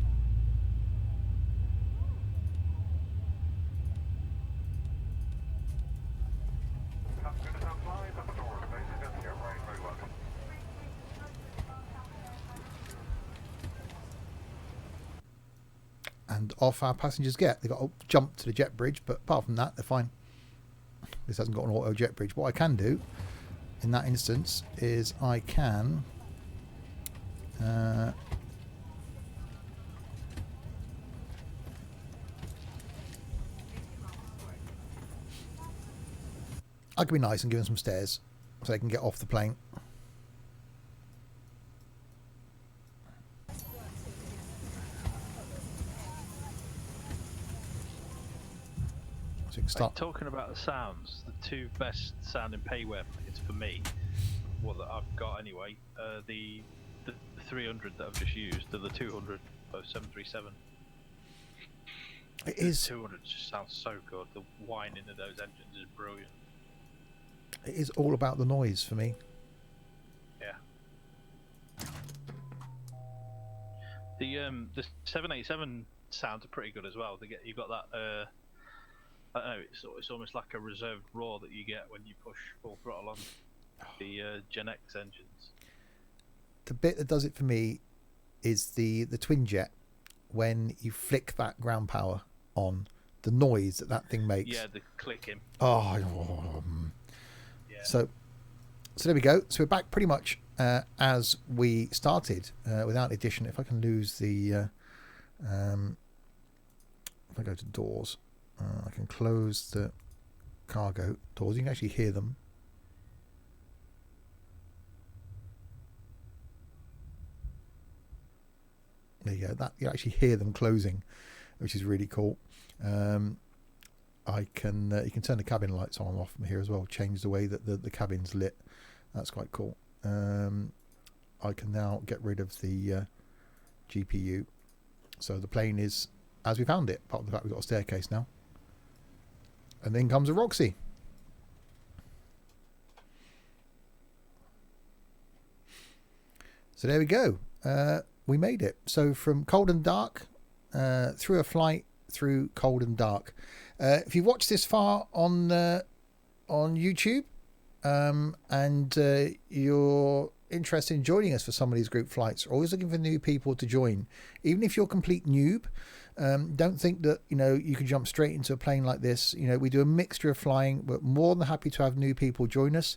And off our passengers get. They've got to jump to the jet bridge, but apart from that, they're fine. This hasn't got an auto jet bridge. What I can do in that instance is I can I can be nice and give them some stairs so they can get off the plane. So you can start. Talking about the sounds, the two best sounding payware planes for me, what that I've got anyway, the 300 that I've just used, to the 200 of 737. It is. The 200 just sounds so good. The whining of those engines is brilliant. It is all about the noise for me. Yeah. The 787 sounds are pretty good as well. You've got that. I don't know. It's almost like a reserved roar that you get when you push full throttle on the Gen X engines. the bit that does it for me is the twin jet. When you flick that ground power on, the noise that thing makes. Yeah, the clicking. Oh. Yeah. So there we go. So we're back pretty much as we started without addition. If I can lose the... if I go to doors, I can close the cargo doors. You can actually hear them. There you go. That you actually hear them closing, which is really cool. I can you can turn the cabin lights on and off from here as well. Change the way that the cabin's lit. That's quite cool. I can now get rid of the GPU. So the plane is as we found it. Apart from the fact we've got a staircase now. And then comes a Roxy. So there we go. We made it. So from cold and dark, through a flight, through cold and dark. If you've watched this far on YouTube, and you're interested in joining us for some of these group flights, we're always looking for new people to join. Even if you're a complete noob, don't think that you can jump straight into a plane like this. We do a mixture of flying. We're more than happy to have new people join us.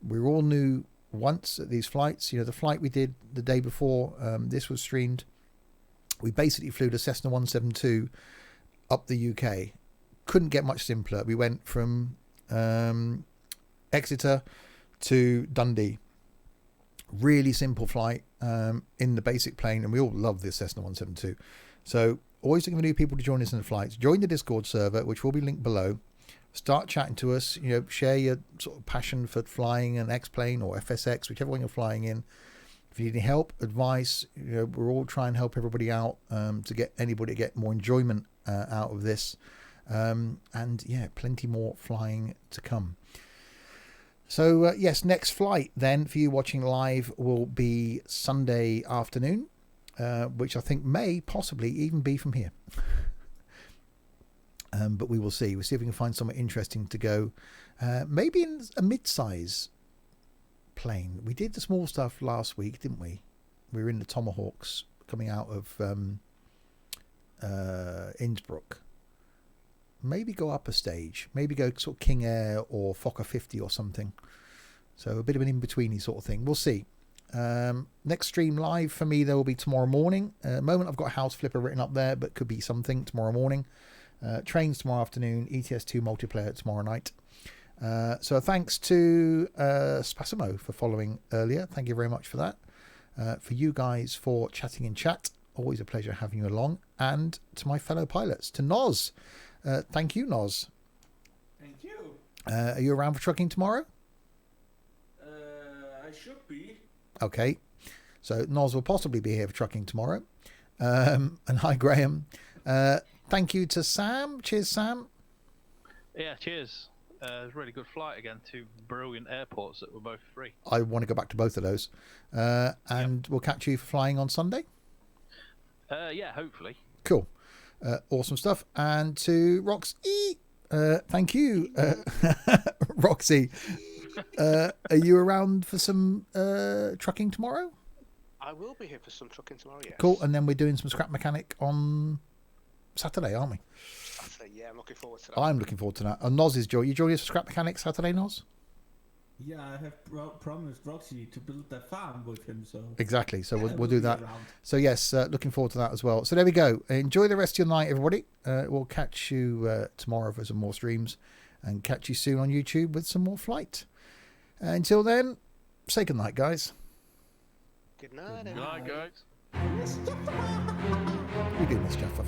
We're all new once at these flights. The flight we did the day before this was streamed, we basically flew the Cessna 172 up the UK. Couldn't get much simpler. We went from Exeter to Dundee. Really simple flight in the basic plane, and we all love this Cessna 172. So always looking for new people to join us in the flights. Join the Discord server, which will be linked below. Start chatting to us, share your sort of passion for flying an X-plane or FSX, whichever one you're flying in. If you need any help, advice, we're all trying to help everybody out to get anybody to get more enjoyment out of this. And yeah, plenty more flying to come. So yes, next flight then for you watching live will be Sunday afternoon, which I think may possibly even be from here. But we will see. We'll see if we can find somewhere interesting to go. Maybe in a mid-size plane. We did the small stuff last week, didn't we? We were in the Tomahawks coming out of Innsbruck. Maybe go up a stage. Maybe go sort of King Air or Fokker 50 or something. So a bit of an in-betweeny sort of thing. We'll see. Next stream live for me, there will be tomorrow morning. At the moment, I've got House Flipper written up there, but could be something tomorrow morning. Trains tomorrow afternoon, ETS2 multiplayer tomorrow night. So thanks to Spasimo for following earlier. Thank you very much for that. For you guys for chatting in chat. Always a pleasure having you along. And to my fellow pilots, to Noz. Thank you, Noz. Thank you. Are you around for trucking tomorrow? I should be. Okay. So Noz will possibly be here for trucking tomorrow. And hi, Graham. Thank you to Sam. Cheers, Sam. Yeah, cheers. It was a really good flight again. 2 brilliant airports that were both free. I want to go back to both of those. And we'll catch you for flying on Sunday. Yeah, hopefully. Cool. Awesome stuff. And to Roxy, thank you, Roxy. Are you around for some trucking tomorrow? I will be here for some trucking tomorrow, yes. Cool. And then we're doing some scrap mechanic on Saturday, aren't we? Saturday, yeah, I'm looking forward to that. I'm looking forward to that. And Noz is joining. You joining us for scrap mechanic Saturday, Noz? Yeah, I have promised Roxy to build that farm with him, so... Exactly, so yeah, we'll do that. Around. So yes, looking forward to that as well. So there we go. Enjoy the rest of your night, everybody. We'll catch you tomorrow for some more streams and catch you soon on YouTube with some more flight. Until then, say good night, guys. Good night, Good night, guys. You do, Miss Jaffa.